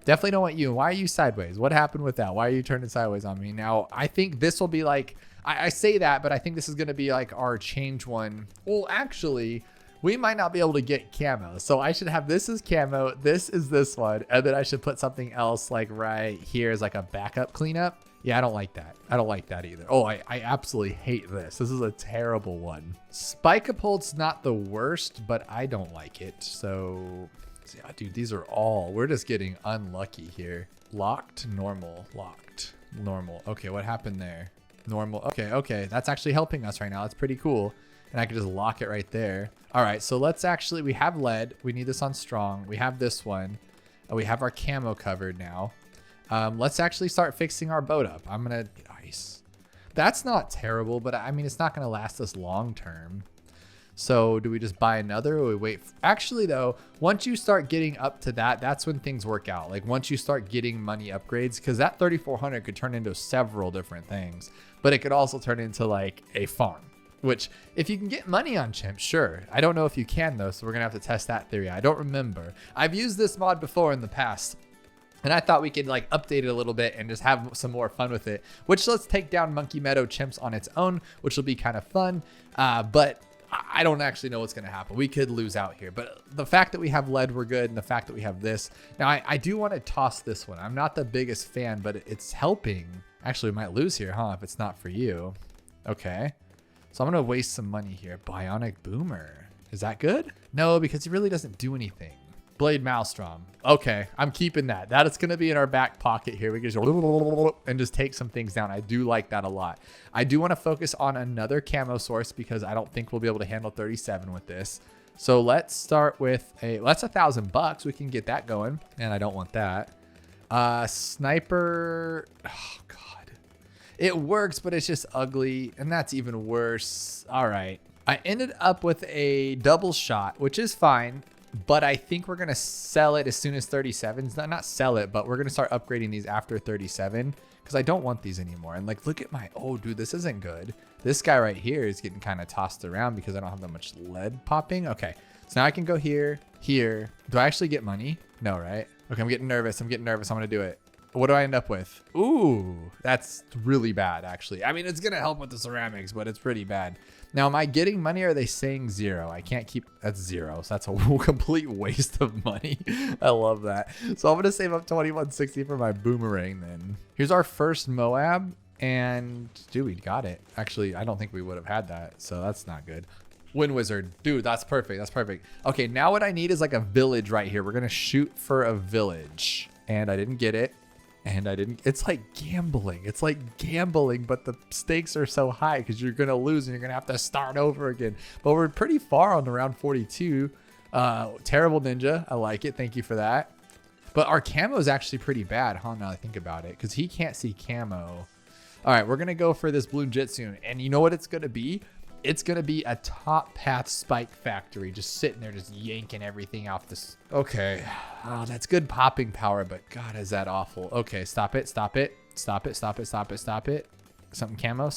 Definitely don't want you. Why are you sideways? What happened with that? Why are you turning sideways on me? Now, I think this will be like, I say that, but I think this is going to be like our change one. Well, actually, we might not be able to get camo. So I should have this as camo. This is this one. And then I should put something else like right here as like a backup cleanup. Yeah, I don't like that. I don't like that either. Oh, I absolutely hate this. This is a terrible one. Spike-a-pult's not the worst, but I don't like it. So Yeah, dude, these are all, we're just getting unlucky here. Locked, normal, locked, normal. Okay, what happened there? Normal. Okay. That's actually helping us right now. That's pretty cool. And I can just lock it right there. All right, so let's actually, we have lead. We need this on strong. We have this one. We have our camo covered now. Let's actually start fixing our boat up. I'm gonna ice. That's not terrible, but I mean, it's not gonna last us long term. So do we just buy another or we wait? Actually though, once you start getting up to that, that's when things work out. Like once you start getting money upgrades, because that 3,400 could turn into several different things, but it could also turn into like a farm, which if you can get money on chimps, sure. I don't know if you can though, so we're gonna have to test that theory. I don't remember. I've used this mod before in the past, and I thought we could like update it a little bit and just have some more fun with it, which let's take down Monkey Meadow chimps on its own, which will be kind of fun. But I don't actually know what's going to happen. We could lose out here, but the fact that we have lead, we're good. And the fact that we have this. Now I do want to toss this one. I'm not the biggest fan, but it's helping. Actually, we might lose here, huh? If it's not for you. Okay. So I'm going to waste some money here. Bionic Boomer. Is that good? No, because he really doesn't do anything. Blade Maelstrom. Okay, I'm keeping that. That is going to be in our back pocket here. We can just and just take some things down. I do like that a lot. I do want to focus on another camo source because I don't think we'll be able to handle 37 with this. So let's start with that's $1,000. We can get that going, and I don't want that. Sniper. Oh God, it works, but it's just ugly, and that's even worse. All right, I ended up with a double shot, which is fine. But I think we're going to sell it as soon as 37's not sell it, but we're going to start upgrading these after 37 because I don't want these anymore. And like, look at my, oh dude, this isn't good. This guy right here is getting kind of tossed around because I don't have that much lead popping. Okay. So now I can go here. Do I actually get money? No, right? Okay. I'm getting nervous. I'm going to do it. What do I end up with? Ooh, that's really bad, actually. I mean, it's going to help with the ceramics, but it's pretty bad. Now, am I getting money or are they saying 0? I can't keep, that's 0. So that's a complete waste of money. I love that. So I'm going to save up 2160 for my boomerang then. Here's our first Moab. And dude, we got it. Actually, I don't think we would have had that. So that's not good. Wind Wizard. Dude, that's perfect. That's perfect. Okay, now what I need is like a village right here. We're going to shoot for a village. And I didn't get it. It's like gambling. It's like gambling, but the stakes are so high because you're going to lose and you're going to have to start over again. But we're pretty far on the round 42. Terrible Ninja. I like it. Thank you for that. But our camo is actually pretty bad, huh? Now that I think about it, because he can't see camo. All right, we're going to go for this Bloon Jitsu. And you know what it's going to be? It's going to be a top path spike factory, just sitting there, just yanking everything off this. Okay. Oh, that's good popping power, but God, is that awful. Okay, stop it. Something camo.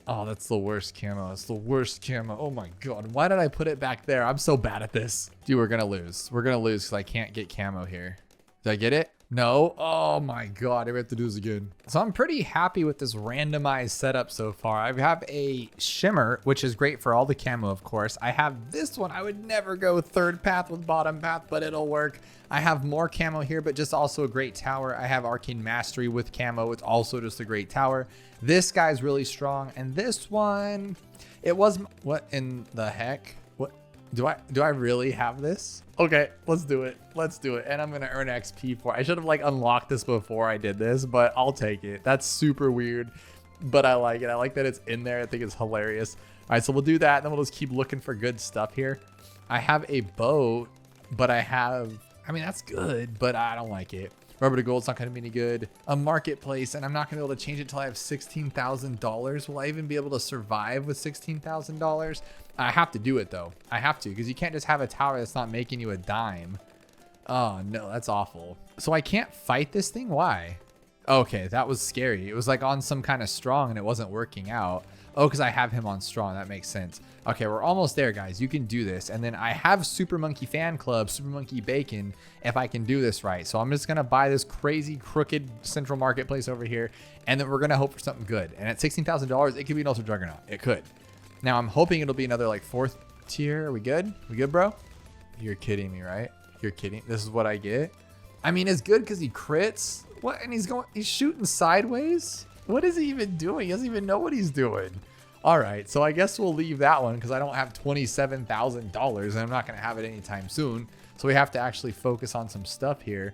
Oh, that's the worst camo. Oh my God. Why did I put it back there? I'm so bad at this. Dude, we're going to lose. Because I can't get camo here. Did I get it? No. Oh my God. I have to do this again. So I'm pretty happy with this randomized setup so far. I have a shimmer, which is great for all the camo, of course. I have this one. I would never go third path with bottom path, but it'll work. I have more camo here, but just also a great tower. I have Arcane Mastery with camo. It's also just a great tower. This guy's really strong. And this one, it was, what in the heck? What do I really have this? Okay, let's do it. And I'm going to earn XP for it. I should have like unlocked this before I did this, but I'll take it. That's super weird, but I like it. I like that it's in there. I think it's hilarious. All right, so we'll do that. And then we'll just keep looking for good stuff here. I have a boat, but I mean, that's good, but I don't like it. Rubber to gold's not going to be any good. A marketplace, and I'm not going to be able to change it until I have $16,000. Will I even be able to survive with $16,000? I have to do it though. I have to, because you can't just have a tower that's not making you a dime. Oh no, that's awful. So I can't fight this thing? Why? Okay, that was scary. It was like on some kind of strong and it wasn't working out. Oh, because I have him on strong. That makes sense. Okay, we're almost there, guys. You can do this. And then I have Super Monkey Fan Club, Super Monkey Bacon, if I can do this right. So I'm just going to buy this crazy, crooked central marketplace over here. And then we're going to hope for something good. And at $16,000, it could be an Ultra Juggernaut. It could. Now, I'm hoping it'll be another like 4th tier. Are we good? We good, bro? You're kidding me, right? You're kidding. This is what I get? I mean, it's good because he crits. What? And he's shooting sideways? What is he even doing? He doesn't even know what he's doing. All right, so I guess we'll leave that one because I don't have $27,000 and I'm not going to have it anytime soon. So we have to actually focus on some stuff here.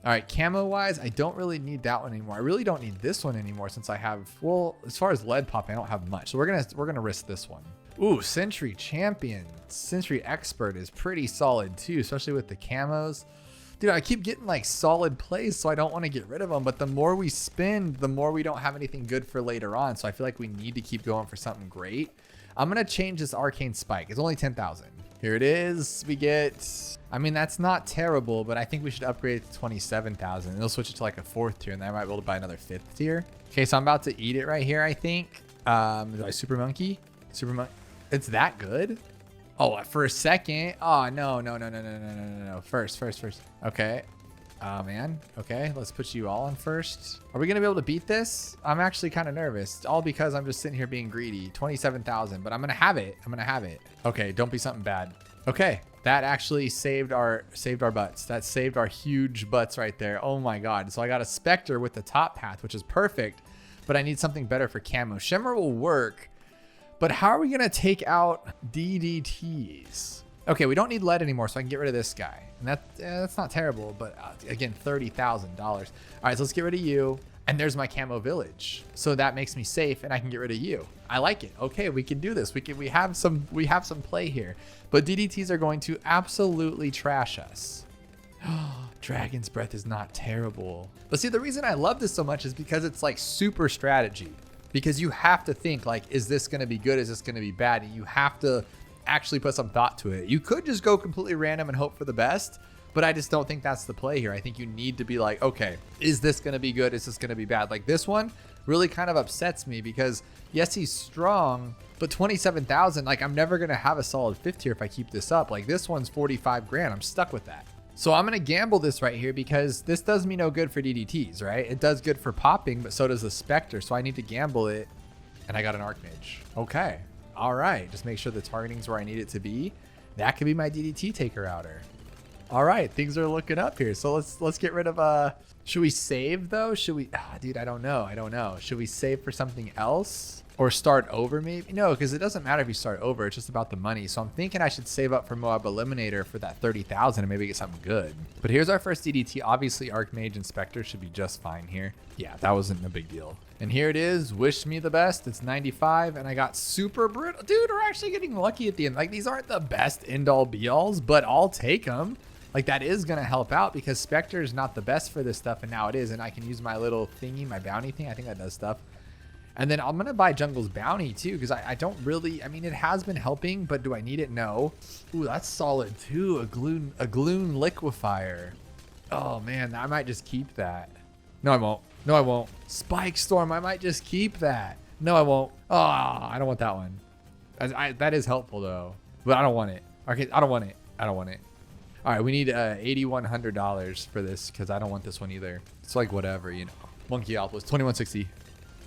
All right, camo wise, I don't really need that one anymore. I really don't need this one anymore since I have, well, as far as lead popping, I don't have much. So we're gonna risk this one. Ooh, Sentry Champion, Sentry Expert is pretty solid too, especially with the camos. Dude, I keep getting like solid plays, so I don't want to get rid of them. But the more we spend, the more we don't have anything good for later on. So I feel like we need to keep going for something great. I'm going to change this Arcane Spike. It's only 10,000. Here it is. We get, I mean, that's not terrible, but I think we should upgrade it to 27,000. It'll switch it to like a 4th tier, and then I might be able to buy another 5th tier. Okay, so I'm about to eat it right here, I think. Do I Super Monkey? Super Monkey. It's that good? Oh, for a second. Oh, no. First. Okay. Oh, man. Okay, let's put you all on first. Are we going to be able to beat this? I'm actually kind of nervous. All because I'm just sitting here being greedy. 27,000, but I'm going to have it. Okay, don't be something bad. Okay, that actually saved our butts. That saved our huge butts right there. Oh, my God. So I got a Spectre with the top path, which is perfect, but I need something better for camo. Shimmer will work. But how are we going to take out DDTs? Okay, we don't need lead anymore, so I can get rid of this guy. And that's not terrible, but again, $30,000. All right, so let's get rid of you. And there's my camo village. So that makes me safe, and I can get rid of you. I like it. Okay, we can do this. We have some play here. But DDTs are going to absolutely trash us. Dragon's Breath is not terrible. But see, the reason I love this so much is because it's like super strategy. Because you have to think like, is this going to be good? Is this going to be bad? And you have to actually put some thought to it. You could just go completely random and hope for the best, but I just don't think that's the play here. I think you need to be like, okay, is this going to be good? Is this going to be bad? Like this one really kind of upsets me because yes, he's strong, but 27,000, like I'm never going to have a solid 5th tier if I keep this up. Like this one's 45 grand. I'm stuck with that. So I'm going to gamble this right here because this does me no good for DDTs, right? It does good for popping, but so does the Spectre. So I need to gamble it. And I got an Archmage. Okay. All right. Just make sure the targeting's where I need it to be. That could be my DDT taker outer. All right. Things are looking up here. So let's get rid of, should we save though? Should we, dude, I don't know. Should we save for something else? Or start over maybe? No, because it doesn't matter if you start over. It's just about the money. So I'm thinking I should save up for Moab Eliminator for that 30,000 and maybe get something good. But here's our first DDT. Obviously, Archmage and Spectre should be just fine here. Yeah, that wasn't a big deal. And here it is. Wish me the best. It's 95 and I got super brittle. Dude, we're actually getting lucky at the end. Like these aren't the best end-all be-alls, but I'll take them. Like that is going to help out because Spectre is not the best for this stuff. And now it is. And I can use my little thingy, my bounty thing. I think that does stuff. And then I'm going to buy Jungle's Bounty too, because I don't really, I mean, it has been helping, but do I need it? No. Ooh, that's solid too. A gloon liquefier. Oh man, I might just keep that. No, I won't. No, I won't. Spike Storm. I might just keep that. No, I won't. Oh, I don't want that one. That is helpful though, but I don't want it. Okay, I don't want it. All right, we need $8,100 for this because I don't want this one either. It's like whatever, you know. Monkey Outpost, 2160.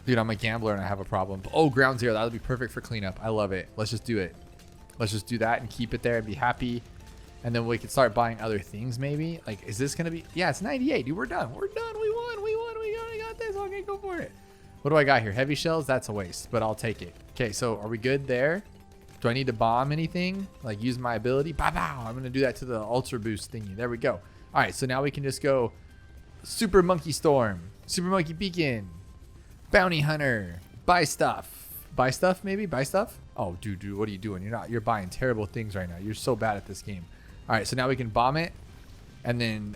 Dude, I'm a gambler and I have a problem. Oh, ground zero. That would be perfect for cleanup. I love it. Let's just do it. Let's just do that and keep it there and be happy. And then we can start buying other things maybe. Like, is this going to be... Yeah, it's 98. Dude, we're done. We won. We got this. Okay, go for it. What do I got here? Heavy shells? That's a waste, but I'll take it. Okay, so are we good there? Do I need to bomb anything? Like, use my ability? Bow, bow. I'm going to do that to the Ultra Boost thingy. There we go. All right, so now we can just go Super Monkey Storm. Super Monkey Beacon. Bounty Hunter. Buy stuff. Buy stuff, maybe? Buy stuff? Oh, dude, what are you doing? You're buying terrible things right now. You're so bad at this game. All right, so now we can bomb it. And then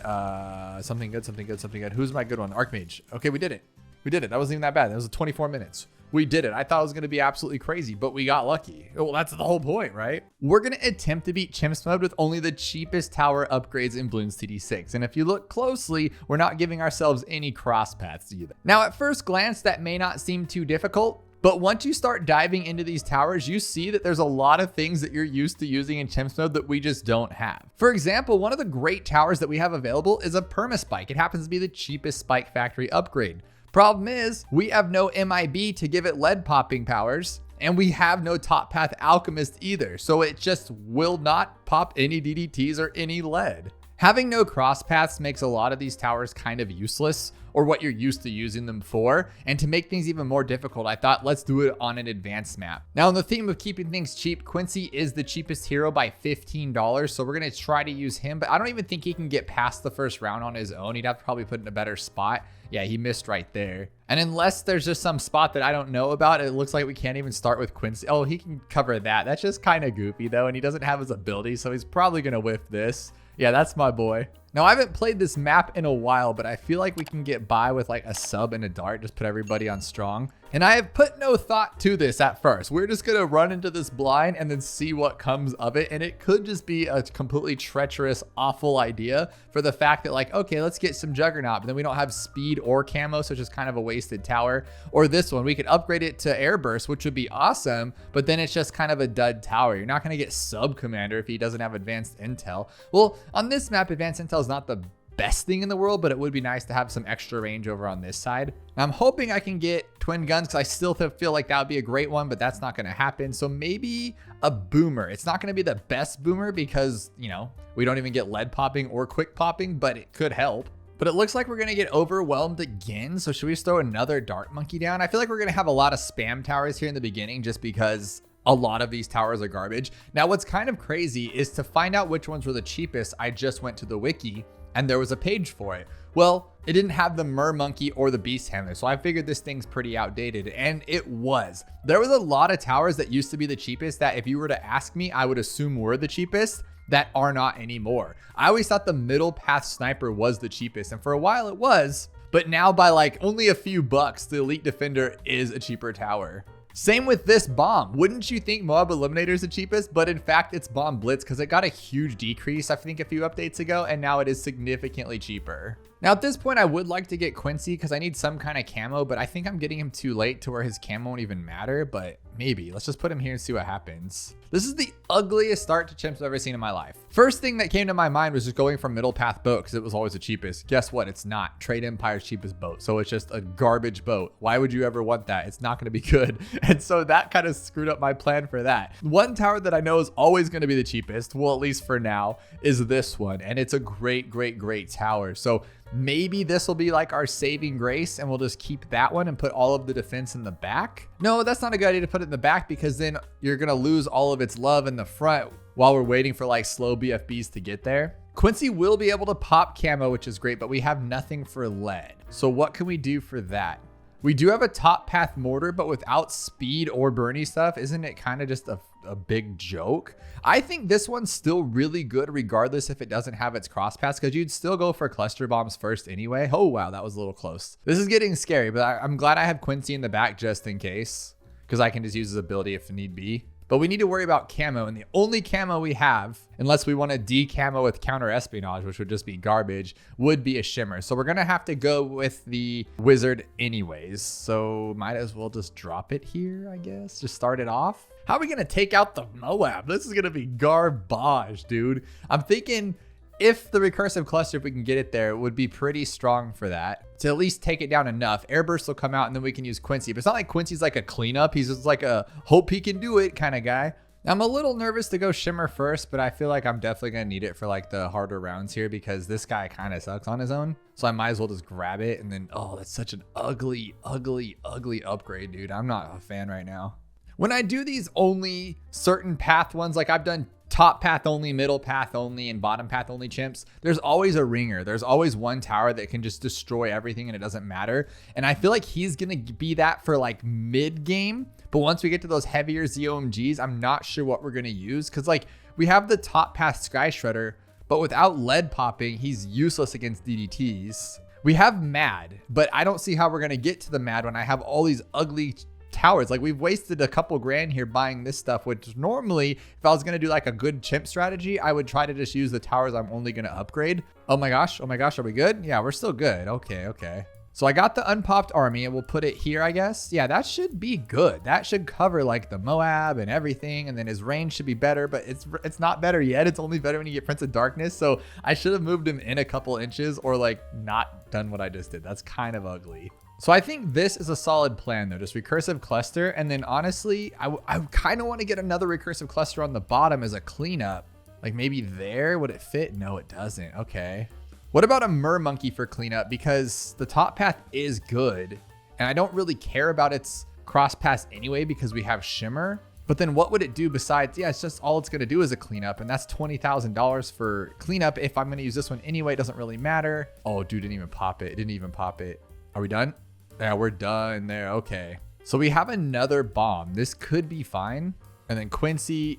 something good. Who's my good one? Archmage. Okay, we did it. That wasn't even that bad. That was 24 minutes. We did it. I thought it was going to be absolutely crazy, but we got lucky. Well, that's the whole point, right? We're going to attempt to beat Chimps mode with only the cheapest tower upgrades in Bloons TD6. And if you look closely, we're not giving ourselves any cross paths either. Now, at first glance, that may not seem too difficult, but once you start diving into these towers, you see that there's a lot of things that you're used to using in Chimps mode that we just don't have. For example, one of the great towers that we have available is a perma-spike. It happens to be the cheapest spike factory upgrade. Problem is, we have no MIB to give it lead popping powers, and we have no top path alchemist either, so it just will not pop any DDTs or any lead. Having no cross paths makes a lot of these towers kind of useless, or what you're used to using them for. And to make things even more difficult, I thought let's do it on an advanced map. Now, on the theme of keeping things cheap, Quincy is the cheapest hero by $15. So we're going to try to use him, but I don't even think he can get past the first round on his own. He'd have to probably put in a better spot. Yeah, he missed right there. And unless there's just some spot that I don't know about, it looks like we can't even start with Quincy. Oh, he can cover that. That's just kind of goofy though. And he doesn't have his ability, so he's probably going to whiff this. Yeah, that's my boy. Now, I haven't played this map in a while, but I feel like we can get by with like a sub and a dart. Just put everybody on strong. And I have put no thought to this at first. We're just going to run into this blind and then see what comes of it. And it could just be a completely treacherous, awful idea for the fact that like, okay, let's get some Juggernaut, but then we don't have speed or camo, so it's just kind of a wasted tower. Or this one, we could upgrade it to Airburst, which would be awesome, but then it's just kind of a dud tower. You're not going to get sub commander if he doesn't have advanced intel. Well, on this map, advanced intel is not the best thing in the world, but it would be nice to have some extra range over on this side. I'm hoping I can get twin guns because I still feel like that would be a great one, but that's not going to happen. So maybe a boomer. It's not going to be the best boomer because, you know, we don't even get lead popping or quick popping, but it could help. But it looks like we're going to get overwhelmed again. So should we just throw another dart monkey down? I feel like we're going to have a lot of spam towers here in the beginning just because a lot of these towers are garbage. Now, what's kind of crazy is to find out which ones were the cheapest. I just went to the wiki and there was a page for it. Well, it didn't have the Mer Monkey or the Beast Handler, so I figured this thing's pretty outdated, and it was. There was a lot of towers that used to be the cheapest that if you were to ask me, I would assume were the cheapest that are not anymore. I always thought the Middle Path Sniper was the cheapest, and for a while it was, but now by like only a few bucks, the Elite Defender is a cheaper tower. Same with this bomb. Wouldn't you think Moab Eliminator is the cheapest? But in fact, it's Bomb Blitz because it got a huge decrease, I think, a few updates ago, and now it is significantly cheaper. Now, at this point, I would like to get Quincy because I need some kind of camo, but I think I'm getting him too late to where his camo won't even matter, but maybe. Let's just put him here and see what happens. This is the ugliest start to chimps I've ever seen in my life. First thing that came to my mind was just going for Middle Path Boat because it was always the cheapest. Guess what? It's not. Trade Empire's cheapest boat. So it's just a garbage boat. Why would you ever want that? It's not going to be good. And so that kind of screwed up my plan for that. One tower that I know is always going to be the cheapest, well, at least for now, is this one. And it's a great, great, great tower. So maybe this will be like our saving grace and we'll just keep that one and put all of the defense in the back. No, that's not a good idea to put it in the back because then you're going to lose all of its love in the front while we're waiting for like slow BFBs to get there. Quincy will be able to pop camo, which is great, but we have nothing for lead. So what can we do for that? We do have a top path mortar, but without speed or Bernie stuff, isn't it kind of just a big joke? I think this one's still really good regardless if it doesn't have its cross paths because you'd still go for cluster bombs first anyway. Oh, wow, that was a little close. This is getting scary, but I'm glad I have Quincy in the back just in case because I can just use his ability if need be. But we need to worry about camo, and the only camo we have, unless we want to de-camo with counter espionage, which would just be garbage, would be a shimmer. So we're going to have to go with the wizard anyways. So might as well just drop it here, I guess. Just start it off. How are we going to take out the Moab? This is going to be garbage, dude. I'm thinking if the recursive cluster, if we can get it there, would be pretty strong for that to at least take it down enough. Airburst will come out and then we can use Quincy. But it's not like Quincy's like a cleanup. He's just like a hope he can do it kind of guy. I'm a little nervous to go shimmer first, but I feel like I'm definitely going to need it for like the harder rounds here because this guy kind of sucks on his own. So I might as well just grab it. And then, oh, that's such an ugly, ugly, ugly upgrade, dude. I'm not a fan right now. When I do these only certain path ones, like I've done top path only, middle path only, and bottom path only chimps, there's always a ringer. There's always one tower that can just destroy everything and it doesn't matter. And I feel like he's going to be that for like mid game. But once we get to those heavier ZOMGs, I'm not sure what we're going to use. Cause like we have the top path Sky Shredder, but without lead popping, he's useless against DDTs. We have Mad, but I don't see how we're going to get to the Mad when I have all these ugly towers. Like we've wasted a couple grand here buying this stuff, which normally if I was going to do like a good chimp strategy, I would try to just use the towers I'm only going to upgrade. Oh my gosh, are we good? Yeah, we're still good. Okay. So I got the unpopped army and we'll put it here, I guess. Yeah, that should be good. That should cover like the Moab and everything. And then his range should be better, but it's not better yet. It's only better when you get Prince of Darkness. So I should have moved him in a couple inches or like not done what I just did. That's kind of ugly. So I think this is a solid plan though, just recursive cluster. And then honestly, I kind of want to get another recursive cluster on the bottom as a cleanup. Like maybe there, would it fit? No, it doesn't. Okay. What about a mer monkey for cleanup? Because the top path is good and I don't really care about its cross pass anyway because we have shimmer. But then what would it do besides, yeah, it's just all it's gonna do is a cleanup, and that's $20,000 for cleanup. If I'm gonna use this one anyway, it doesn't really matter. Oh, dude, didn't even pop it. It didn't even pop it. Are we done? Yeah, we're done there, okay. So we have another bomb. This could be fine. And then Quincy,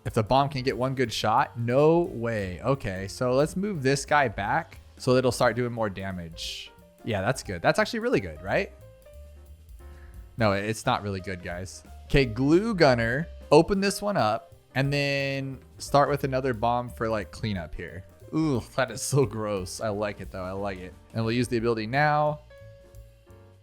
if the bomb can get one good shot, no way. Okay, so let's move this guy back so that it'll start doing more damage. Yeah, that's good. That's actually really good, right? No, it's not really good, guys. Okay, glue gunner, open this one up and then start with another bomb for like cleanup here. Ooh, that is so gross. I like it though, I like it. And we'll use the ability now.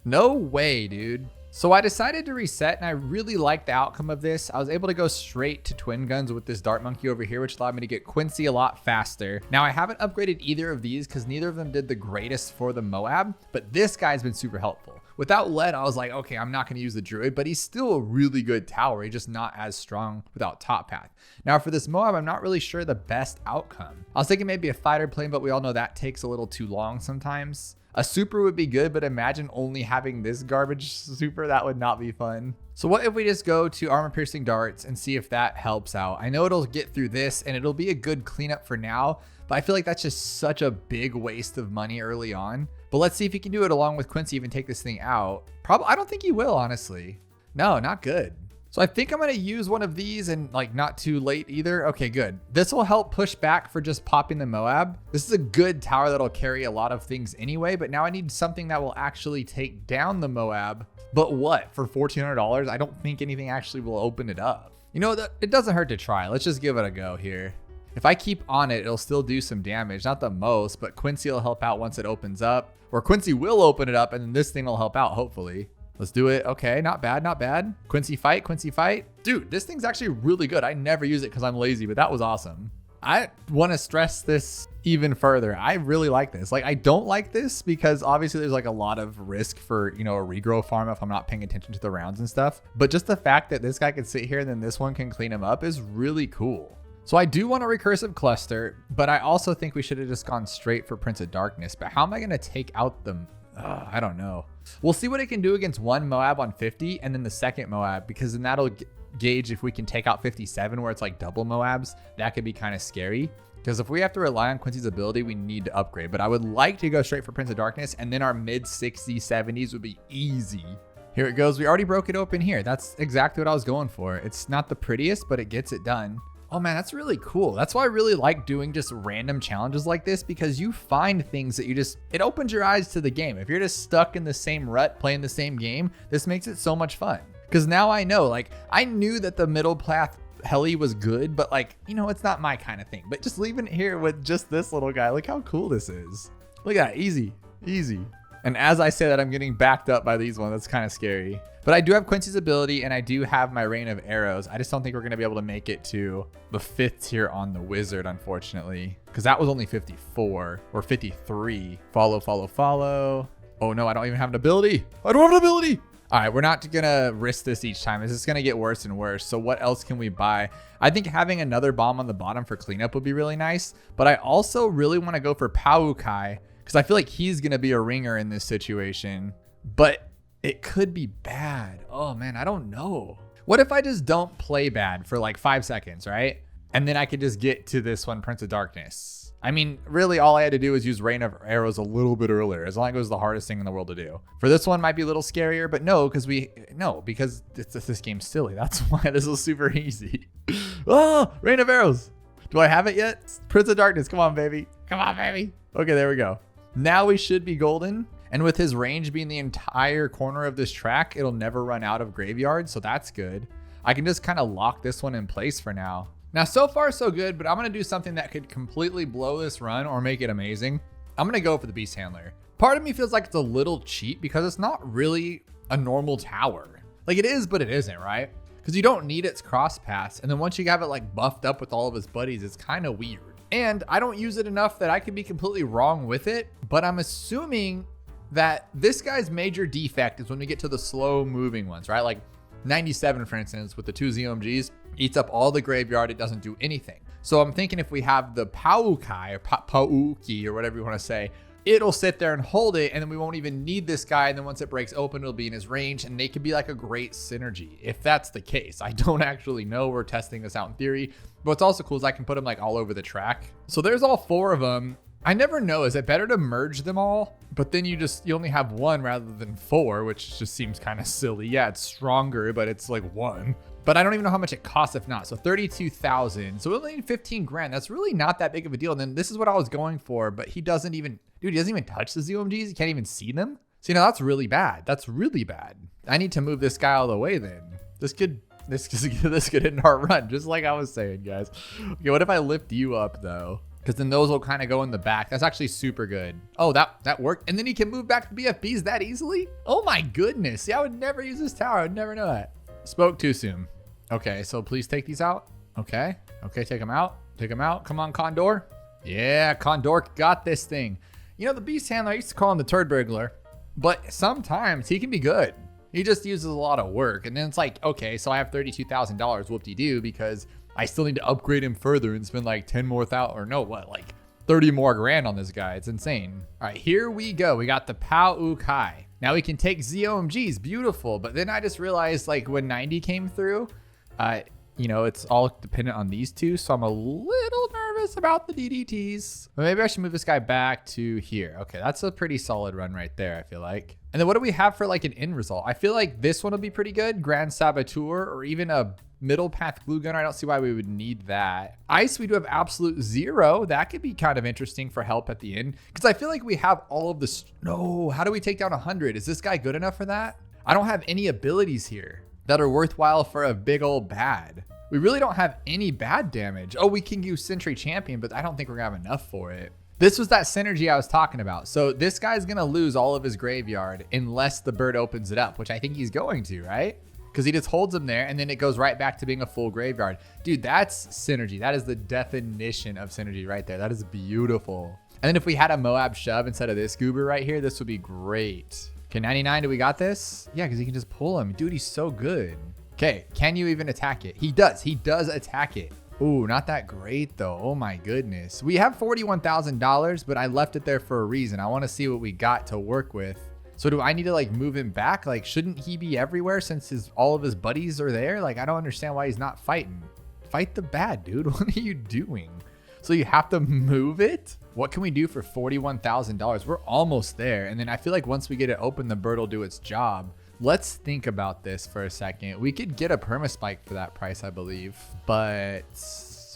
No way, dude. So I decided to reset and I really like the outcome of this. I was able to go straight to twin guns with this dart monkey over here, which allowed me to get Quincy a lot faster. Now I haven't upgraded either of these because neither of them did the greatest for the Moab, but this guy's been super helpful. Without lead, I was like, okay, I'm not going to use the druid, but he's still a really good tower. He's just not as strong without top path. Now for this Moab, I'm not really sure the best outcome. I was thinking maybe a fighter plane, but we all know that takes a little too long sometimes. A super would be good, but imagine only having this garbage super. That would not be fun. So what if we just go to armor piercing darts and see if that helps out? I know it'll get through this and it'll be a good cleanup for now, but I feel like that's just such a big waste of money early on. But let's see if he can do it along with Quincy, even take this thing out. Probably, I don't think he will, honestly. No, not good. So I think I'm gonna use one of these and like not too late either. Okay, good. This will help push back for just popping the Moab. This is a good tower that'll carry a lot of things anyway, but now I need something that will actually take down the Moab. But what, for $1,400? I don't think anything actually will open it up. You know, it doesn't hurt to try. Let's just give it a go here. If I keep on it, it'll still do some damage. Not the most, but Quincy will help out once it opens up. Or Quincy will open it up and then this thing will help out, hopefully. Let's do it. Okay, not bad, not bad. Quincy fight, Quincy fight. Dude, this thing's actually really good. I never use it because I'm lazy, but that was awesome. I want to stress this even further. I really like this. Like, I don't like this because obviously there's like a lot of risk for, you know, a regrow farm if I'm not paying attention to the rounds and stuff. But just the fact that this guy can sit here and then this one can clean him up is really cool. So I do want a recursive cluster, but I also think we should have just gone straight for Prince of Darkness. But how am I going to take out the... I don't know. We'll see what it can do against one Moab on 50 and then the second Moab, because then that'll gauge if we can take out 57 where it's like double Moabs. That could be kind of scary because if we have to rely on Quincy's ability, we need to upgrade. But I would like to go straight for Prince of Darkness and then our mid 60s, 70s would be easy. Here it goes. We already broke it open here. That's exactly what I was going for. It's not the prettiest, but it gets it done. Oh man, that's really cool. That's why I really like doing just random challenges like this, because you find things that it opens your eyes to the game. If you're just stuck in the same rut playing the same game, this makes it so much fun. Because now I know, like, I knew that the middle path heli was good, but like, you know, it's not my kind of thing. But just leaving it here with just this little guy, look how cool this is. Look at that, easy, easy. And as I say that, I'm getting backed up by these ones. That's kind of scary. But I do have Quincy's ability and I do have my rain of arrows. I just don't think we're going to be able to make it to the 5th tier on the wizard, unfortunately. Because that was only 54 or 53. Follow, follow, follow. Oh no, I don't even have an ability. I don't have an ability. All right, we're not going to risk this each time. This is going to get worse and worse. So what else can we buy? I think having another bomb on the bottom for cleanup would be really nice. But I also really want to go for Paukai, because I feel like he's going to be a ringer in this situation, but it could be bad. Oh man, I don't know. What if I just don't play bad for like 5 seconds, right? And then I could just get to this one, Prince of Darkness. I mean, really all I had to do was use Rain of Arrows a little bit earlier, as long as it was the hardest thing in the world to do. For this one might be a little scarier, but no, because this game's silly. That's why this is super easy. Oh, Rain of Arrows. Do I have it yet? Prince of Darkness, come on, baby. Come on, baby. Okay, there we go. Now we should be golden. And with his range being the entire corner of this track, it'll never run out of graveyard. So that's good. I can just kind of lock this one in place for now. Now, so far so good, but I'm going to do something that could completely blow this run or make it amazing. I'm going to go for the Beast Handler. Part of me feels like it's a little cheap because it's not really a normal tower. Like it is, but it isn't, right? Because you don't need its cross pass. And then once you have it like buffed up with all of his buddies, it's kind of weird. And I don't use it enough that I could be completely wrong with it, but I'm assuming that this guy's major defect is when we get to the slow moving ones, right? Like 97, for instance, with the 2 ZOMGs, eats up all the graveyard. It doesn't do anything. So I'm thinking if we have the Paukai or Pauki or whatever you want to say, it'll sit there and hold it, and then we won't even need this guy. And then once it breaks open, it'll be in his range, and they could be like a great synergy if that's the case. I don't actually know. We're testing this out in theory. But what's also cool is I can put them like all over the track. So there's all 4 of them. I never know. Is it better to merge them all? But then you only have 1 rather than 4, which just seems kind of silly. Yeah, it's stronger, but it's like 1. But I don't even know how much it costs if not. So 32,000. So we only need 15 grand. That's really not that big of a deal. And then this is what I was going for, but he doesn't even touch the ZOMGs. He can't even see them. So, that's really bad. That's really bad. I need to move this guy out of the way then. This could end our run, just like I was saying, guys. Okay, what if I lift you up though? Because then those will kind of go in the back. That's actually super good. Oh, that worked. And then he can move back to BFBs that easily? Oh my goodness. See, I would never use this tower. I would never know that. Spoke too soon. Okay, so please take these out. Okay, take them out. Take them out. Come on, Condor. Yeah, Condor got this thing. The beast handler, I used to call him the turd burglar, but sometimes he can be good. He just uses a lot of work. And then it's like, okay, so I have $32,000 whoop-de-doo because I still need to upgrade him further and spend like 10 more thousand, or no, what, like 30 more grand on this guy. It's insane. All right, here we go. We got the Pau Kai. Now we can take ZOMGs, beautiful. But then I just realized like when 90 came through, it's all dependent on these 2. So I'm a little nervous about the DDTs. But maybe I should move this guy back to here. Okay, that's a pretty solid run right there, I feel like. And then what do we have for like an end result? I feel like this one will be pretty good. Grand Saboteur or even a middle path glue gunner. I don't see why we would need that. Ice, we do have absolute 0. That could be kind of interesting for help at the end. Because I feel like we have all of this. No, how do we take down 100? Is this guy good enough for that? I don't have any abilities here that are worthwhile for a big old bad. We really don't have any bad damage. Oh, we can use Sentry Champion, but I don't think we're gonna have enough for it. This was that synergy I was talking about. So this guy's gonna lose all of his graveyard unless the bird opens it up, which I think he's going to, right? Because he just holds them there and then it goes right back to being a full graveyard. Dude, that's synergy. That is the definition of synergy right there. That is beautiful. And then if we had a Moab shove instead of this goober right here, this would be great. Okay, 99, do we got this? Yeah, because he can just pull him. Dude, he's so good. Okay, can you even attack it? He does attack it. Ooh, not that great though. Oh my goodness. We have $41,000, but I left it there for a reason. I want to see what we got to work with. So do I need to like move him back? Like, shouldn't he be everywhere since all of his buddies are there? Like, I don't understand why he's not fighting. Fight the bad, dude. What are you doing? So you have to move it? What can we do for $41,000? We're almost there. And then I feel like once we get it open, the bird will do its job. Let's think about this for a second. We could get a permaspike for that price, I believe. But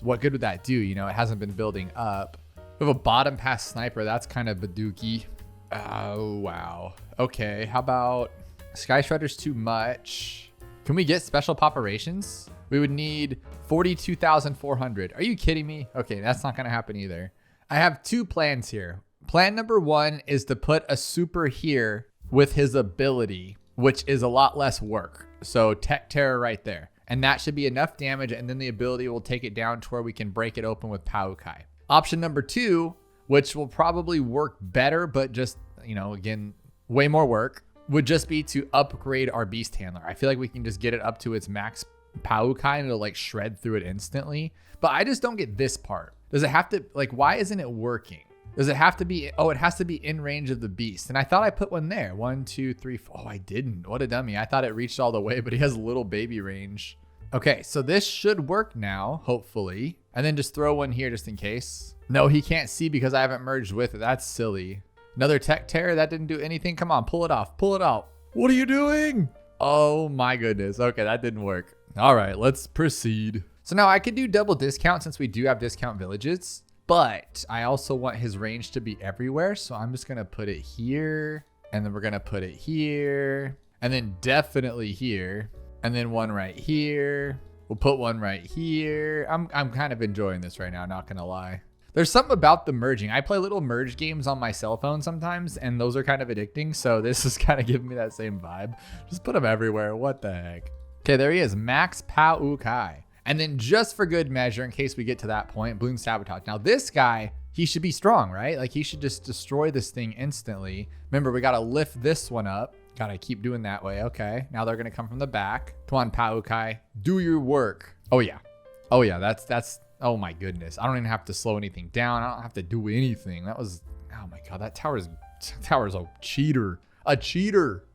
what good would that do? It hasn't been building up. We have a bottom pass sniper. That's kind of badooky. Oh, wow. Okay, how about Sky Shredder's too much. Can we get special poperations? We would need 42,400. Are you kidding me? Okay, that's not gonna happen either. I have 2 plans here. Plan number 1 is to put a super here with his ability, which is a lot less work. So Tech Terror right there. And that should be enough damage, and then the ability will take it down to where we can break it open with Paukai. Option number 2, which will probably work better, but just, again, way more work, would just be to upgrade our Beast Handler. I feel like we can just get it up to its max Paukai and it'll like shred through it instantly. But I just don't get this part. Does it have to, like, why isn't it working? Does it have to be, oh, it has to be in range of the beast. And I thought I put one there. 1, 2, 3, 4. Oh, I didn't. What a dummy. I thought it reached all the way, but he has little baby range. Okay, so this should work now, hopefully. And then just throw one here just in case. No, he can't see because I haven't merged with it. That's silly. Another Tech Terror. That didn't do anything. Come on, pull it off. Pull it out. What are you doing? Oh my goodness. Okay, that didn't work. All right, let's proceed. So now I could do double discount since we do have discount villages, but I also want his range to be everywhere. So I'm just gonna put it here, and then we're gonna put it here, and then definitely here, and then one right here. We'll put one right here. I'm kind of enjoying this right now, not gonna lie. There's something about the merging. I play little merge games on my cell phone sometimes, and those are kind of addicting. So this is kind of giving me that same vibe. Just put them everywhere. What the heck? Okay, there he is. Max Paukai. And then just for good measure, in case we get to that point, Bloons Sabotage. Now this guy, he should be strong, right? Like he should just destroy this thing instantly. Remember, we got to lift this one up. Got to keep doing that way. Okay, now they're going to come from the back. Come on, Paukai. Do your work. Oh yeah. Oh yeah, that's Oh my goodness. I don't even have to slow anything down. I don't have to do anything. That was, oh my God, that tower is a cheater. A cheater.